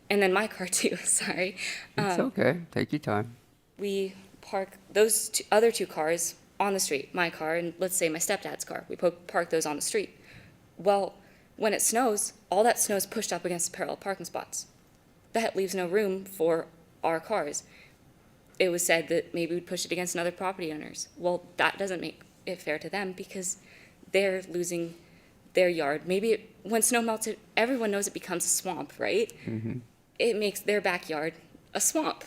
and then my car too, sorry. It's okay. Take your time. We park those other 2 cars on the street, my car and let's say my stepdad's car. We park those on the street. Well, when it snows, all that snow is pushed up against the parallel parking spots. That leaves no room for our cars. It was said that maybe we'd push it against another property owners. Well, that doesn't make it fair to them because they're losing their yard. Maybe when snow melts, everyone knows it becomes a swamp, right? Mm-hmm. It makes their backyard a swamp.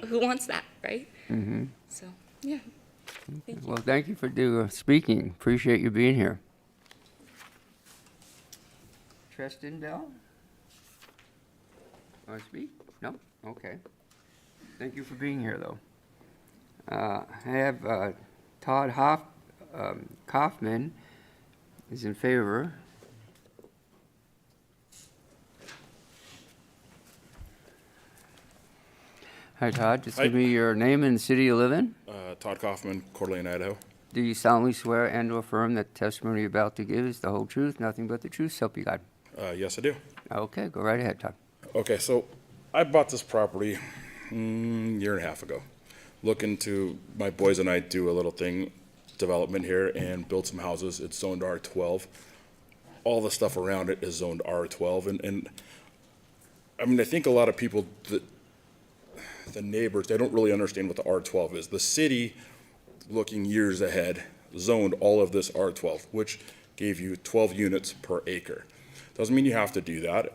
Who wants that, right? Mm-hmm. So, yeah. Thank you. Well, thank you for speaking. Appreciate you being here. Tristan Bell? Want to speak? No? Okay. Thank you for being here, though. I have Todd Kaufman is in favor. Hi, Todd. Just give me your name and the city you live in. Todd Kaufman, Coeur d'Alene, Idaho. Do you solemnly swear and affirm that the testimony you're about to give is the whole truth, nothing but the truth, so help you God? Yes, I do. Okay, go right ahead, Todd. Okay, so I bought this property a year and a half ago. Looking to, my boys and I do a little thing, development here, and build some houses. It's zoned R12. All the stuff around it is zoned R12. And I mean, I think a lot of people, the neighbors, they don't really understand what the R12 is. The city, looking years ahead, zoned all of this R12, which gave you 12 units per acre. Doesn't mean you have to do that.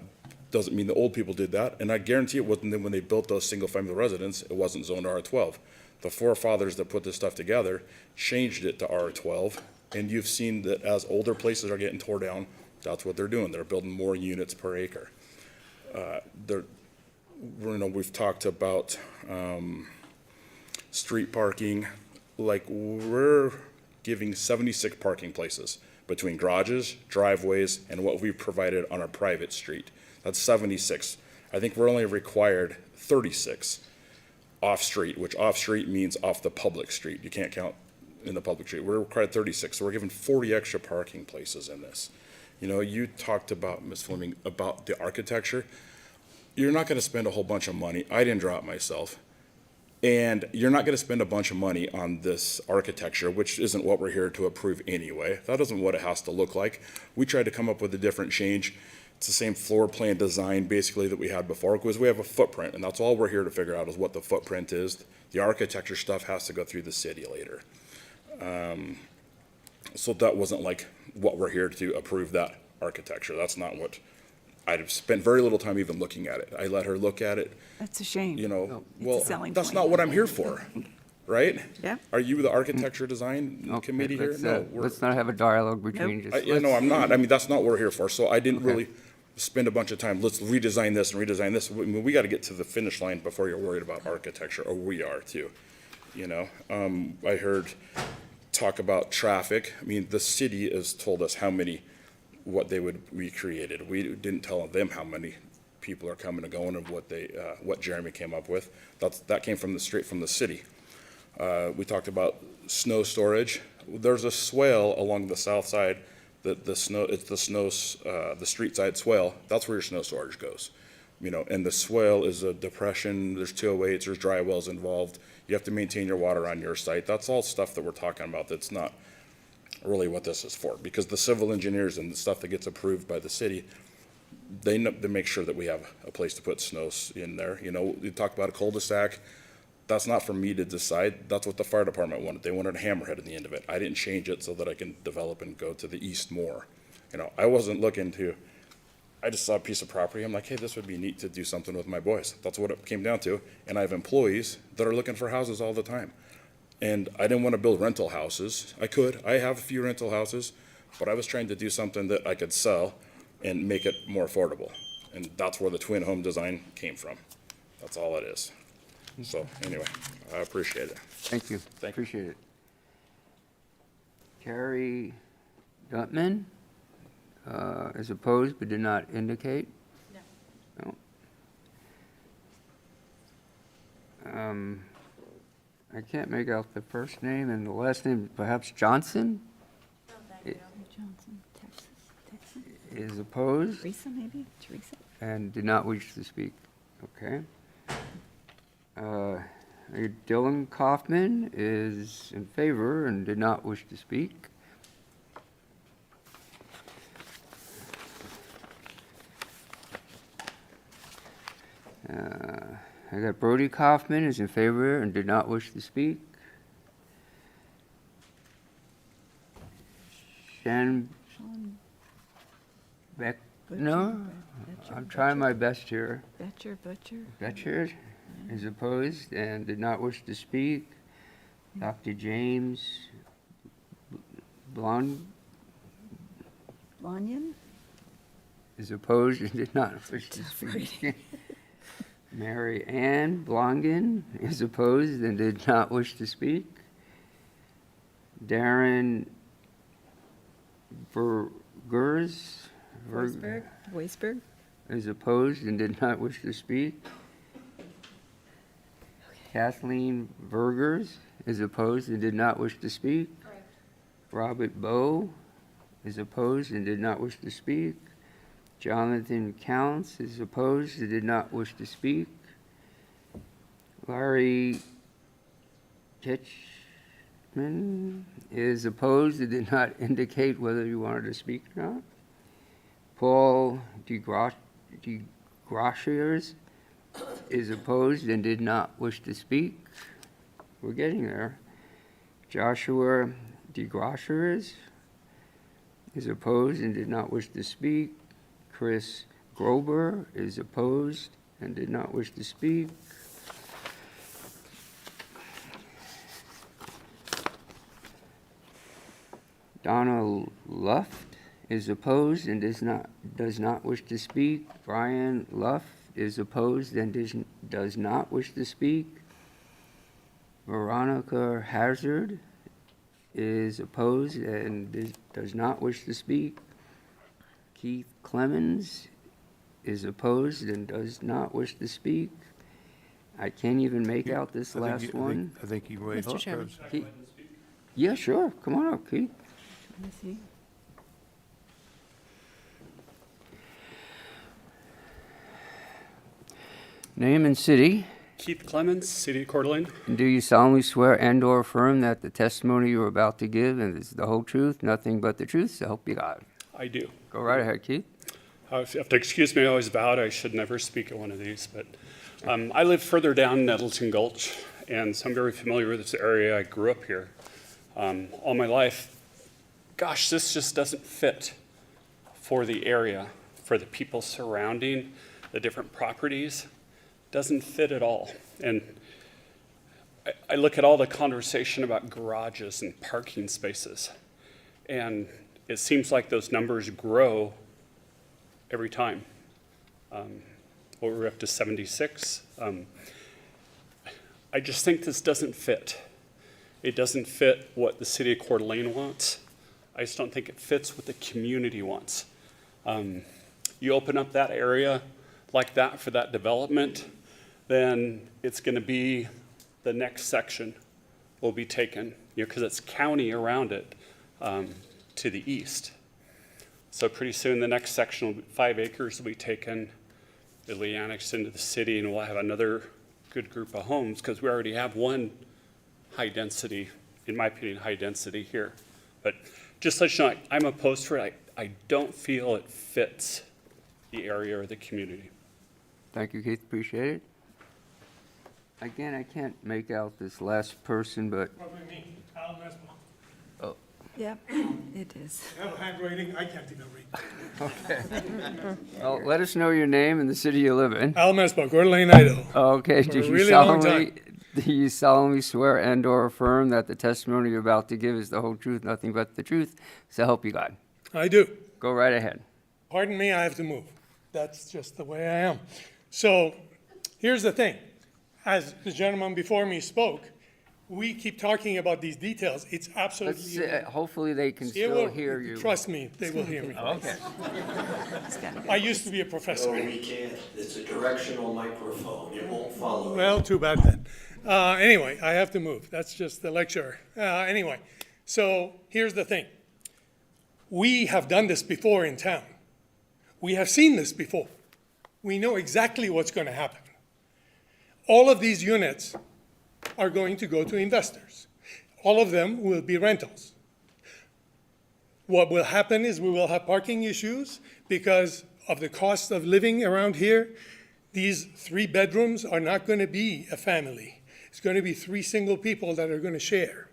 Doesn't mean the old people did that. And I guarantee it wasn't when they built those single-family residents, it wasn't zoned R12. The forefathers that put this stuff together changed it to R12. And you've seen that as older places are getting tore down, that's what they're doing. They're building more units per acre. We've talked about street parking. Like, we're giving 76 parking places between garages, driveways, and what we've provided on our private street. That's 76. I think we're only required 36 off-street, which off-street means off the public street. You can't count in the public street. We're required 36, so we're given 40 extra parking places in this. You know, you talked about, Ms. Fleming, about the architecture. You're not going to spend a whole bunch of money. I didn't draw it myself. And you're not going to spend a bunch of money on this architecture, which isn't what we're here to approve anyway. That isn't what it has to look like. We tried to come up with a different change. It's the same floor plan design basically that we had before, because we have a footprint, and that's all we're here to figure out is what the footprint is. The architecture stuff has to go through the city later. So that wasn't like what we're here to approve, that architecture. That's not what, I'd spent very little time even looking at it. I let her look at it. That's a shame. You know, It's a well, selling that's point. not what I'm here for, right? Yeah. Are you the architecture design committee here? No. Let's not have a dialogue between just. Yeah, no, I'm not. I mean, that's not what we're here for. So I didn't really spend a bunch of time, let's redesign this and redesign this. We got to get to the finish line before you're worried about architecture, or we are too. You know, I heard talk about traffic. I mean, the city has told us how many what they would recreated. We didn't tell them how many people are coming and going and what Jeremy came up with. That came straight from the city. We talked about snow storage. There's a swale along the south side. The street side swale. That's where your snow storage goes. And the swale is a depression. There's 208s. There's dry wells involved. You have to maintain your water on your site. That's all stuff that we're talking about. That's not really what this is for, because the civil engineers and the stuff that gets approved by the city, they make sure that we have a place to put snows in there. You talk about a cul-de-sac. That's not for me to decide. That's what the fire department wanted. They wanted a hammerhead at the end of it. I didn't change it so that I can develop and go to the east more. I wasn't looking to, I just saw a piece of property. I'm like, hey, this would be neat to do something with my boys. That's what it came down to. And I have employees that are looking for houses all the time. And I didn't want to build rental houses. I have a few rental houses, but I was trying to do something that I could sell and make it more affordable. And that's where the twin home design came from. That's all it is. So anyway, I appreciate it. Thank you. Appreciate it. Carrie Gutman is opposed but did not indicate. No. I can't make out the first name and the last name, perhaps Johnson? Johnson, Texas. Is opposed Teresa, maybe? Teresa? and did not wish to speak. Okay. Dylan Kaufman is in favor and did not wish to speak. I got Brody Kaufman is in favor and did not wish to speak. Shan Beck, no, I'm trying my best here. Betcher is opposed and did not wish to speak. Dr. James Blondian is opposed and did not wish to speak. Mary Ann Blongen is opposed and did not wish to speak. Darren Weisberg? is opposed and did not wish to speak. Kathleen Vergers is opposed and did not wish to speak. Robert Bowe is opposed and did not wish to speak. Jonathan Counts is opposed and did not wish to speak. Larry Kitchman is opposed and did not indicate whether he wanted to speak or not. Paul DeGraciers is opposed and did not wish to speak. We're getting there. Joshua DeGraciers is opposed and did not wish to speak. Chris Grober is opposed and did not wish to speak. Donna Luft is opposed and does not wish to speak. Brian Luft is opposed and does not wish to speak. Veronica Hazard is opposed and does not wish to speak. Keith Clemens is opposed and does not wish to speak. I can't even make out this last one. I think you wait. Mr. Chairman. Yeah, sure. Come on up, Keith. Let me see. Name and city. Keith Clemens, City of Coeur d'Alene. Do you solemnly swear and/or affirm that the testimony you are about to give is the whole truth, nothing but the truth, so help you God? I do. Go right ahead, Keith. You have to excuse me, I always vowed I should never speak at one of these, but I live further down Nettleton Gulch, and so I'm very familiar with this area. I grew up here all my life. Gosh, this just doesn't fit for the area, for the people surrounding the different properties. Doesn't fit at all. And I look at all the conversation about garages and parking spaces, and it seems like those numbers grow every time. We're up to 76. I just think this doesn't fit. It doesn't fit what the city of Coeur d'Alene wants. I just don't think it fits what the community wants. You open up that area like that for that development, then it's going to be the next section will be taken, because it's county around it to the east. So pretty soon the next section, will be 5 acres will be taken, it'll be annexed into the city, and we'll have another good group of homes because we already have one high density, in my opinion, high density here. But just to let you know, I'm opposed to it. I don't feel it fits the area or the community. Thank you, Keith, appreciate it. Again, I can't make out this last person, but, Probably me, Al Mesmo. oh, Yep, it is. I have handwriting, I can't even read. okay. Well, let us know your name and the city you live in. Al Mesmo, Coeur d'Alene, Idaho. Okay, For a really long time. do you solemnly swear and/or affirm that the testimony you're about to give is the whole truth, nothing but the truth, so help you God? I do. Go right ahead. Pardon me, I have to move. That's just the way I am. So, here's the thing. As the gentleman before me spoke, we keep talking about these details. It's absolutely. Hopefully they can It still will- hear you. Trust me, they will hear me. Okay. I used to be a professor. No, we can't. It's a directional microphone. It won't follow. Well, too bad then. Anyway, I have to move. That's just the lecture. Anyway, so here's the thing. We have done this before in town. We have seen this before. We know exactly what's going to happen. All of these units are going to go to investors. All of them will be rentals. What will happen is we will have parking issues because of the cost of living around here. These 3 bedrooms are not going to be a family. It's going to be 3 single people that are going to share.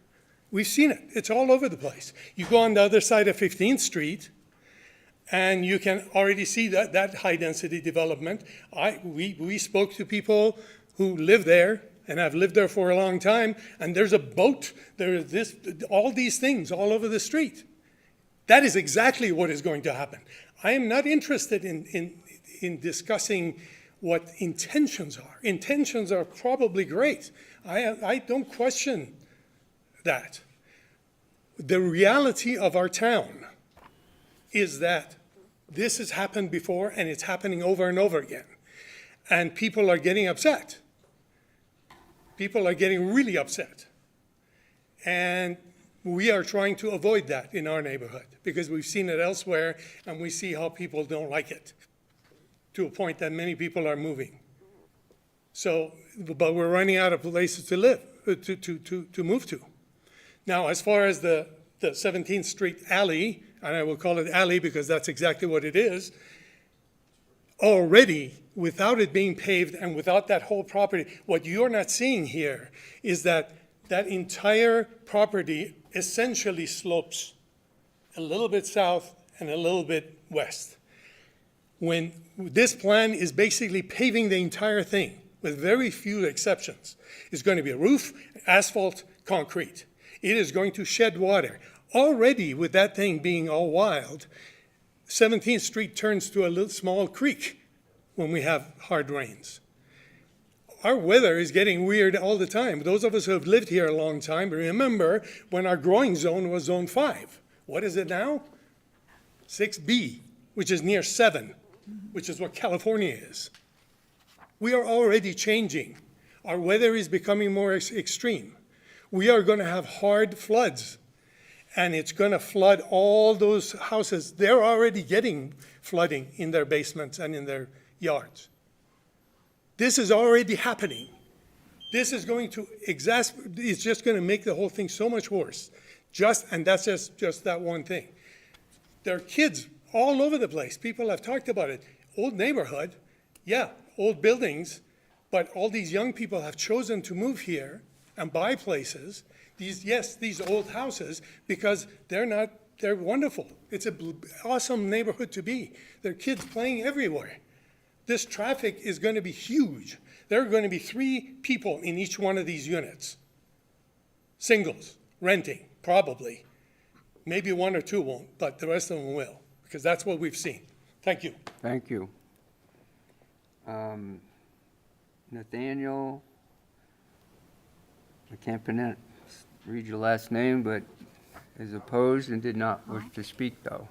We've seen it. It's all over the place. You go on the other side of 15th Street, and you can already see that high-density development. We spoke to people who live there, and have lived there for a long time, and there's a boat, there's all these things all over the street. That is exactly what is going to happen. I am not interested in discussing what intentions are. Intentions are probably great. I don't question that. The reality of our town is that this has happened before, and it's happening over and over again. And people are getting upset. People are getting really upset. And we are trying to avoid that in our neighborhood because we've seen it elsewhere and we see how people don't like it to a point that many people are moving. So, but we're running out of places to live, to move to. Now, as far as the 17th Street alley, and I will call it alley because that's exactly what it is, already, without it being paved and without that whole property, what you're not seeing here is that that entire property essentially slopes a little bit south and a little bit west. When this plan is basically paving the entire thing, with very few exceptions, it's going to be a roof, asphalt, concrete. It is going to shed water. Already, with that thing being all wild, 17th Street turns to a little small creek when we have hard rains. Our weather is getting weird all the time. Those of us who have lived here a long time remember when our growing zone was zone 5. What is it now? 6B, which is near 7, which is what California is. We are already changing. Our weather is becoming more extreme. We are going to have hard floods, and it's going to flood all those houses. They're already getting flooding in their basements and in their yards. This is already happening. This is going to it's just going to make the whole thing so much worse. And that's just that one thing. There are kids all over the place. People have talked about it. Old neighborhood, yeah, old buildings, but all these young people have chosen to move here and buy places. These old houses, because they're wonderful. It's an awesome neighborhood to be. There are kids playing everywhere. This traffic is going to be huge. There are going to be 3 people in each one of these units. Singles, renting, probably. Maybe 1 or 2 won't, but the rest of them will, because that's what we've seen. Thank you. Thank you. Nathaniel, I can't read your last name, but is opposed and did not wish to speak, though.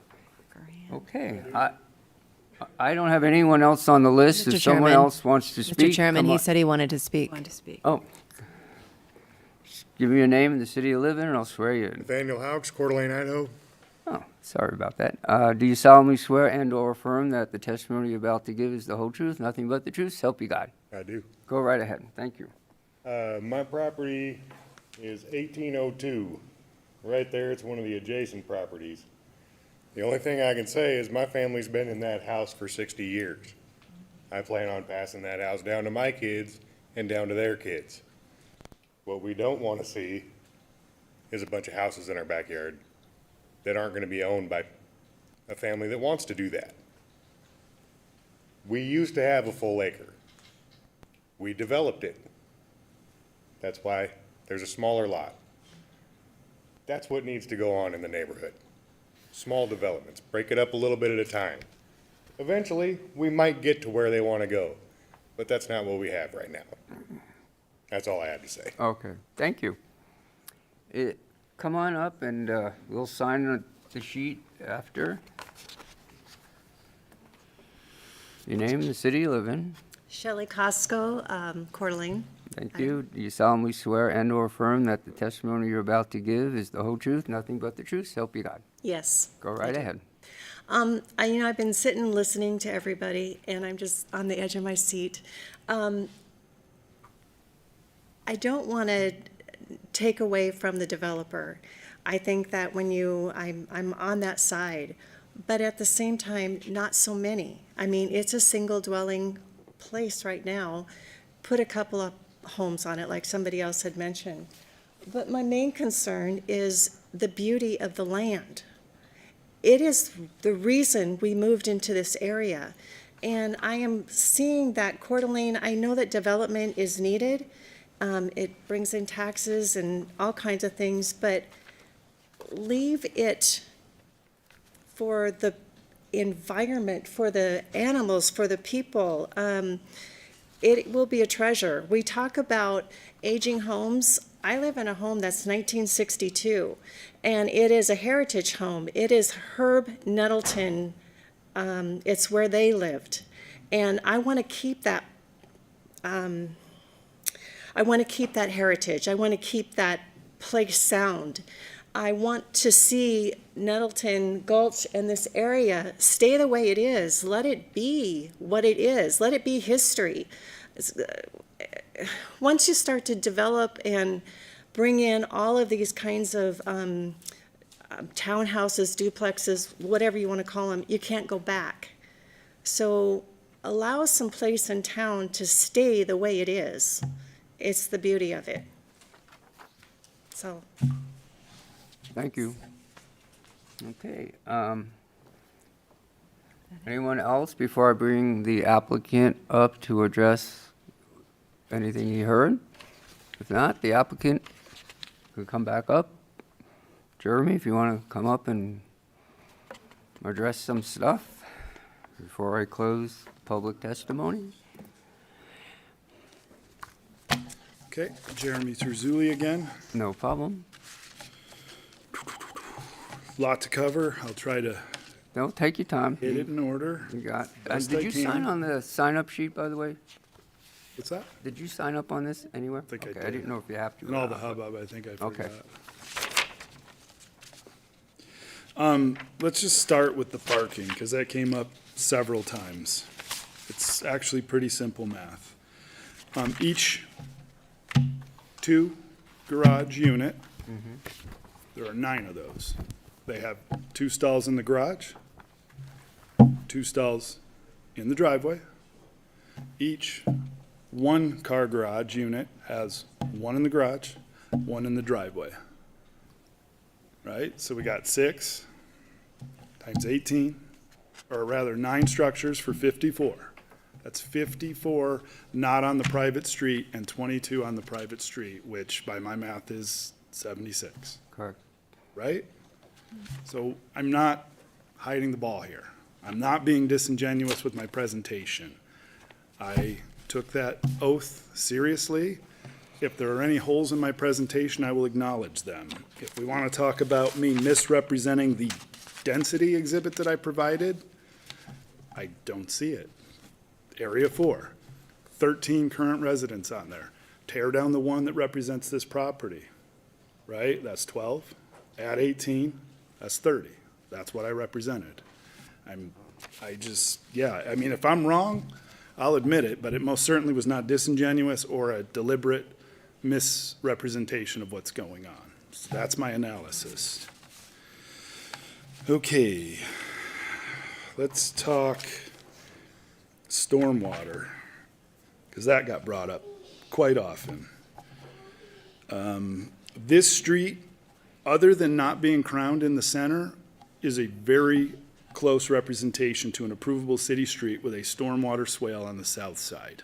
Okay. I don't have anyone else on the list. Mr. If someone Chairman. else wants to speak. Mr. Chairman, come he on. said he wanted to speak. Want to speak? Oh. Give me your name and the city you live in, and I'll swear you in. Nathaniel Hawks, Coeur d'Alene, Idaho. Oh, sorry about that. Do you solemnly swear and/or affirm that the testimony you're about to give is the whole truth, nothing but the truth? So help you God. I do. Go right ahead. Thank you. My property is 1802. Right there, it's one of the adjacent properties. The only thing I can say is my family's been in that house for 60 years. I plan on passing that house down to my kids and down to their kids. What we don't want to see is a bunch of houses in our backyard that aren't going to be owned by a family that wants to do that. We used to have a full acre. We developed it. That's why there's a smaller lot. That's what needs to go on in the neighborhood. Small developments, break it up a little bit at a time. Eventually, we might get to where they want to go, but that's not what we have right now. That's all I had to say. Okay, thank you. Come on up and we'll sign the sheet after. Your name, the city you live in. Shelley Costco, Coeur d'Alene. Thank you. Do you solemnly swear and/or affirm that the testimony you're about to give is the whole truth, nothing but the truth? So help you God. Yes. Go right ahead. I've been sitting listening to everybody, and I'm just on the edge of my seat. I don't want to take away from the developer. I think that I'm on that side, but at the same time, not so many. I mean, it's a single dwelling place right now. Put a couple of homes on it, like somebody else had mentioned. But my main concern is the beauty of the land. It is the reason we moved into this area. And I am seeing that Coeur d'Alene, I know that development is needed. It brings in taxes and all kinds of things, but leave it for the environment, for the animals, for the people. It will be a treasure. We talk about aging homes. I live in a home that's 1962, and it is a heritage home. It is Herb Nettleton. It's where they lived. And I want to keep that. I want to keep that heritage. I want to keep that place sound. I want to see Nettleton Gulch and this area stay the way it is. Let it be what it is. Let it be history. Once you start to develop and bring in all of these kinds of townhouses, duplexes, whatever you want to call them, you can't go back. So allow some place in town to stay the way it is. It's the beauty of it. So. Thank you. Okay. Anyone else before I bring the applicant up to address anything he heard? If not, the applicant could come back up. Jeremy, if you want to come up and address some stuff before I close public testimony. Okay, Jeremy Terzulli again. No problem. Lot to cover. I'll try to No, take your time. hit it in order. You got. Best Did I you can. sign on the sign-up sheet, by the way? What's that? Did you sign up on this anywhere? I think I Okay, did. I didn't know if you have to. In or all the not. hubbub, I think I Okay. forgot. Let's just start with the parking, because that came up several times. It's actually pretty simple math. Each two garage unit, there are 9 of those. They have 2 stalls in the garage, 2 stalls in the driveway. Each 1-car garage unit has 1 in the garage, 1 in the driveway. Right? So we got 6 times 18, or rather 9 structures for 54. That's 54 not on the private street and 22 on the private street, which by my math is 76. Correct. Right? So I'm not hiding the ball here. I'm not being disingenuous with my presentation. I took that oath seriously. If there are any holes in my presentation, I will acknowledge them. If we want to talk about me misrepresenting the density exhibit that I provided, I don't see it. Area 4, 13 current residents on there. Tear down the one that represents this property, right? That's 12. Add 18, that's 30. That's what I represented. I mean, if I'm wrong, I'll admit it, but it most certainly was not disingenuous or a deliberate misrepresentation of what's going on. So that's my analysis. Okay, let's talk stormwater, because that got brought up quite often. This street, other than not being crowned in the center, is a very close representation to an approvable city street with a stormwater swale on the south side.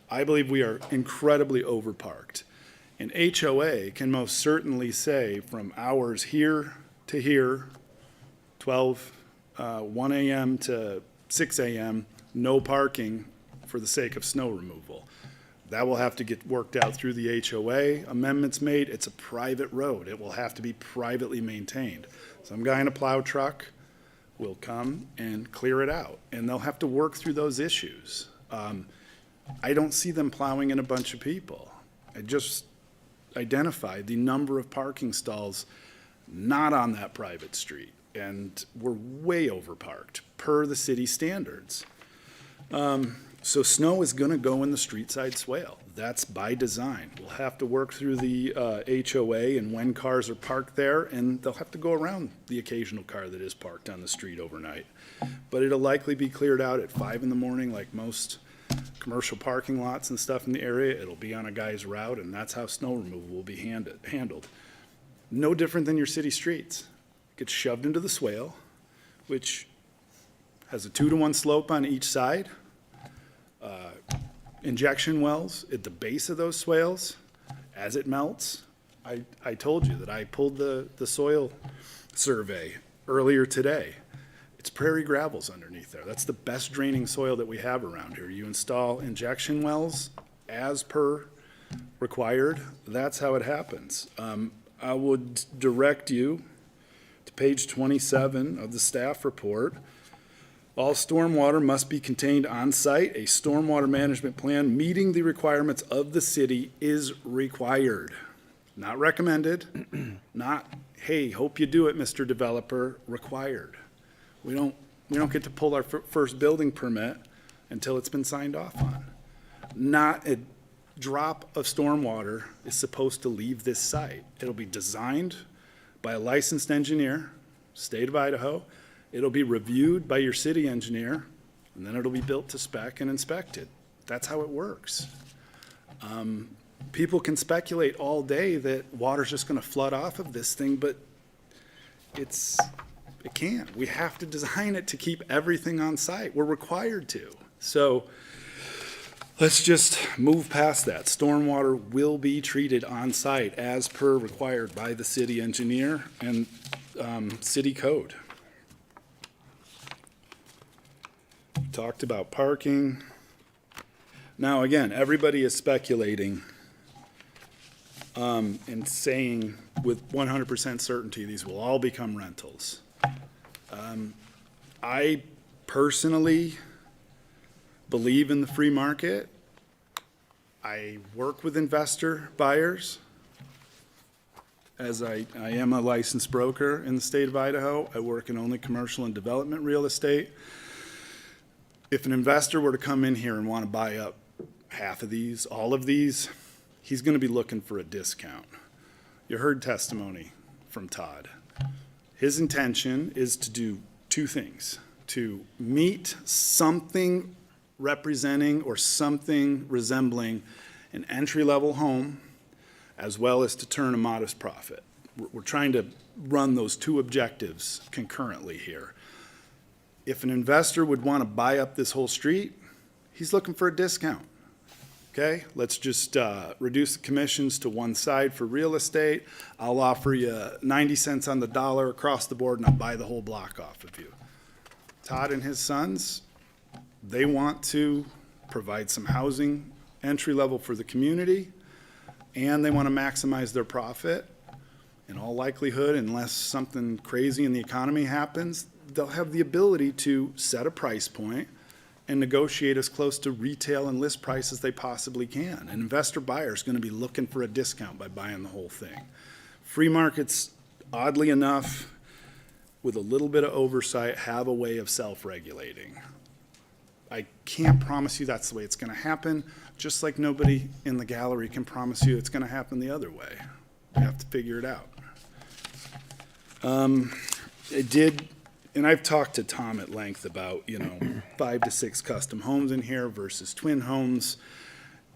I believe we are incredibly overparked. And HOA can most certainly say from hours here to here, 1 a.m. to 6 a.m., no parking for the sake of snow removal. That will have to get worked out through the HOA, amendments made. It's a private road. It will have to be privately maintained. Some guy in a plow truck will come and clear it out, and they'll have to work through those issues. I don't see them plowing in a bunch of people. I just identified the number of parking stalls not on that private street, and we're way overparked per the city standards. So snow is gonna go in the street side swale. That's by design. We'll have to work through the HOA and when cars are parked there, and they'll have to go around the occasional car that is parked on the street overnight. But it'll likely be cleared out at 5 in the morning, like most commercial parking lots and stuff in the area. It'll be on a guy's route, and that's how snow removal will be handled. No different than your city streets. Gets shoved into the swale, which has a 2-to-1 slope on each side. Injection wells at the base of those swales, as it melts. I told you that I pulled the soil survey earlier today. It's prairie gravels underneath there. That's the best draining soil that we have around here. You install injection wells as per required. That's how it happens. I would direct you to page 27 of the staff report. All stormwater must be contained on site. A stormwater management plan meeting the requirements of the city is required. Not recommended, not, hey, hope you do it, Mr. Developer, required. We don't get to pull our first building permit until it's been signed off on. Not a drop of stormwater is supposed to leave this site. It'll be designed by a licensed engineer, state of Idaho. It'll be reviewed by your city engineer, and then it'll be built to spec and inspected. That's how it works. People can speculate all day that water's just gonna flood off of this thing, but it can't. We have to design it to keep everything on site. We're required to. So let's just move past that. Stormwater will be treated on site as per required by the city engineer and city code. Talked about parking. Now, again, everybody is speculating and saying with 100% certainty these will all become rentals. I personally believe in the free market. I work with investor buyers, as I am a licensed broker in the state of Idaho. I work in only commercial and development real estate. If an investor were to come in here and want to buy up half of these, all of these, he's going to be looking for a discount. You heard testimony from Todd. His intention is to do two things: to meet something representing or something resembling an entry-level home, as well as to turn a modest profit. We're trying to run those two objectives concurrently here. If an investor would want to buy up this whole street, he's looking for a discount. Okay, let's just reduce the commissions to one side for real estate. I'll offer you 90 cents on the dollar across the board, and I'll buy the whole block off of you. Todd and his sons, they want to provide some housing entry level for the community, and they want to maximize their profit. In all likelihood, unless something crazy in the economy happens, they'll have the ability to set a price point and negotiate as close to retail and list price as they possibly can. An investor buyer is going to be looking for a discount by buying the whole thing. Free markets, oddly enough, with a little bit of oversight, have a way of self-regulating. I can't promise you that's the way it's going to happen, just like nobody in the gallery can promise you it's going to happen the other way. You have to figure it out. It did, and I've talked to Tom at length about, 5 to 6 custom homes in here versus twin homes,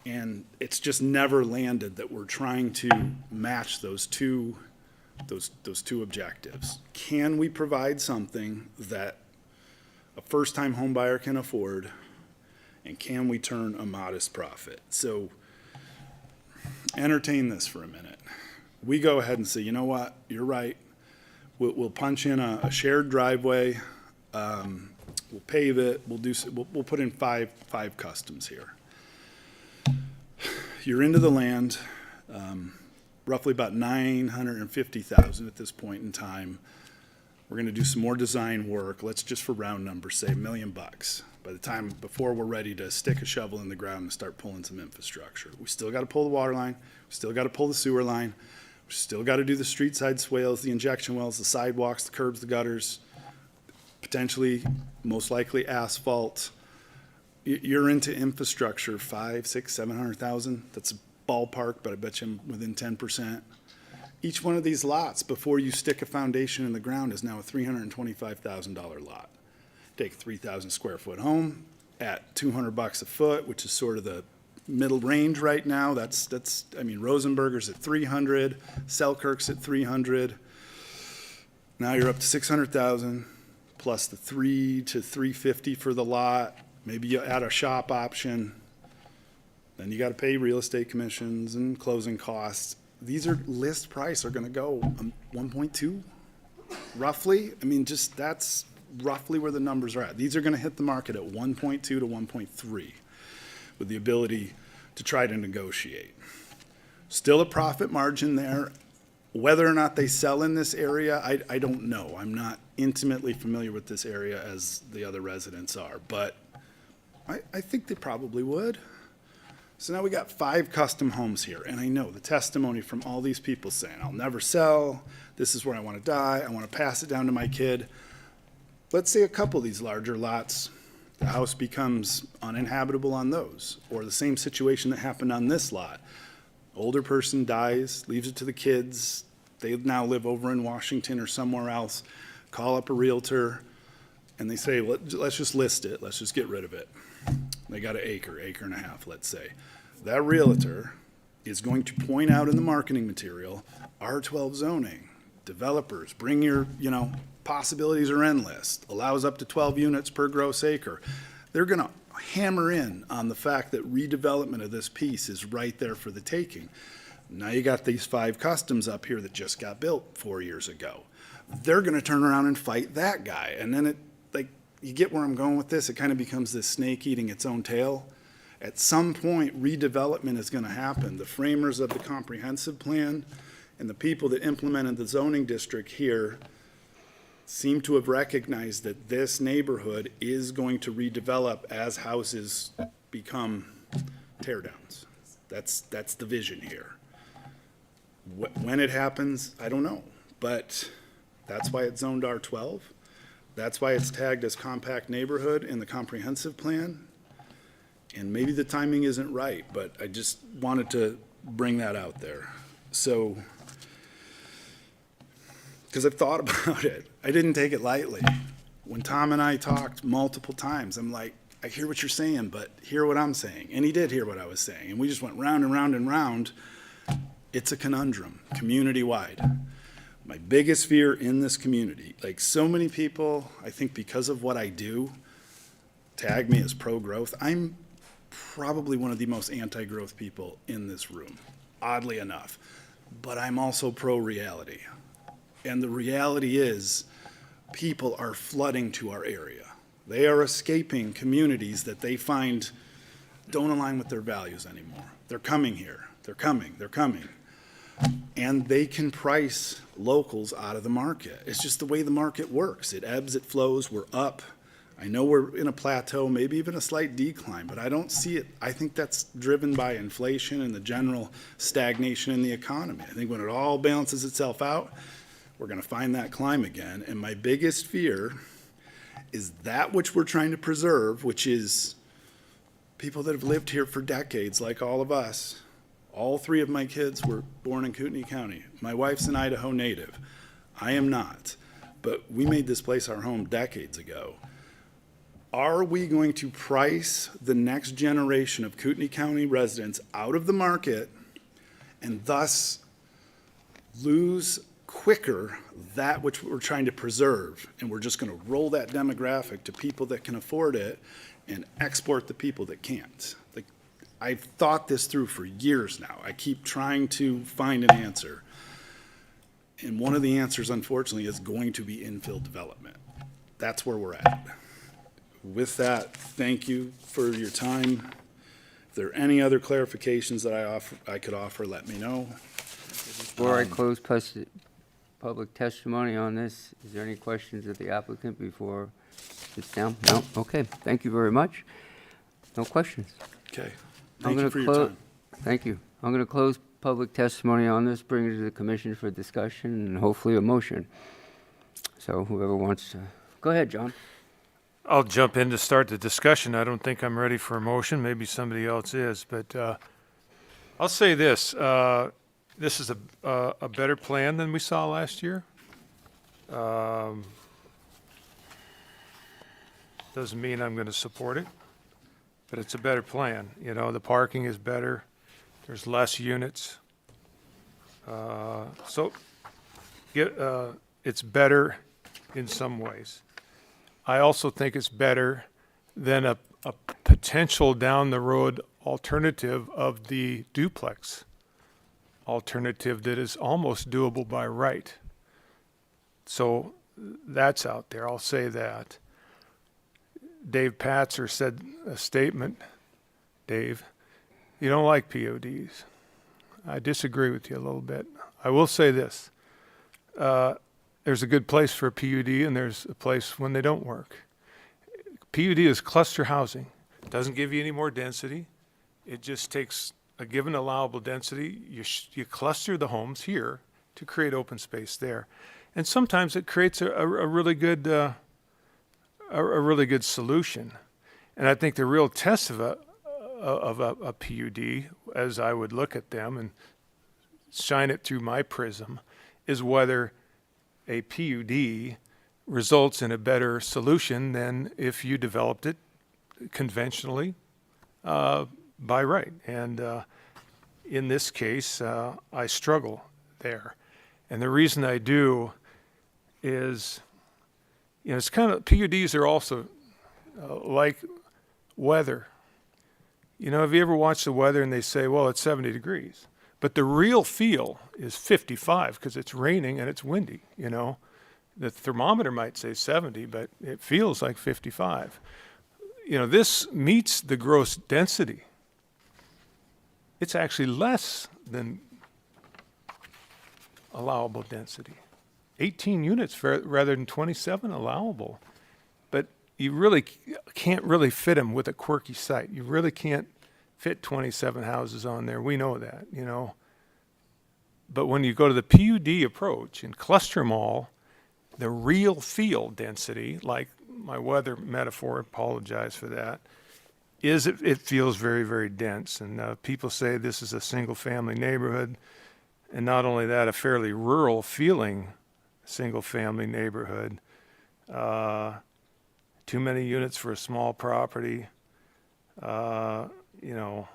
and it's just never landed that we're trying to match those two objectives. Can we provide something that a first-time home buyer can afford, and can we turn a modest profit? So entertain this for a minute. We go ahead and say, you know what, you're right. We'll punch in a shared driveway. We'll pave it. We'll put in five customs here. You're into the land, roughly about $950,000 at this point in time. We're going to do some more design work. Let's just, for round numbers, say $1 million. By the time before we're ready to stick a shovel in the ground and start pulling some infrastructure, we still got to pull the water line. We still got to pull the sewer line. We still got to do the street side swales, the injection wells, the sidewalks, the curbs, the gutters, potentially, most likely asphalt. You're into infrastructure, 500, 600, 700,000. That's a ballpark, but I bet you I'm within 10%. Each one of these lots, before you stick a foundation in the ground, is now a $325,000 lot. Take a 3,000 square foot home at $200 a foot, which is sort of the middle range right now. Rosenberger's at 300, Selkirk's at 300. Now you're up to 600,000 plus the 3 to 350 for the lot. Maybe you add a shop option. Then you got to pay real estate commissions and closing costs. These are list price are going to go 1.2 roughly. That's roughly where the numbers are at. These are going to hit the market at 1.2 to 1.3 with the ability to try to negotiate. Still a profit margin there. Whether or not they sell in this area, I don't know. I'm not intimately familiar with this area as the other residents are, but I think they probably would. So now we got 5 custom homes here, and I know the testimony from all these people saying, I'll never sell, this is where I want to die, I want to pass it down to my kid. Let's say a couple of these larger lots, the house becomes uninhabitable on those, or the same situation that happened on this lot. Older person dies, leaves it to the kids, they now live over in Washington or somewhere else, call up a realtor, and they say, let's just list it, let's just get rid of it. They got an acre and a half, let's say. That realtor is going to point out in the marketing material, R12 zoning, developers, bring your, possibilities are endless, allows up to 12 units per gross acre. They're going to hammer in on the fact that redevelopment of this piece is right there for the taking. Now you got these 5 customs up here that just got built 4 years ago. They're going to turn around and fight that guy. And then you get where I'm going with this? It kind of becomes this snake eating its own tail. At some point, redevelopment is going to happen. The framers of the comprehensive plan and the people that implemented the zoning district here seem to have recognized that this neighborhood is going to redevelop as houses become tear downs. That's the vision here. When it happens, I don't know, but that's why it's zoned R12. That's why it's tagged as compact neighborhood in the comprehensive plan. And maybe the timing isn't right, but I just wanted to bring that out there. So, because I've thought about it, I didn't take it lightly. When Tom and I talked multiple times, I'm like, I hear what you're saying, but hear what I'm saying. And he did hear what I was saying. And we just went round and round and round. It's a conundrum, community-wide. My biggest fear in this community, like so many people, I think because of what I do, tag me as pro-growth. I'm probably one of the most anti-growth people in this room, oddly enough. But I'm also pro-reality. And the reality is people are flooding to our area. They are escaping communities that they find don't align with their values anymore. They're coming here. They're coming. and they can price locals out of the market. It's just the way the market works. It ebbs, it flows, we're up. I know we're in a plateau, maybe even a slight decline, but I don't see it. I think that's driven by inflation and the general stagnation in the economy. I think when it all balances itself out, we're going to find that climb again. And my biggest fear is that which we're trying to preserve, which is people that have lived here for decades, like all of us. All three of my kids were born in Kootenai County. My wife's an Idaho native. I am not. But we made this place our home decades ago. Are we going to price the next generation of Kootenai County residents out of the market and thus lose quicker that which we're trying to preserve? And we're just going to roll that demographic to people that can afford it and export the people that can't. Like, I've thought this through for years now. I keep trying to find an answer. And one of the answers, unfortunately, is going to be infill development. That's where we're at. With that, thank you for your time. If there are any other clarifications that I could offer, let me know. Before I close public testimony on this, is there any questions of the applicant before it sits down? No? Okay, thank you very much. No questions. Okay, I'm thank you gonna for your time. Thank you. I'm going to close public testimony on this, bring it to the commission for discussion, and hopefully a motion. So whoever wants to, go ahead, John. I'll jump in to start the discussion. I don't think I'm ready for a motion. Maybe somebody else is, but I'll say this. This is a better plan than we saw last year. Doesn't mean I'm going to support it, but it's a better plan. You know, the parking is better. There's less units. So it's better in some ways. I also think it's better than a potential down the road alternative of the duplex alternative that is almost doable by right. So that's out there. I'll say that. Dave Patzer said a statement. Dave, you don't like PODs. I disagree with you a little bit. I will say this. There's a good place for a PUD and there's a place when they don't work. PUD is cluster housing. It doesn't give you any more density. It just takes a given allowable density. You cluster the homes here to create open space there. And sometimes it creates a really good solution. And I think the real test of a PUD, as I would look at them and shine it through my prism, is whether a PUD results in a better solution than if you developed it conventionally by right. And in this case, I struggle there. And the reason I do is, you know, it's kind of, PUDs are also like weather. You know, have you ever watched the weather and they say, well, it's 70 degrees? But the real feel is 55 because it's raining and it's windy, you know. The thermometer might say 70, but it feels like 55. You know, this meets the gross density. It's actually less than allowable density. 18 units rather than 27 allowable. But you really can't really fit them with a quirky site. You really can't fit 27 houses on there. We know that, you know. But when you go to the PUD approach and cluster them all, the real field density, like my weather metaphor, apologize for that, is it feels very, very dense. And people say this is a single-family neighborhood. And not only that, a fairly rural feeling single-family neighborhood. Too many units for a small property. You know,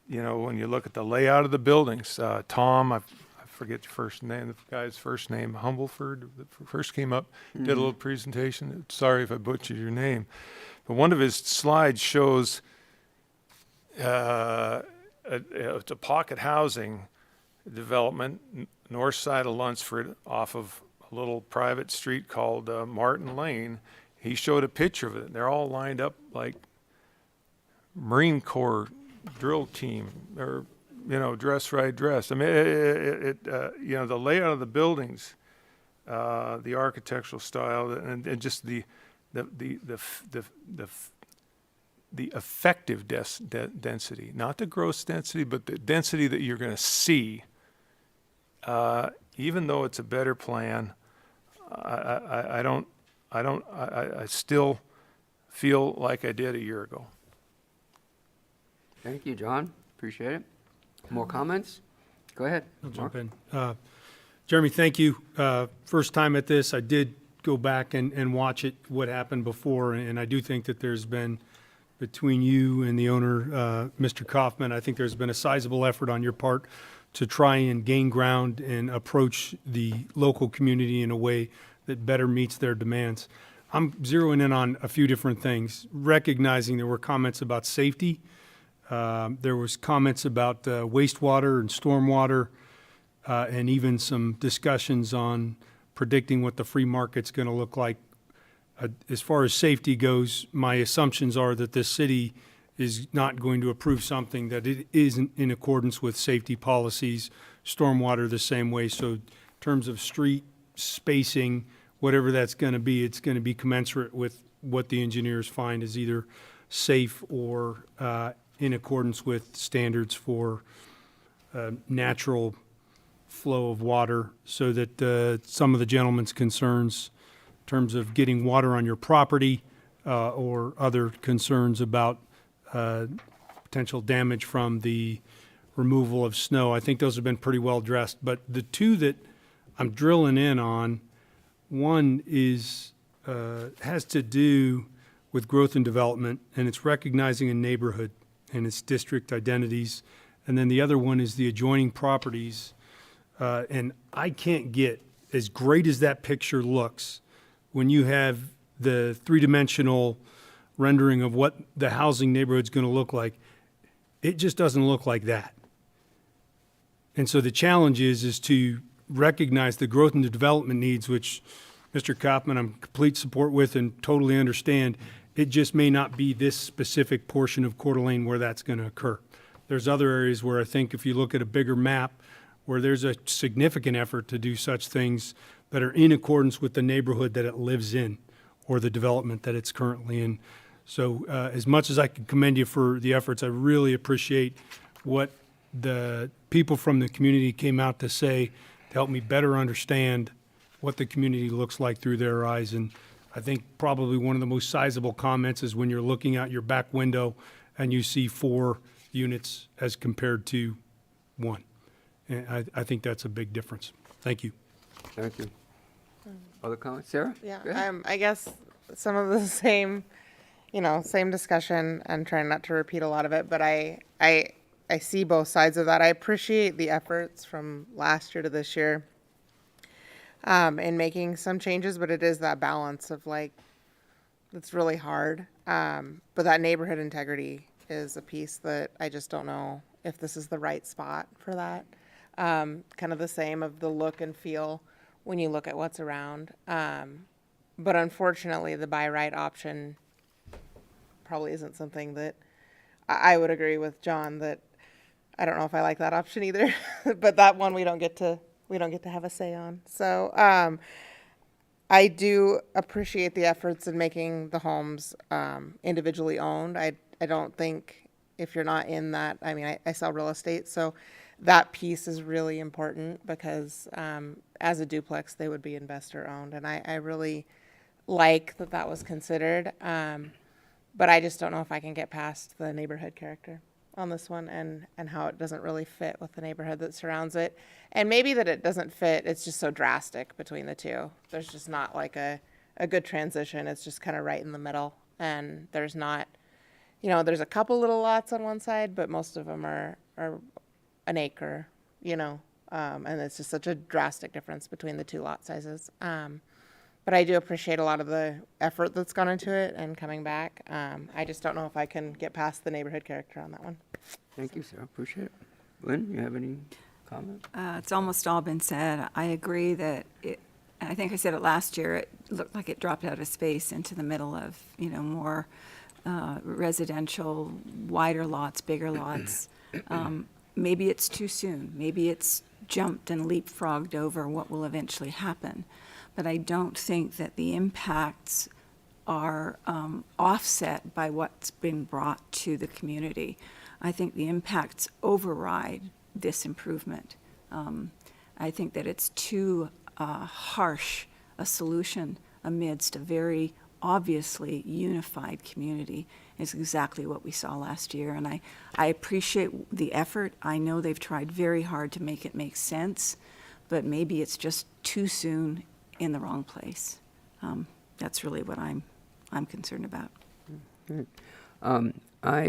you know, when you look at the layout of the buildings, Tom, I forget the first name, the guy's first name, Humbleford, first came up, did a little presentation. Sorry if I butchered your name. But one of his slides shows it's a pocket housing development, north side of Lunsford, off of a little private street called Martin Lane. He showed a picture of it. They're all lined up like Marine Corps drill team or dress right dress. I mean, the layout of the buildings, the architectural style, and just the effective density, not the gross density, but the density that you're going to see. Even though it's a better plan, I still feel like I did a year ago. Thank you, John. Appreciate it. More comments? Go ahead. I'll jump Mark. in. Jeremy, thank you. First time at this, I did go back and watch it, what happened before, and I do think that there's been, between you and the owner, Mr. Kaufman, I think there's been a sizable effort on your part to try and gain ground and approach the local community in a way that better meets their demands. I'm zeroing in on a few different things, recognizing there were comments about safety. There was comments about wastewater and stormwater, and even some discussions on predicting what the free market's going to look like. As far as safety goes, my assumptions are that this city is not going to approve something that it isn't in accordance with safety policies, stormwater the same way. So in terms of street spacing, whatever that's going to be, it's going to be commensurate with what the engineers find is either safe or in accordance with standards for natural flow of water, so that some of the gentleman's concerns in terms of getting water on your property or other concerns about potential damage from the removal of snow, I think those have been pretty well addressed. But the two that I'm drilling in on, one is has to do with growth and development, and it's recognizing a neighborhood and its district identities. And then the other one is the adjoining properties. And I can't get, as great as that picture looks, when you have the three-dimensional rendering of what the housing neighborhood's going to look like, it just doesn't look like that. And so the challenge is to recognize the growth and the development needs, which Mr. Kaufman, I'm complete support with and totally understand. It just may not be this specific portion of Coeur d'Alene where that's going to occur. There's other areas where I think if you look at a bigger map, where there's a significant effort to do such things that are in accordance with the neighborhood that it lives in or the development that it's currently in. So as much as I can commend you for the efforts, I really appreciate what the people from the community came out to say to help me better understand what the community looks like through their eyes. And I think probably one of the most sizable comments is when you're looking out your back window and you see 4 units as compared to 1. And I think that's a big difference. Thank you. Thank you. Other comments? Sarah? Go ahead. Yeah, I guess some of the same discussion, and trying not to repeat a lot of it, but I see both sides of that. I appreciate the efforts from last year to this year in making some changes, but it is that balance of it's really hard. But that neighborhood integrity is a piece that I just don't know if this is the right spot for that. Kind of the same of the look and feel when you look at what's around. But unfortunately, the buy right option probably isn't something that I would agree with John that I don't know if I like that option either. But that one we don't get to have a say on. So I do appreciate the efforts in making the homes individually owned. I don't think if you're not in that, I sell real estate, so that piece is really important because as a duplex, they would be investor owned. And I really like that was considered. But I just don't know if I can get past the neighborhood character on this one and how it doesn't really fit with the neighborhood that surrounds it. And maybe that it doesn't fit, it's just so drastic between the two. There's just not like a good transition. It's just kind of right in the middle. And there's not, there's a couple little lots on one side, but most of them are an acre, and it's just such a drastic difference between the two lot sizes. But I do appreciate a lot of the effort that's gone into it and coming back. I just don't know if I can get past the neighborhood character on that one. Thank you, Sarah. Appreciate it. Lynn, you have any comment? It's almost all been said. I agree that I think I said it last year, it looked like it dropped out of space into the middle of, more residential, wider lots, bigger lots. maybe it's too soon. Maybe it's jumped and leapfrogged over what will eventually happen. But I don't think that the impacts are offset by what's been brought to the community. I think the impacts override this improvement. I think that it's too harsh a solution amidst a very obviously unified community. Is exactly what we saw last year, and I appreciate the effort. I know they've tried very hard to make it make sense, but maybe it's just too soon in the wrong place. That's really what I'm concerned about. I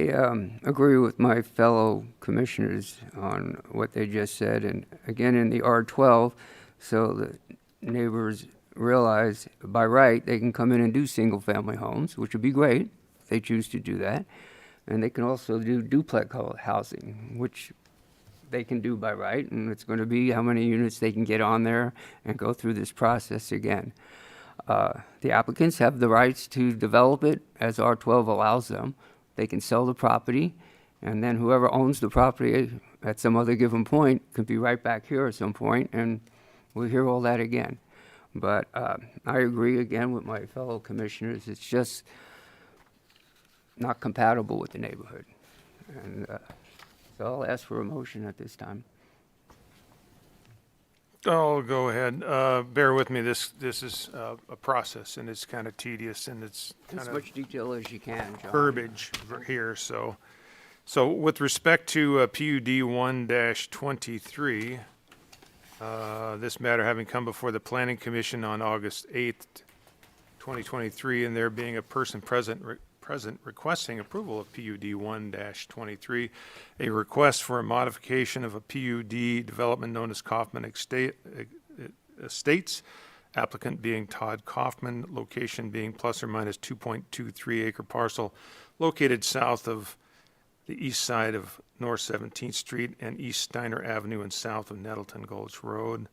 agree with my fellow commissioners on what they just said, and again in the R12, so the neighbors realize by right they can come in and do single-family homes, which would be great if they choose to do that, and they can also do duplex housing, which they can do by right, and it's going to be how many units they can get on there and go through this process again. The applicants have the rights to develop it as R12 allows them. They can sell the property, and then whoever owns the property at some other given point could be right back here at some point, and we'll hear all that again. But I agree again with my fellow commissioners. It's just not compatible with the neighborhood. And so I'll ask for a motion at this time. I'll go ahead. Bear with me. This is a process, and it's kind of tedious, and it's kind As of much detail as you can, John. verbiage here. So with respect to PUD 1-23, this matter having come before the Planning Commission on August 8th, 2023, and there being a person present requesting approval of PUD 1-23, a request for a modification of a PUD development known as Kaufman Estates, applicant being Todd Kaufman, location being plus or minus 2.23 acre parcel located south of the east side of North 17th Street and East Steiner Avenue and south of Nettleton Gulch Road.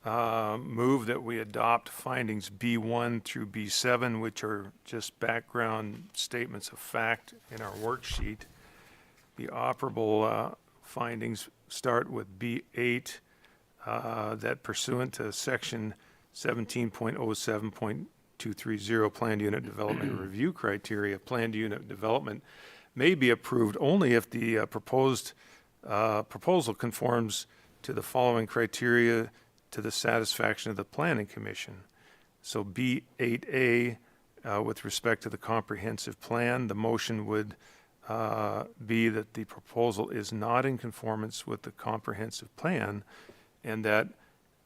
Move that we adopt findings B1 through B7, which are just background statements of fact in our worksheet. The operable findings start with B8, that pursuant to section 17.07.230 planned unit development review criteria, planned unit development may be approved only if the proposal conforms to the following criteria to the satisfaction of the Planning Commission. So B8A, with respect to the comprehensive plan, the motion would be that the proposal is not in conformance with the comprehensive plan, and that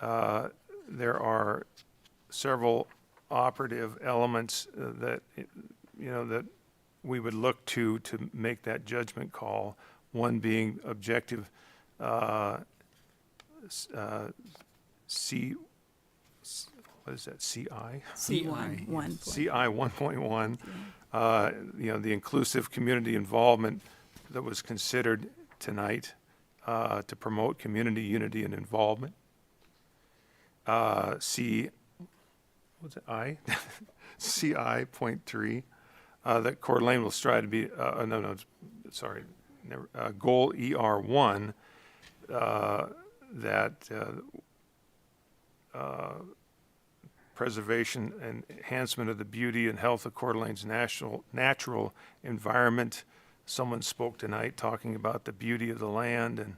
there are several operative elements that that we would look to make that judgment call. One being objective what is that, CI? C1. CI 1.1, the inclusive community involvement that was considered tonight to promote community unity and involvement. CI 0.3, that Coeur d'Alene will strive to be, goal ER1, that preservation and enhancement of the beauty and health of Coeur d'Alene's natural environment. Someone spoke tonight talking about the beauty of the land, and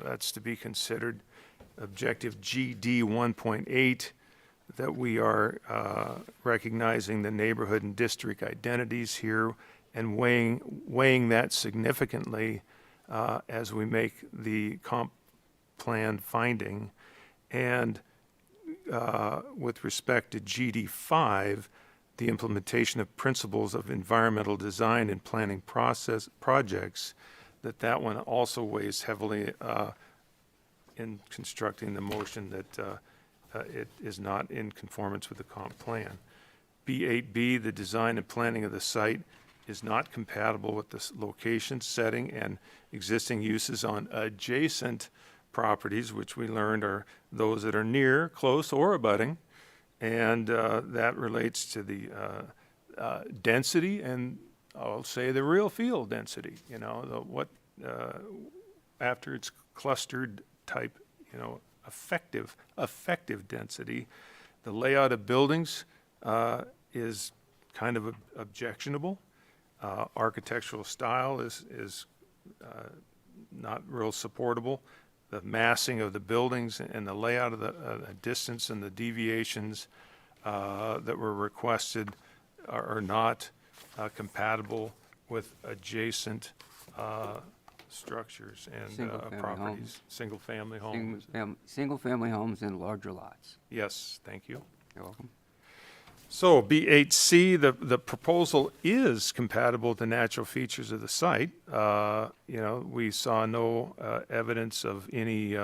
that's to be considered. Objective GD 1.8, that we are recognizing the neighborhood and district identities here and weighing that significantly as we make the comp plan finding. And with respect to GD5, the implementation of principles of environmental design and planning process projects, that one also weighs heavily in constructing the motion that it is not in conformance with the comp plan. B8B, the design and planning of the site is not compatible with the location, setting, and existing uses on adjacent properties, which we learned are those that are near, close, or abutting, and that relates to the density, and I'll say the real field density. after its clustered type, effective density. The layout of buildings is kind of objectionable. Architectural style is not real supportable. The massing of the buildings and the layout of the distance and the deviations that were requested are not compatible with adjacent structures and Single-family properties. homes. Single-family homes. Single-family homes and larger lots. Yes, thank you. You're welcome. So B8C, the proposal is compatible with the natural features of the site. We saw no evidence of any,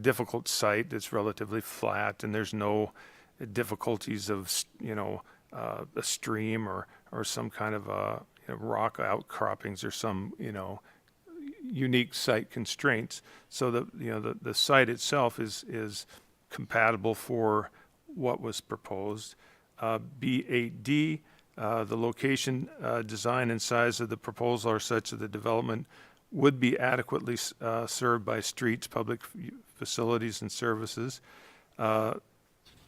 difficult site. It's relatively flat, and there's no difficulties of, a stream or some kind of rock outcroppings or some, unique site constraints. So the site itself is compatible for what was proposed. B8D, the location, design, and size of the proposal are such that the development would be adequately served by streets, public facilities, and services.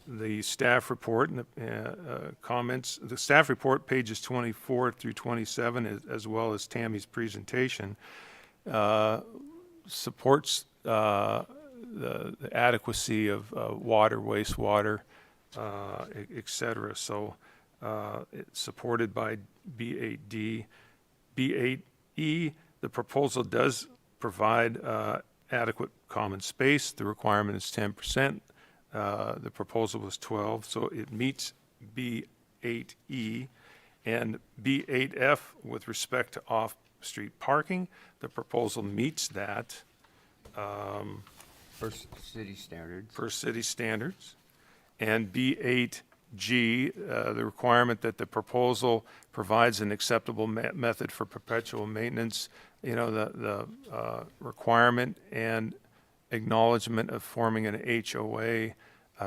The staff report and the comments, the staff report, pages 24 through 27, as well as Tammy's presentation, supports the adequacy of water, wastewater, et cetera. So it's supported by B8D. B8E, the proposal does provide adequate common space. The requirement is 10%. The proposal was 12, so it meets B8E. And B8F, with respect to off-street parking, the proposal meets that. For city standards. Per city standards. And B8G, the requirement that the proposal provides an acceptable method for perpetual maintenance, the requirement and acknowledgement of forming an HOA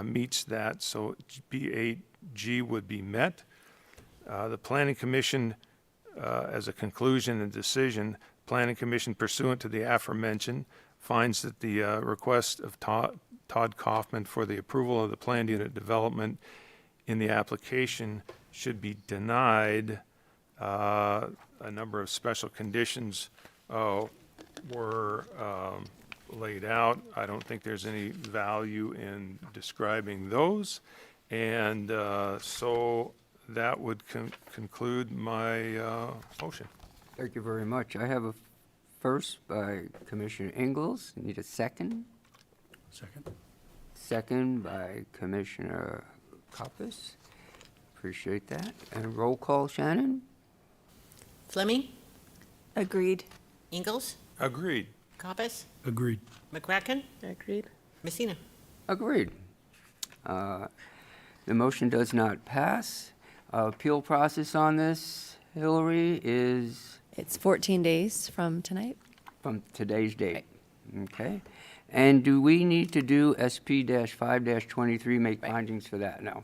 meets that, so B8G would be met. The Planning Commission, as a conclusion and decision, Planning Commission pursuant to the aforementioned finds that the request of Todd Kaufman for the approval of the planned unit development in the application should be denied. A number of special conditions were laid out. I don't think there's any value in describing those. And so that would conclude my motion. Thank you very much. I have a first by Commissioner Ingalls. Need a second? Second. Second by Commissioner Coppice. Appreciate that. And roll call, Shannon? Fleming, Agreed. Ingalls, Agreed. Coppice, Agreed. McCracken, Agreed. Messina. Agreed. The motion does not pass. Appeal process on this, Hillary, is It's 14 days from tonight. from today's date. Okay. And do we need to do SP-5-23, make findings for that? No.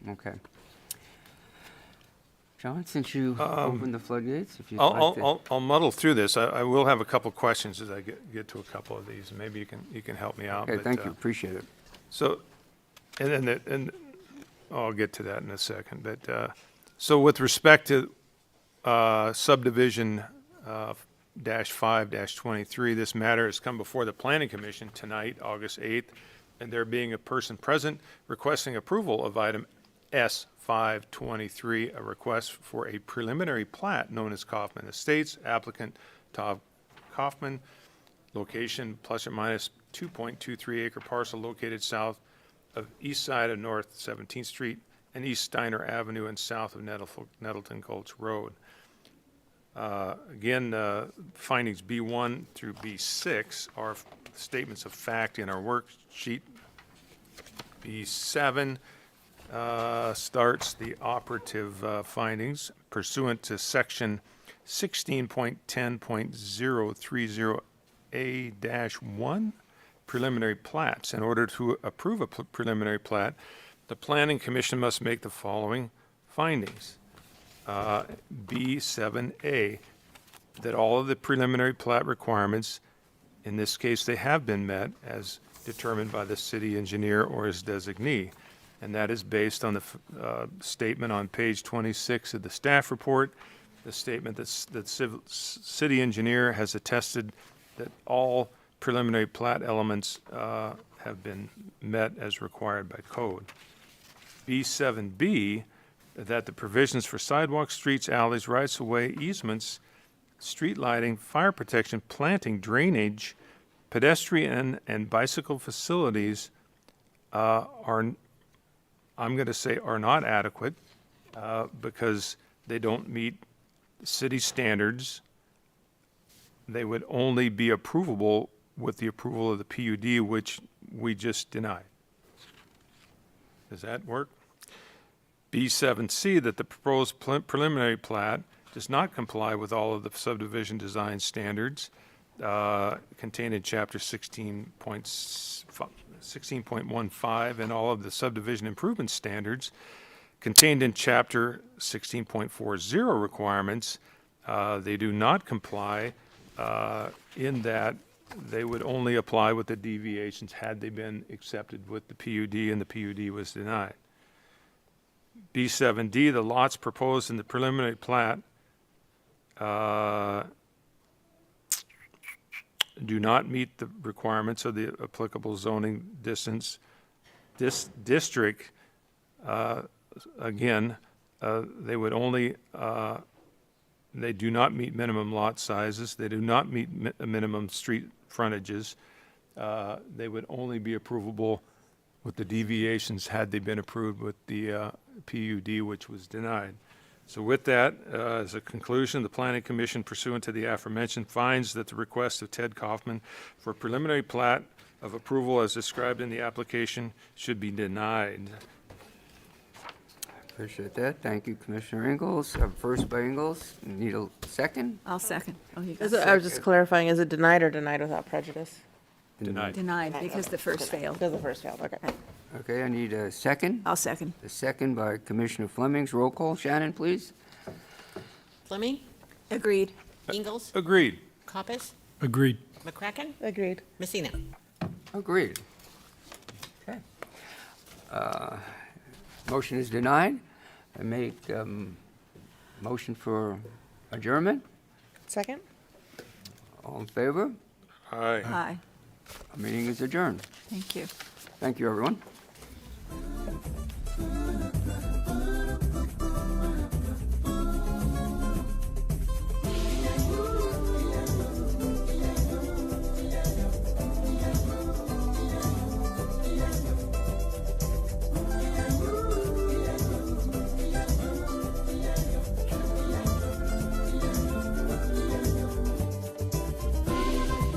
Okay. John, since you opened the floodgates, if you'd like to. I'll muddle through this. I will have a couple questions as I get to a couple of these. Maybe you can help me out. Okay, but, thank you, appreciate it. So, and I'll get to that in a second. But so with respect to subdivision -5-23, this matter has come before the Planning Commission tonight, August 8th, and there being a person present requesting approval of item S523, a request for a preliminary plat known as Kaufman Estates, applicant Todd Kaufman, location plus or minus 2.23 acre parcel located south of east side of North 17th Street and East Steiner Avenue and south of Nettleton Gulch Road. Again, findings B1 through B6 are statements of fact in our worksheet. B7 starts the operative findings pursuant to section 16.10.030A-1, preliminary plats. In order to approve a preliminary plat, the Planning Commission must make the following findings. B7A, that all of the preliminary plat requirements, in this case, they have been met as determined by the city engineer or his designee. And that is based on the statement on page 26 of the staff report, the statement that city engineer has attested that all preliminary plat elements have been met as required by code. B7B, that the provisions for sidewalks, streets, alleys, rights-of-way, easements, street lighting, fire protection, planting, drainage, pedestrian and bicycle facilities are, I'm going to say, are not adequate because they don't meet city standards. They would only be approvable with the approval of the PUD, which we just denied. Does that work? B7C, that the proposed preliminary plat does not comply with all of the subdivision design standards contained in Chapter 16.15 and all of the subdivision improvement standards contained in Chapter 16.40 requirements. They do not comply in that they would only apply with the deviations had they been accepted with the PUD and the PUD was denied. B7D, the lots proposed in the preliminary plat do not meet the requirements of the applicable zoning distance. This district, again, they would only, they do not meet minimum lot sizes. They do not meet minimum street frontages. They would only be approvable with the deviations had they been approved with the PUD, which was denied. So with that, as a conclusion, the Planning Commission pursuant to the aforementioned finds that the request of Ted Kaufman for preliminary plat of approval as described in the application should be denied. Appreciate that. Thank you, Commissioner Ingalls. First by Ingalls. Need a second? I'll second. Oh, you got Is it, I was just clarifying, is it denied or denied without prejudice? Denied. Denied because the first failed. Because the first failed, okay. Okay, I need a second. I'll second. A second by Commissioner Flemings. Roll call. Shannon, please. Fleming, Agreed. Ingalls, Agreed. Coppice, Agreed. McCracken, Agreed. Messina. Agreed. Okay. Motion is denied. I make motion for adjournment. Second? All in favor? Aye. Aye. Our meeting is adjourned. Thank you. Thank you, everyone.